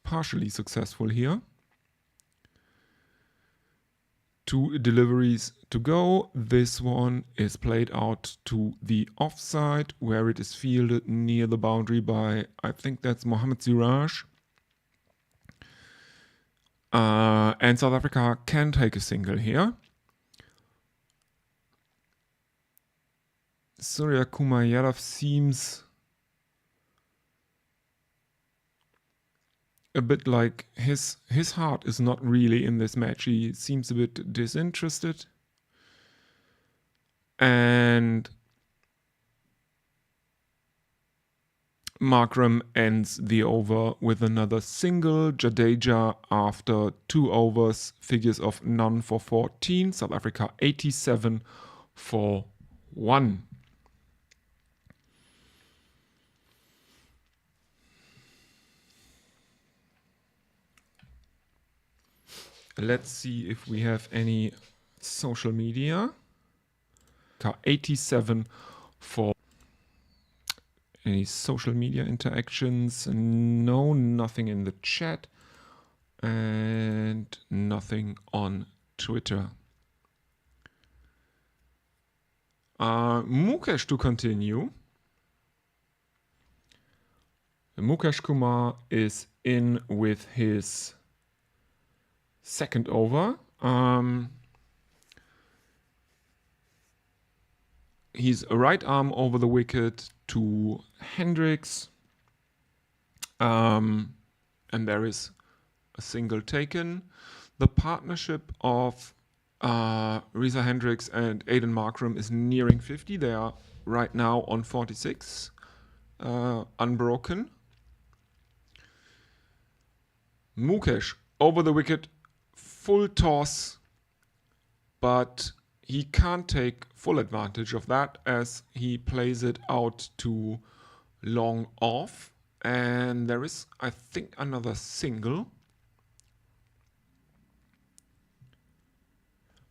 partially successful here. 2 deliveries to go. This one is played out to the offside, where it is fielded near the boundary by, I think that's Mohamed Siraj. And South Africa can take a single here. Surya Kumar Yadav seems a bit like his heart is not really in this match. He seems a bit disinterested. And Markram ends the over with another single. Jadeja, after 2 overs, figures of none for 14. South Africa 87 for 1. Let's see if we have any social media. 87 for any social media interactions. No, nothing in the chat. And nothing on Twitter. Mukesh to continue. Mukesh Kumar is in with his second over. He's a right arm over the wicket to Hendricks. And there is a single taken. The partnership of Reza Hendricks and Aiden Markram is nearing 50. They are right now on 46. Unbroken. Mukesh over the wicket. Full toss, but he can't take full advantage of that as he plays it out to long off. And there is, I think, another single.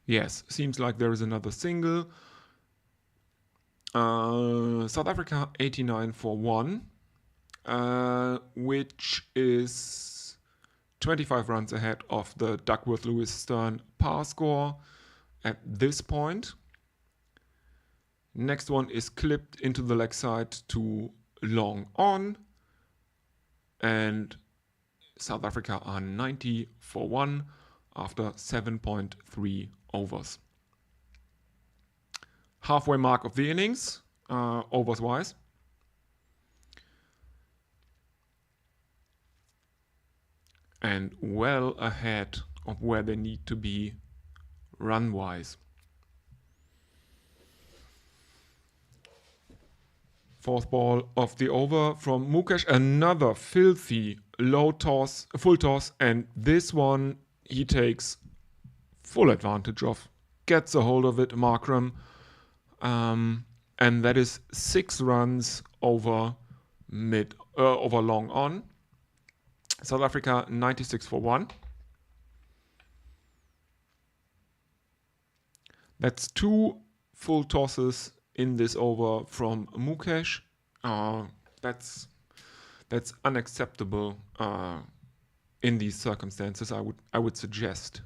Yes, seems like there is another single. South Africa 89 for 1, which is 25 runs ahead of the Duckworth-Lewis-Stern par score at this point. Next one is clipped into the leg side to long on. And South Africa are 90 for 1 after 7.3 overs. Halfway mark of the innings, overs-wise. And well ahead of where they need to be run-wise. Fourth ball of the over from Mukesh. Another filthy low toss, full toss, and this one he takes full advantage of. Gets a hold of it, Markram. And that is 6 runs over over long on. South Africa 96 for 1. That's 2 full tosses in this over from Mukesh. That's unacceptable in these circumstances, I would suggest.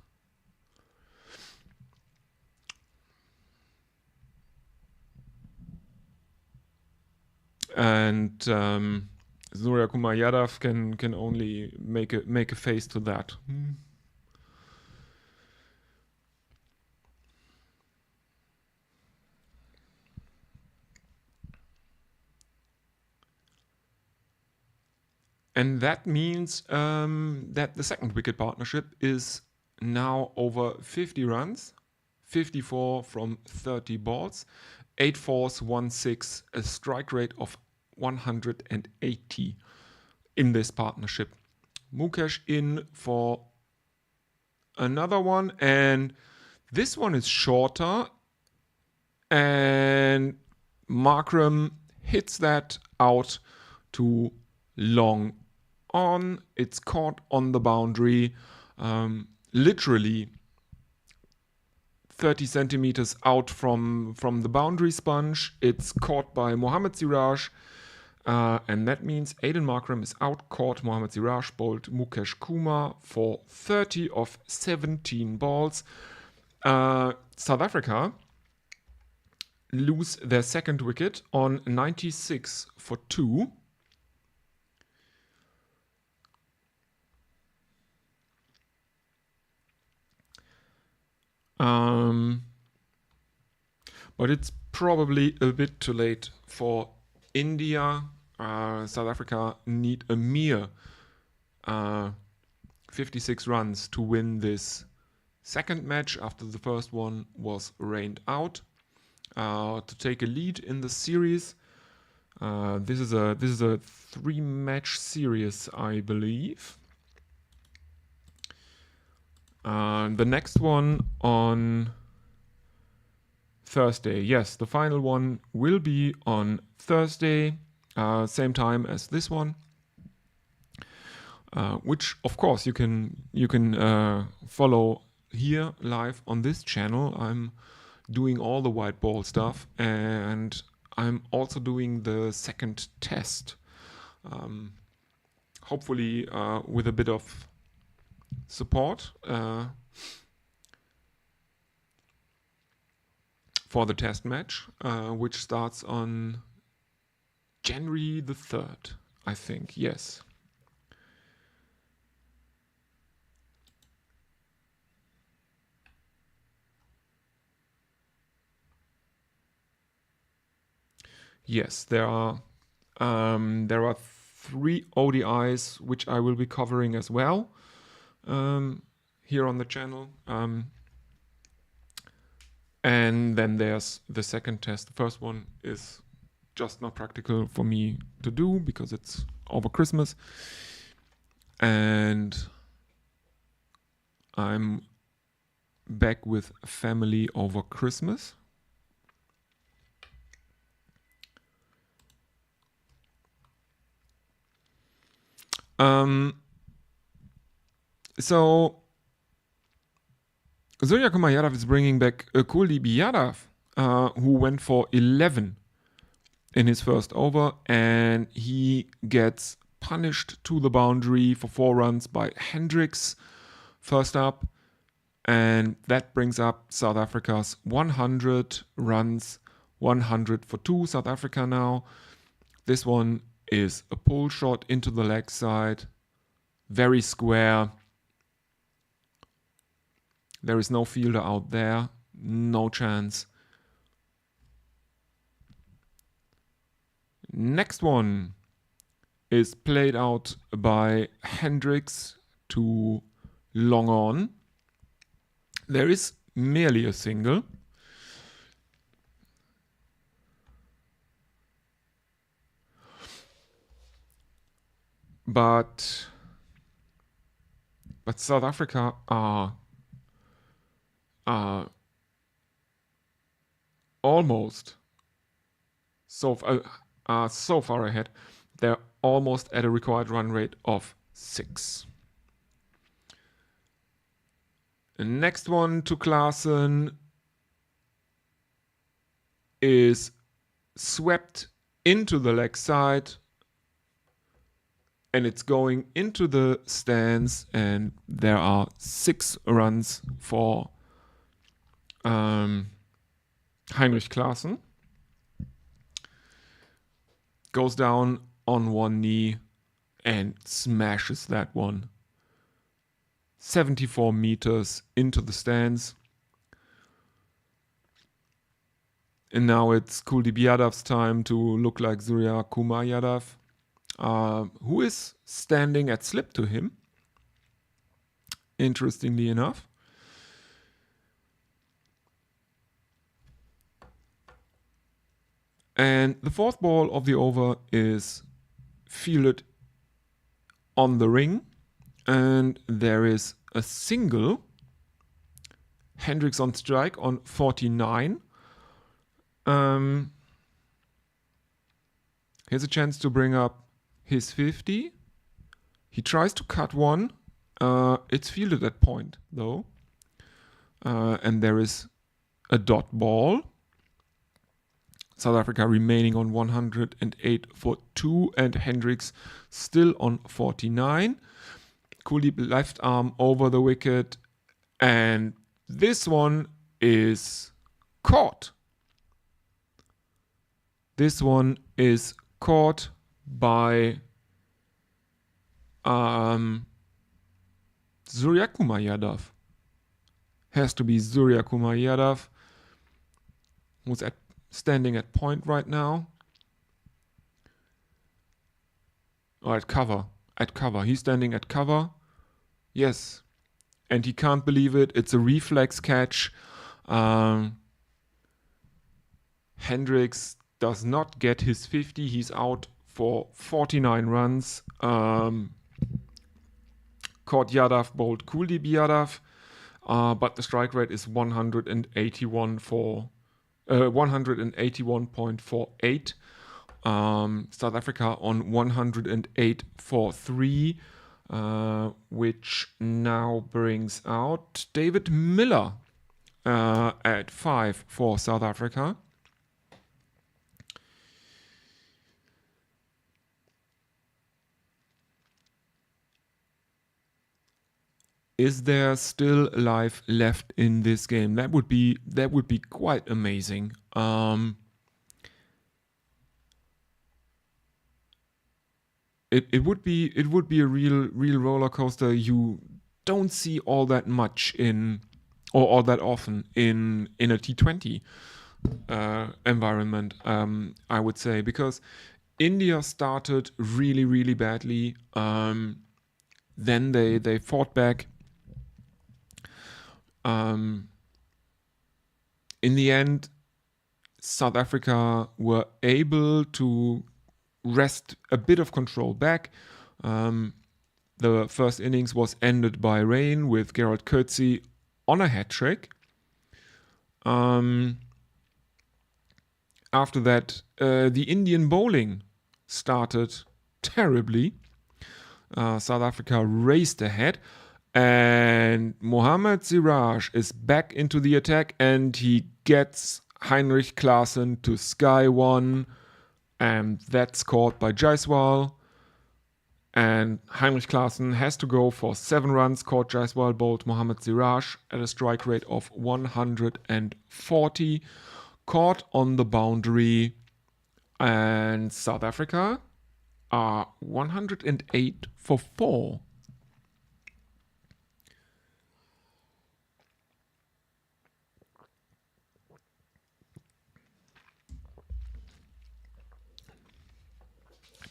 And Surya Kumar Yadav can only make a face to that. And that means that the second wicket partnership is now over 50 runs, 54 from 30 balls, 8 fours, 1 6, a strike rate of 180 in this partnership. Mukesh in for another one, and this one is shorter, and Markram hits that out to long on. It's caught on the boundary, literally 30 centimeters out from the boundary sponge. It's caught by Mohammad Siraj, and that means Aiden Markram is out, caught Mohammad Siraj, bowled Mukesh Kumar for 30 of 17 balls. South Africa lose their second wicket on 96 for 2. But it's probably a bit too late for India. South Africa need a mere 56 runs to win this second match after the first one was rained out, to take a lead in the series. This is a 3-match series, I believe. The next one on Thursday. Yes, the final one will be on Thursday, same time as this one. Which, of course, you can follow here live on this channel. I'm doing all the white ball stuff, and I'm also doing the second test. Hopefully, with a bit of support for the test match, which starts on January the 3rd, I think. Yes. Yes, there are 3 ODIs which I will be covering as well here on the channel. And then there's the second test. The first one is just not practical for me to do because it's over Christmas. And I'm back with family over Christmas. So Surya Kumar Yadav is bringing back Kuldeep Yadav, who went for 11 in his first over, and he gets punished to the boundary for 4 runs by Hendricks first up, and that brings up South Africa's 100 runs, 100 for 2 South Africa now. This one is a pull shot into the leg side, very square. There is no fielder out there, no chance. Next one is played out by Hendricks to long on. There is merely a single. But but South Africa are almost so far ahead. They're almost at a required run rate of 6. The next one to Klaassen is swept into the leg side, and it's going into the stands, and there are 6 runs for Heinrich Klaassen. Goes down on one knee and smashes that one 74 meters into the stands. And now it's Kuldeep Yadav's time to look like Surya Kumar Yadav, who is standing at slip to him, interestingly enough. And the 4th ball of the over is fielded on the ring, and there is a single. Hendricks on strike on 49. Here's a chance to bring up his 50. He tries to cut one. It's fielded at point, though. And there is a dot ball. South Africa remaining on 108 for 2, and Hendricks still on 49. Kuldeep left arm over the wicket, and this one is caught. This one is caught by Surya Kumar Yadav. Has to be Surya Kumar Yadav, who's standing at point right now. Or at cover. At cover. He's standing at cover. Yes. And he can't believe it. It's a reflex catch. Hendricks does not get his 50. He's out for 49 runs. Caught Yadav, bowled Kuldeep Yadav. But the strike rate is 181.48. South Africa on 108 for 3, which now brings out David Miller at 5 for South Africa. Is there still life left in this game? That would be quite amazing. It would be a real roller coaster. You don't see all that much or all that often in a T20 environment. I would say, because India started really badly. Then they fought back. In the end, South Africa were able to wrest a bit of control back. The first innings was ended by rain with Gerald Coetzee on a hat-trick. After that, the Indian bowling started terribly. South Africa raced ahead, and Mohammad Siraj is back into the attack, and he gets Heinrich Klaassen to sky one, and that's caught by Jaiswal. And Heinrich Klaassen has to go for 7 runs. Caught Jaiswal, bowled Mohammad Siraj at a strike rate of 140. Caught on the boundary, and South Africa are 108 for 4.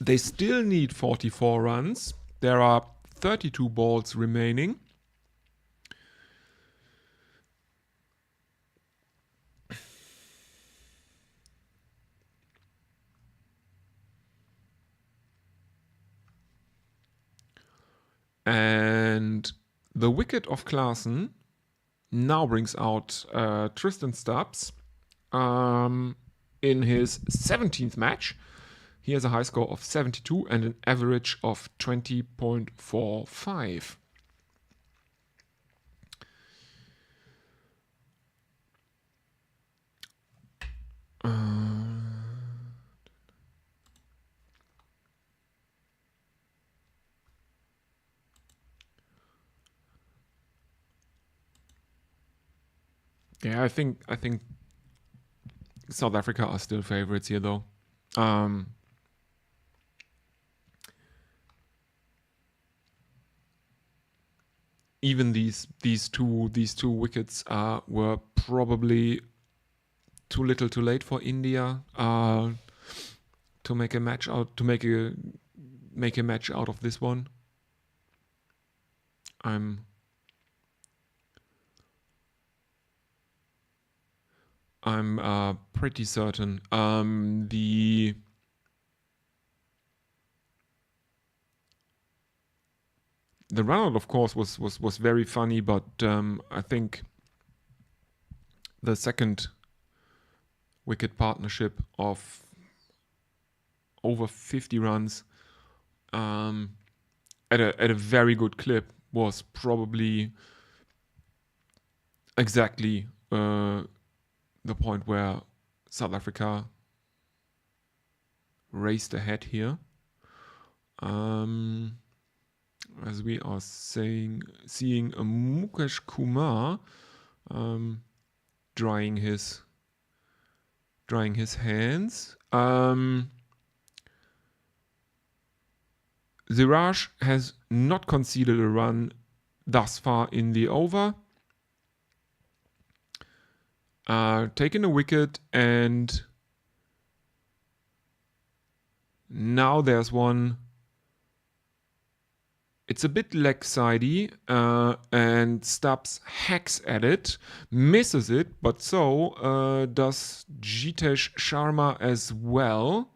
They still need 44 runs. There are 32 balls remaining. And The wicket of Klaassen now brings out Tristan Stubbs in his 17th match. He has a high score of 72 and an average of 20.45. Yeah, I think South Africa are still favorites here, though. Even these two wickets were probably too little, too late for India to make a match out of this one. I'm pretty certain. The run out, of course, was very funny, but I think the second wicket partnership of over 50 runs at a very good clip was probably exactly the point where South Africa raced ahead here. As we are seeing a Mukesh Kumar drying his hands. Siraj has not conceded a run thus far in the over. Taken a wicket, and now there's one. It's a bit leg-sidey, and Stubbs hacks at it, misses it, but so does Jitesh Sharma as well.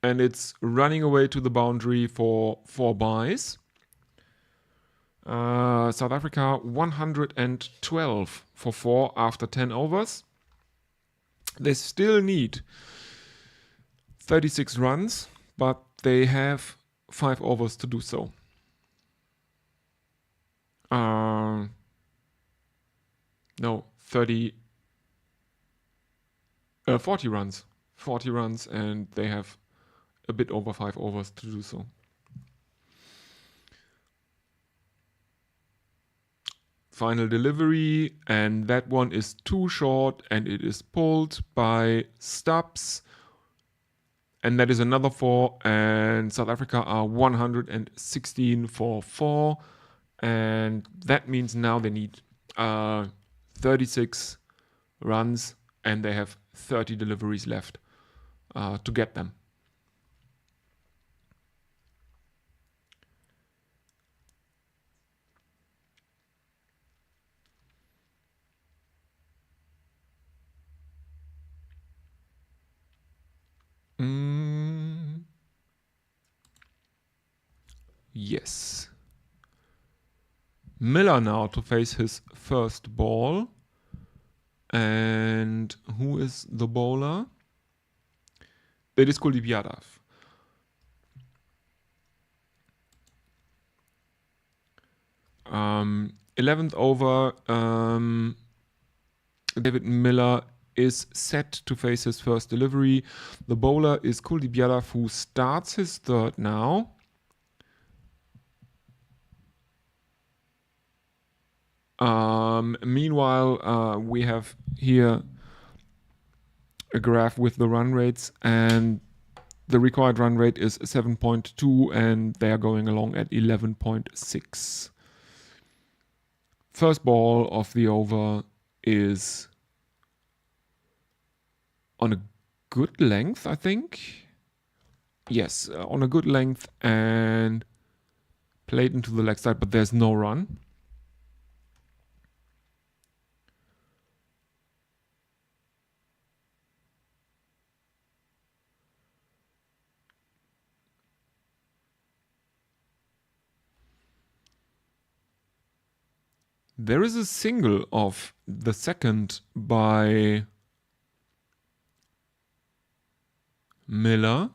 And it's running away to the boundary for 4 byes. South Africa 112 for 4 after 10 overs. They still need 36 runs, but they have 5 overs to do so. 40 runs. 40 runs, and they have a bit over 5 overs to do so. Final delivery, and that one is too short, and it is pulled by Stubbs. And that is another 4, and South Africa are 116 for 4. And that means now they need 36 runs, and they have 30 deliveries left to get them. Yes. Miller now to face his first ball. And who is the bowler? It is Gqeberha. 11th over, David Miller is set to face his first delivery. The bowler is Gqeberha, who starts his third now. Meanwhile, we have here a graph with the run rates, and the required run rate is 7.2, and they are going along at 11.6. First ball of the over is on a good length, I think. Yes, on a good length, and played into the leg side, but there's no run. There is a single of the second by Miller.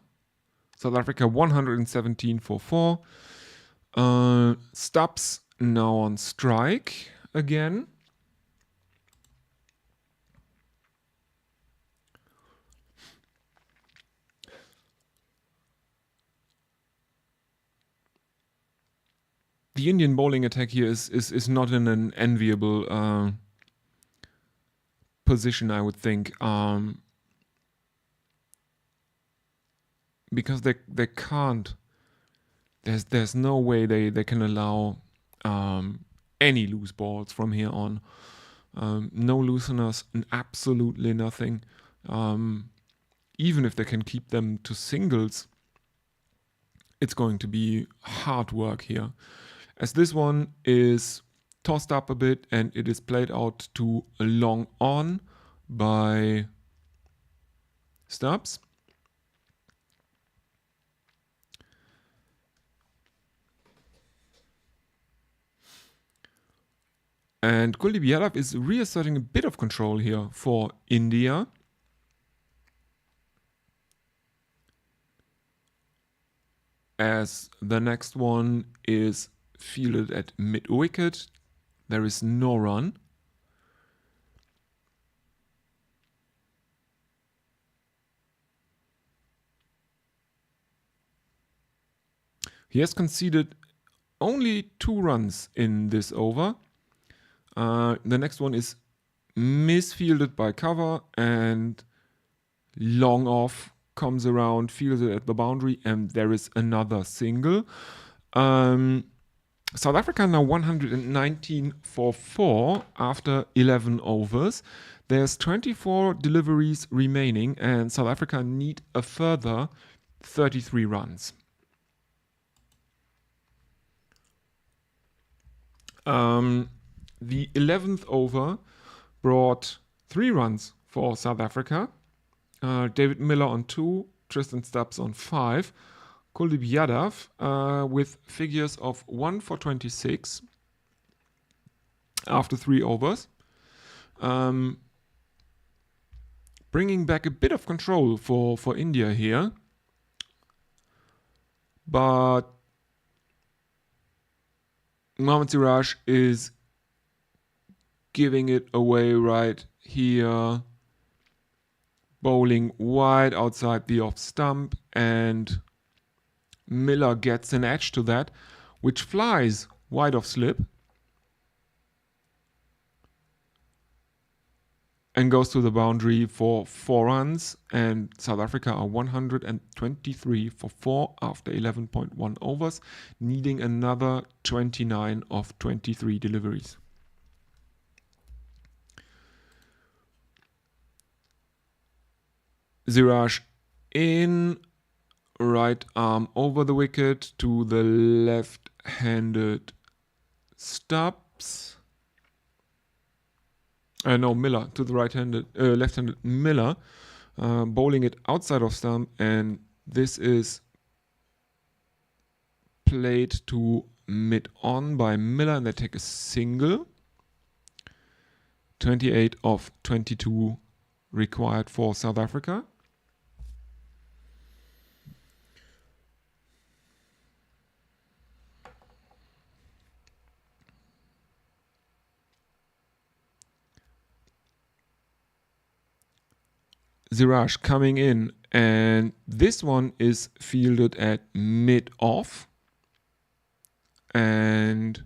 South Africa 117 for 4. Stubbs now on strike again. The Indian bowling attack here is not in an enviable position, I would think, because they can't. There's no way they can allow any loose balls from here on. No looseners, absolutely nothing. Even if they can keep them to singles, it's going to be hard work here. As this one is tossed up a bit and it is played out to a long on by Stubbs. And Gqeberha is reasserting a bit of control here for India. As the next one is fielded at mid-wicket, there is no run. He has conceded only 2 runs in this over. The next one is misfielded by cover and long off, comes around, fields it at the boundary, and there is another single. South Africa now 119 for 4 after 11 overs. There's 24 deliveries remaining and South Africa need a further 33 runs. The 11th over brought 3 runs for South Africa. David Miller on 2, Tristan Stubbs on 5. Gqeberha with figures of 1 for 26 after 3 overs. Bringing back a bit of control for India here. But Mohammad Siraj is giving it away right here. Bowling wide outside the off stump, and Miller gets an edge to that, which flies wide off slip and goes to the boundary for 4 runs, and South Africa are 123 for 4 after 11.1 overs, needing another 29 of 23 deliveries. Siraj in, right arm over the wicket to the left-handed Stubbs. No, Miller to the left-handed Miller, bowling it outside of stump, and this is played to mid-on by Miller, and they take a single. 28 of 22 required for South Africa. Siraj coming in, and this one is fielded at mid-off, and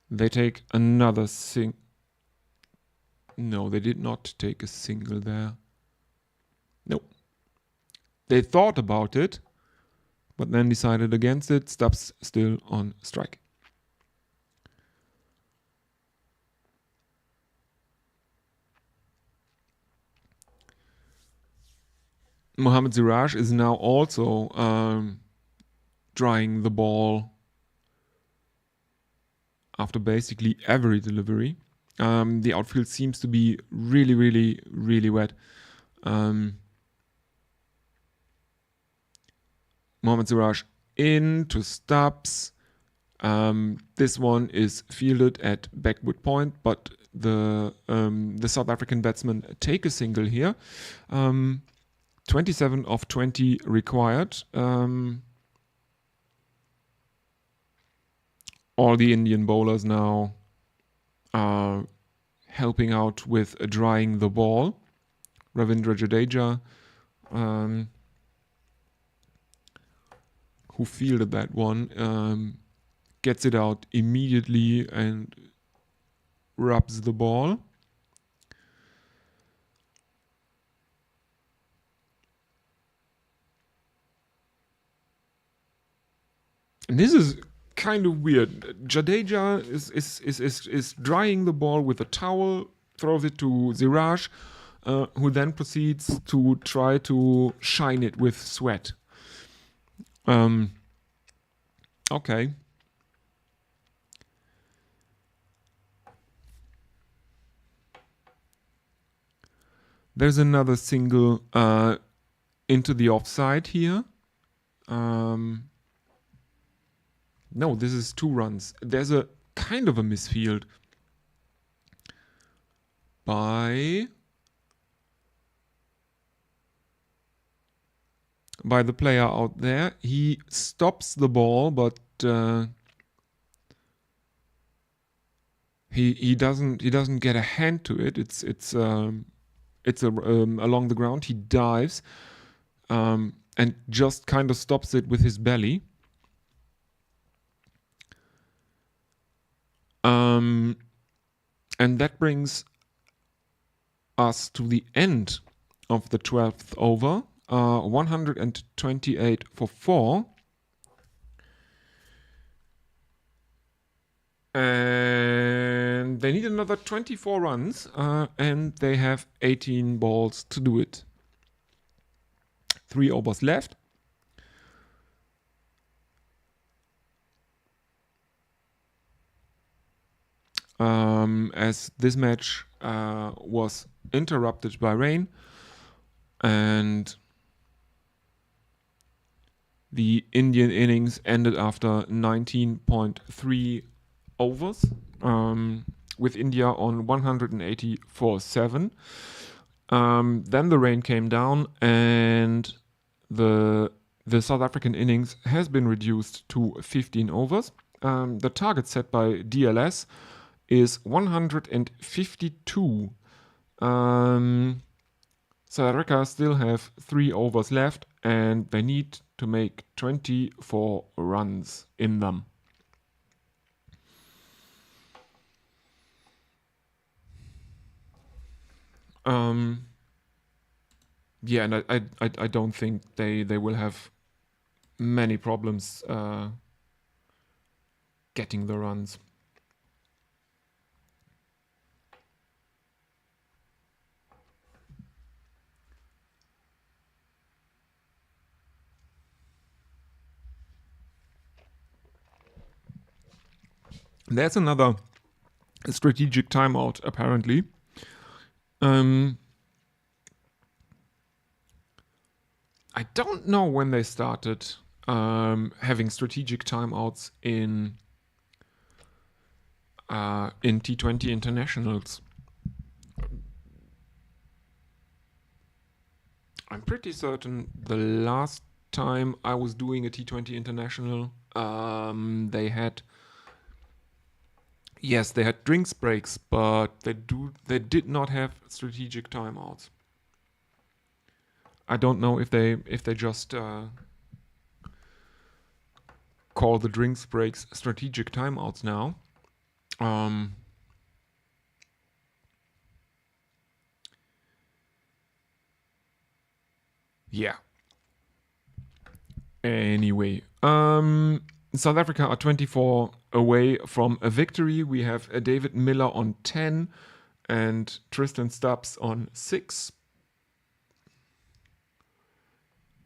they take another single. No, they did not take a single there. No. They thought about it, but then decided against it. Stubbs still on strike. Mohammad Siraj is now also drying the ball after basically every delivery. The outfield seems to be really, really, really wet. Mohammad Siraj in to Stubbs. This one is fielded at backward point, but the South African batsmen take a single here. 27 of 20 required. All the Indian bowlers now are helping out with drying the ball. Ravindra Jadeja, who fielded that one, gets it out immediately and rubs the ball. And this is kind of weird. Jadeja is drying the ball with a towel, throws it to Siraj, who then proceeds to try to shine it with sweat. Okay. There's another single into the offside here. No, this is 2 runs. There's a kind of a misfield by the player out there. He stops the ball, but he doesn't get a hand to it. It's along the ground. He dives and just kind of stops it with his belly. And that brings us to the end of the 12th over. 128 for 4. And they need another 24 runs, and they have 18 balls to do it. 3 overs left. As this match was interrupted by rain, and the Indian innings ended after 19.3 overs, with India on 180 for 7. Then the rain came down, and the South African innings has been reduced to 15 overs. The target set by DLS is 152. South Africa still have 3 overs left, and they need to make 24 runs in them. Yeah, and I don't think they will have many problems getting the runs. There's another strategic timeout, apparently. I don't know when they started having strategic timeouts in T20 internationals. I'm pretty certain the last time I was doing a T20 international, they had drinks breaks, but they did not have strategic timeouts. I don't know if they just call the drinks breaks strategic timeouts now. Yeah. Anyway, South Africa are 24 away from a victory. We have David Miller on 10 and Tristan Stubbs on 6.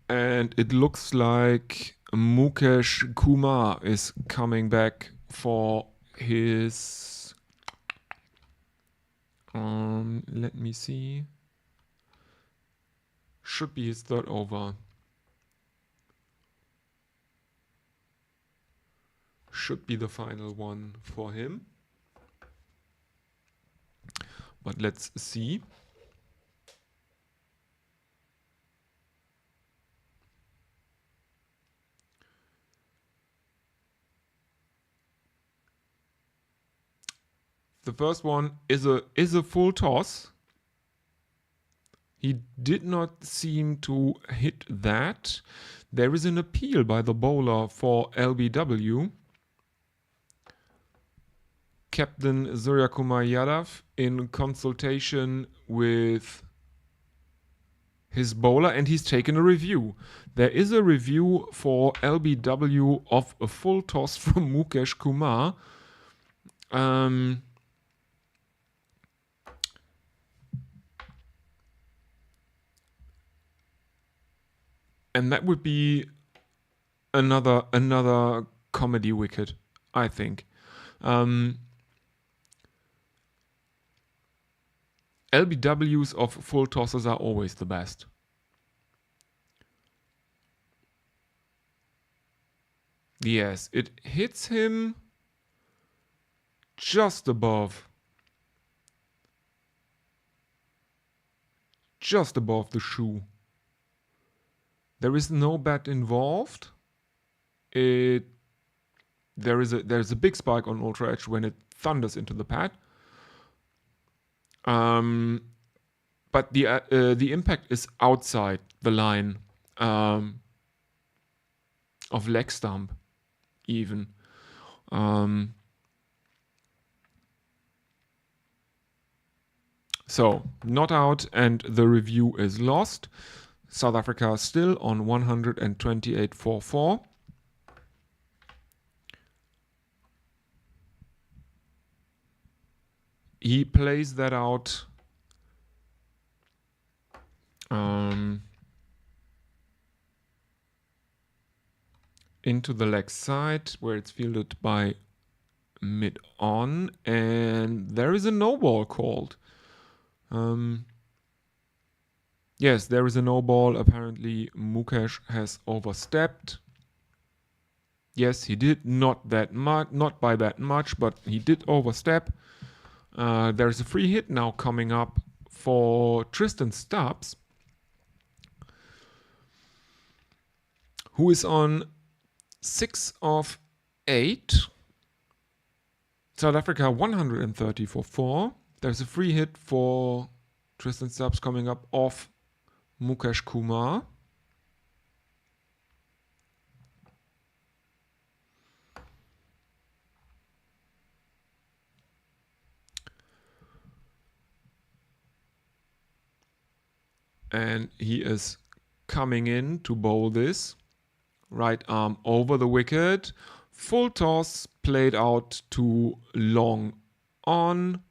And it looks like Mukesh Kumar is coming back for his... let me see. Should be his 3rd over. should be the final one for him. But let's see. The first one is a full toss. He did not seem to hit that. There is an appeal by the bowler for LBW. Captain Suryakumar Yadav in consultation with his bowler, and he's taken a review. There is a review for LBW of a full toss from Mukesh Kumar. And that would be another comedy wicket, I think. LBWs of full tosses are always the best. Yes, it hits him just above the shoe. There is no bat involved. There's a big spike on Ultra Edge when it thunders into the pad. But the impact is outside the line of leg stump, even. So not out, and the review is lost. South Africa still on 128 for 4. He plays that out into the leg side, where it's fielded by mid-on, and there is a no ball called. Yes, there is a no ball. Apparently Mukesh has overstepped. Yes, he did, not by that much, but he did overstep. There's a free hit now coming up for Tristan Stubbs, who is on 6 of 8. South Africa 130 for 4. There's a free hit for Tristan Stubbs coming up off Mukesh Kumar. And he is coming in to bowl this. Right arm over the wicket. Full toss, played out to long on.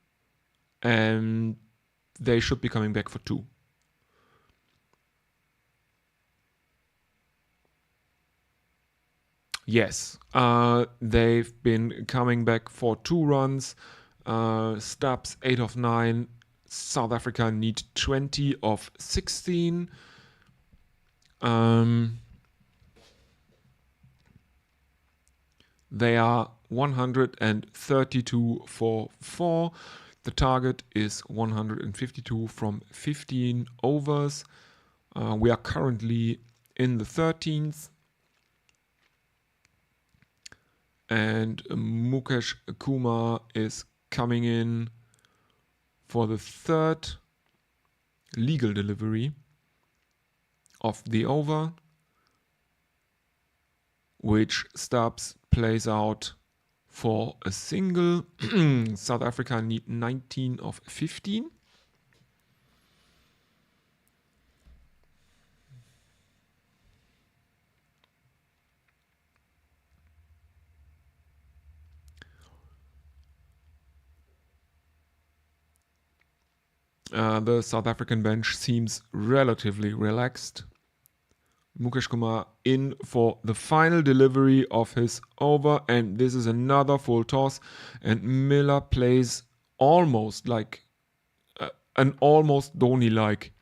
And they should be coming back for 2. Yes, they've been coming back for 2 runs. Stubbs 8 of 9. South Africa need 20 of 16. They are 132 for 4. The target is 152 from 15 overs. We are currently in the 13th. And Mukesh Kumar is coming in for the 3rd legal delivery of the over, which Stubbs plays out for a single. South Africa need 19 of 15. The South African bench seems relatively relaxed. Mukesh Kumar in for the final delivery of his over, and this is another full toss, and Miller plays almost like an almost Dhoni-like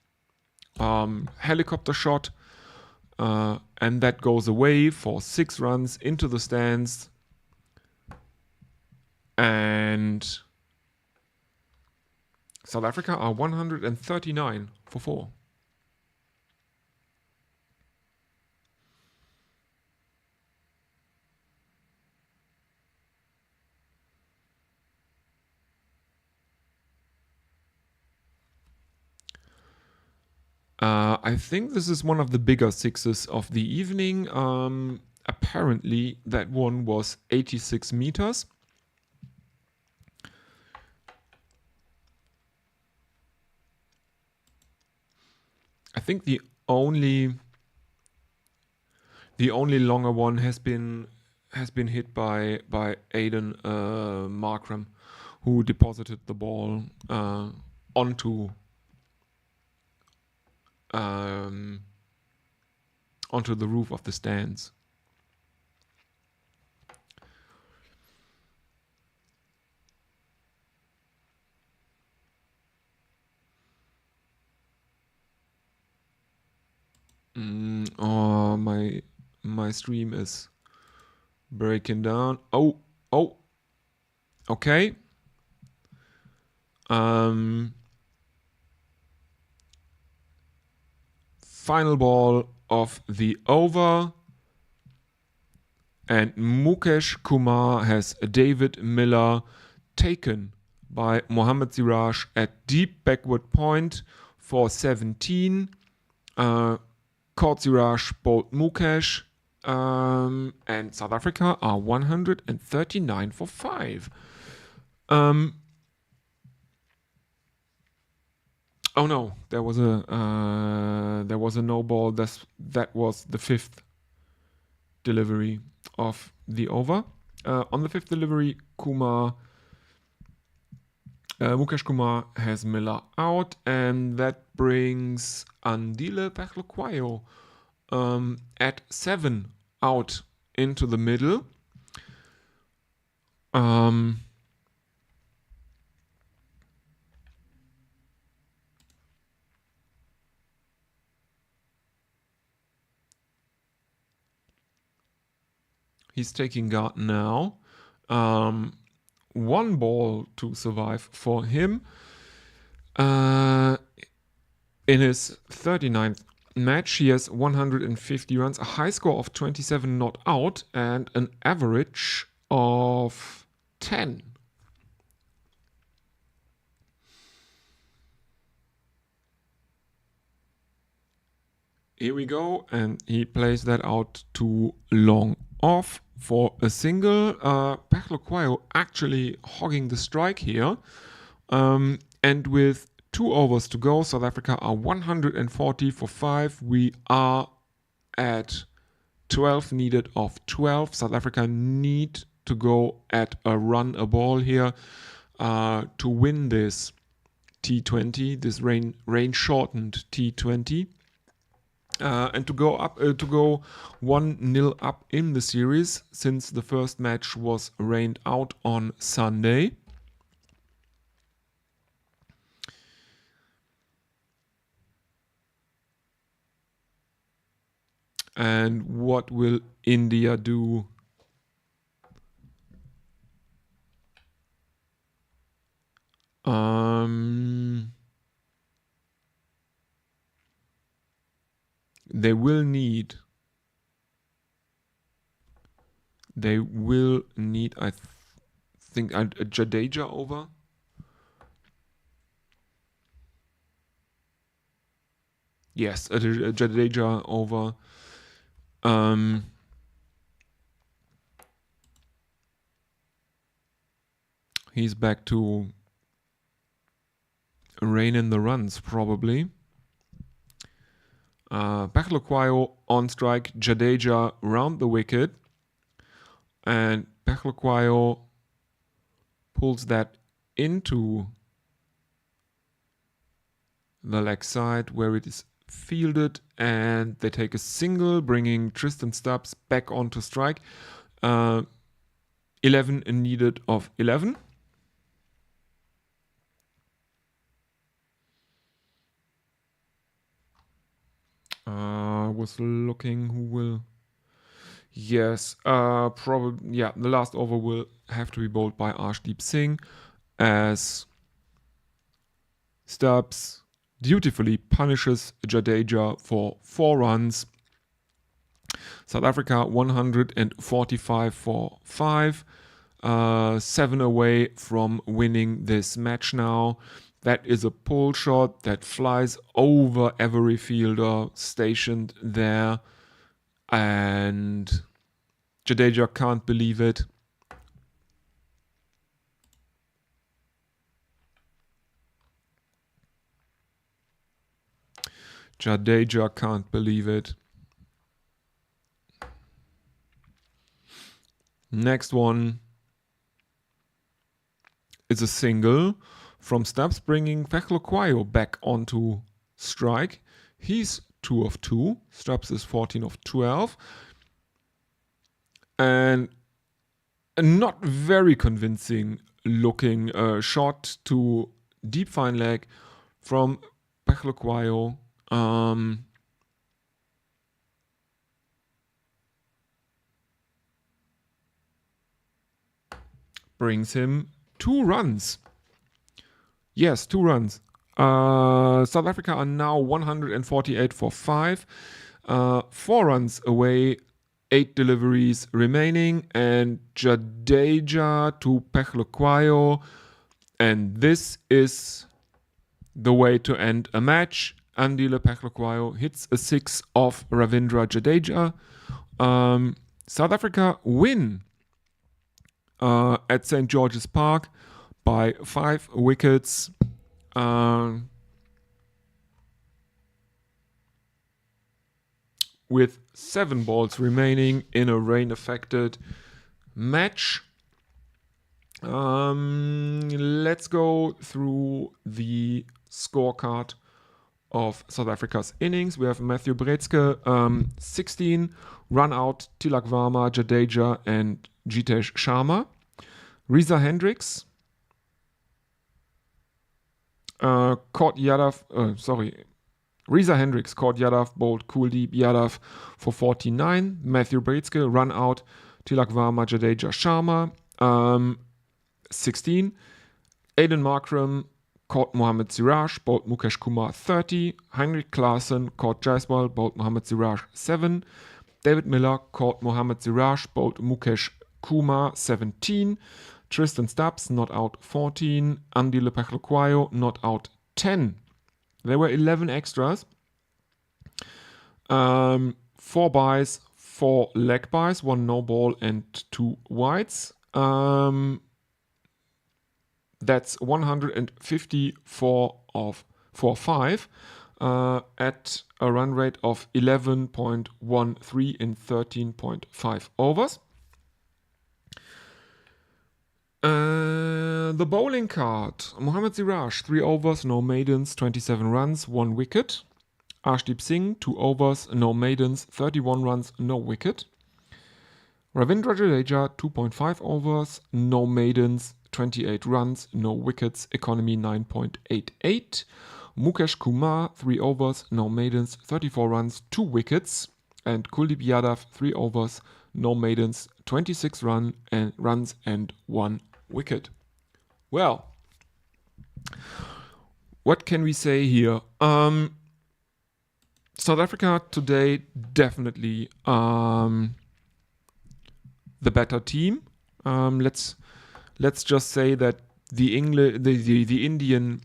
helicopter shot, and that goes away for 6 runs into the stands. And South Africa are 139 for 4. I think this is one of the bigger sixes of the evening. Apparently, that one was 86 meters. I think the only longer one has been hit by Aiden Markram, who deposited the ball onto the roof of the stands. Oh, my stream is breaking down. Oh, okay. Final ball of the over. And Mukesh Kumar has David Miller taken by Mohammad Siraj at deep backward point for 17. Caught Siraj, bowled Mukesh. And South Africa are 139 for 5. Oh no, there was a no ball. That was the 5th delivery of the over. On the 5th delivery, Mukesh Kumar has Miller out, and that brings Andile Pachlukwayo at 7 out into the middle. He's taking guard now. 1 ball to survive for him. In his 39th match, he has 150 runs, a high score of 27 not out, and an average of 10. Here we go, and he plays that out to long off for a single. Pachlukwayo actually hogging the strike here. And with 2 overs to go, South Africa are 140 for 5. We are at 12 needed of 12. South Africa need to go at a run a ball here to win this T20, this rain shortened T20. And to go 1-0 up in the series, since the first match was rained out on Sunday. And what will India do? They will need, I think, a Jadeja over. Yes, a Jadeja over. He's back to rein in the runs, probably. Pachlukwayo on strike, Jadeja round the wicket, and Pachlukwayo pulls that into the leg side where it is fielded, and they take a single, bringing Tristan Stubbs back onto strike. 11 needed of 11. I was looking who will... Yes, probably. Yeah, the last over will have to be bowled by Arshdeep Singh as Stubbs dutifully punishes Jadeja for 4 runs. South Africa 145 for 5. 7 away from winning this match now. That is a pull shot that flies over every fielder stationed there. And Jadeja can't believe it. Jadeja can't believe it. Next one is a single from Stubbs, bringing Fekhlokwayo back onto strike. He's 2 of 2. Stubbs is 14 of 12. And a not very convincing looking shot to deep fine leg from Fekhlokwayo. Brings him 2 runs. Yes, 2 runs. South Africa are now 148 for 5. 4 runs away, 8 deliveries remaining, and Jadeja to Fekhlokwayo. And this is the way to end a match. Andile Fekhlokwayo hits a 6 off Ravindra Jadeja. South Africa win at St. George's Park by 5 wickets. With 7 balls remaining in a rain-affected match. Let's go through the scorecard of South Africa's innings. We have Matthew Brezke, 16, run out Tilak Varma, Jadeja, and Jitesh Sharma. Reza Hendricks caught Yadav, Reza Hendricks caught Yadav, bowled Kuldeep Yadav for 49. Matthew Brezke run out Tilak Varma, Jadeja, Sharma, 16. Aiden Markram caught Mohammad Siraj, bowled Mukesh Kumar 30. Heinrich Klaasen caught Jaiswal, bowled Mohammad Siraj 7. David Miller caught Mohammad Siraj, bowled Mukesh Kumar 17. Tristan Stubbs not out 14. Andile Fekhlokwayo not out 10. There were 11 extras. 4 byes, 4 leg byes, 1 no ball and 2 wides. That's 154 of 4-5 at a run rate of 11.13 in 13.5 overs. The bowling card. Mohammad Siraj, 3 overs, no maidens, 27 runs, 1 wicket. Arshdeep Singh, 2 overs, no maidens, 31 runs, no wicket. Ravindra Jadeja, 2.5 overs, no maidens, 28 runs, no wickets, economy 9.88. Mukesh Kumar, 3 overs, no maidens, 34 runs, 2 wickets. And Kuldeep Yadav, 3 overs, no maidens, 26 runs and 1 wicket. Well, what can we say here? South Africa today definitely the better team. Let's just say that the Indian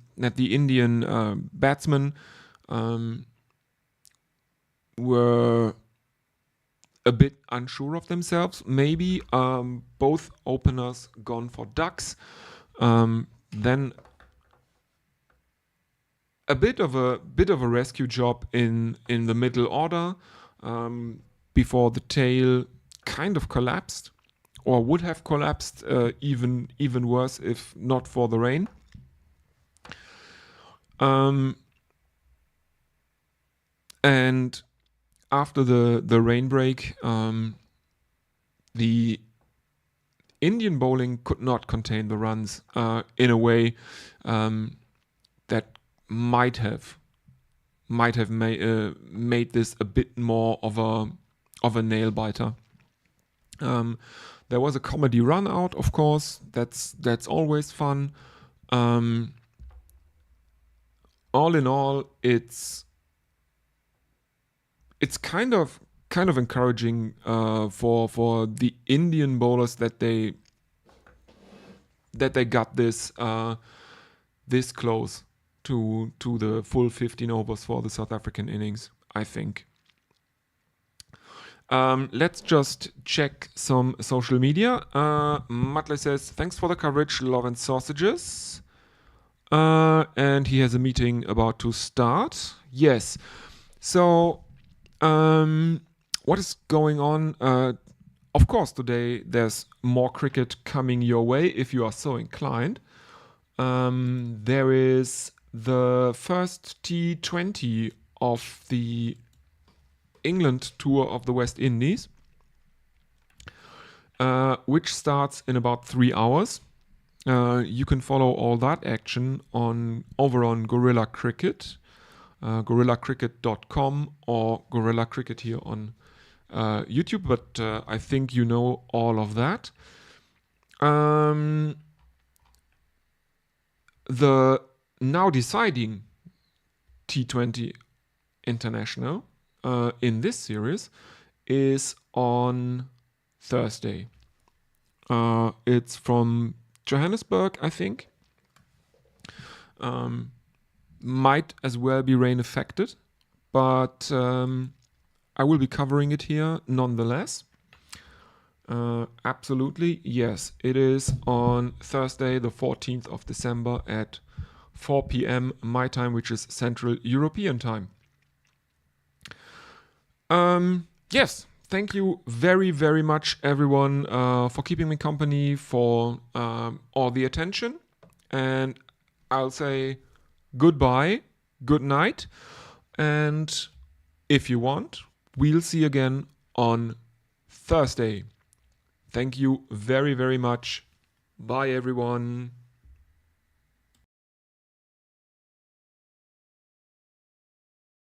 batsmen were a bit unsure of themselves. Maybe both openers gone for ducks. Then a bit of a rescue job in the middle order before the tail kind of collapsed, or would have collapsed even worse if not for the rain. And after the rain break, the Indian bowling could not contain the runs in a way that might have made this a bit more of a nail biter. There was a comedy run out, of course. That's always fun. All in all, it's kind of encouraging for the Indian bowlers that they got this close to the full 15 overs for the South African innings, I think. Let's just check some social media. Matley says, thanks for the coverage, love and sausages. And he has a meeting about to start. Yes. So, what is going on? Of course, today there's more cricket coming your way if you are so inclined. There is the first T20 of the England tour of the West Indies, which starts in about 3 hours. You can follow all that action over on Gorilla Cricket, gorillacricket.com or Gorilla Cricket here on YouTube, but I think you know all of that. The now deciding T20 International in this series is on Thursday. It's from Johannesburg, I think. Might as well be rain affected, but I will be covering it here nonetheless. Absolutely, yes. It is on Thursday, the 14th of December at 4 p.m. my time, which is Central European time. Yes, thank you very, very much, everyone, for keeping me company, for all the attention. And I'll say goodbye, good night. And if you want, we'll see you again on Thursday. Thank you very, very much. Bye, everyone.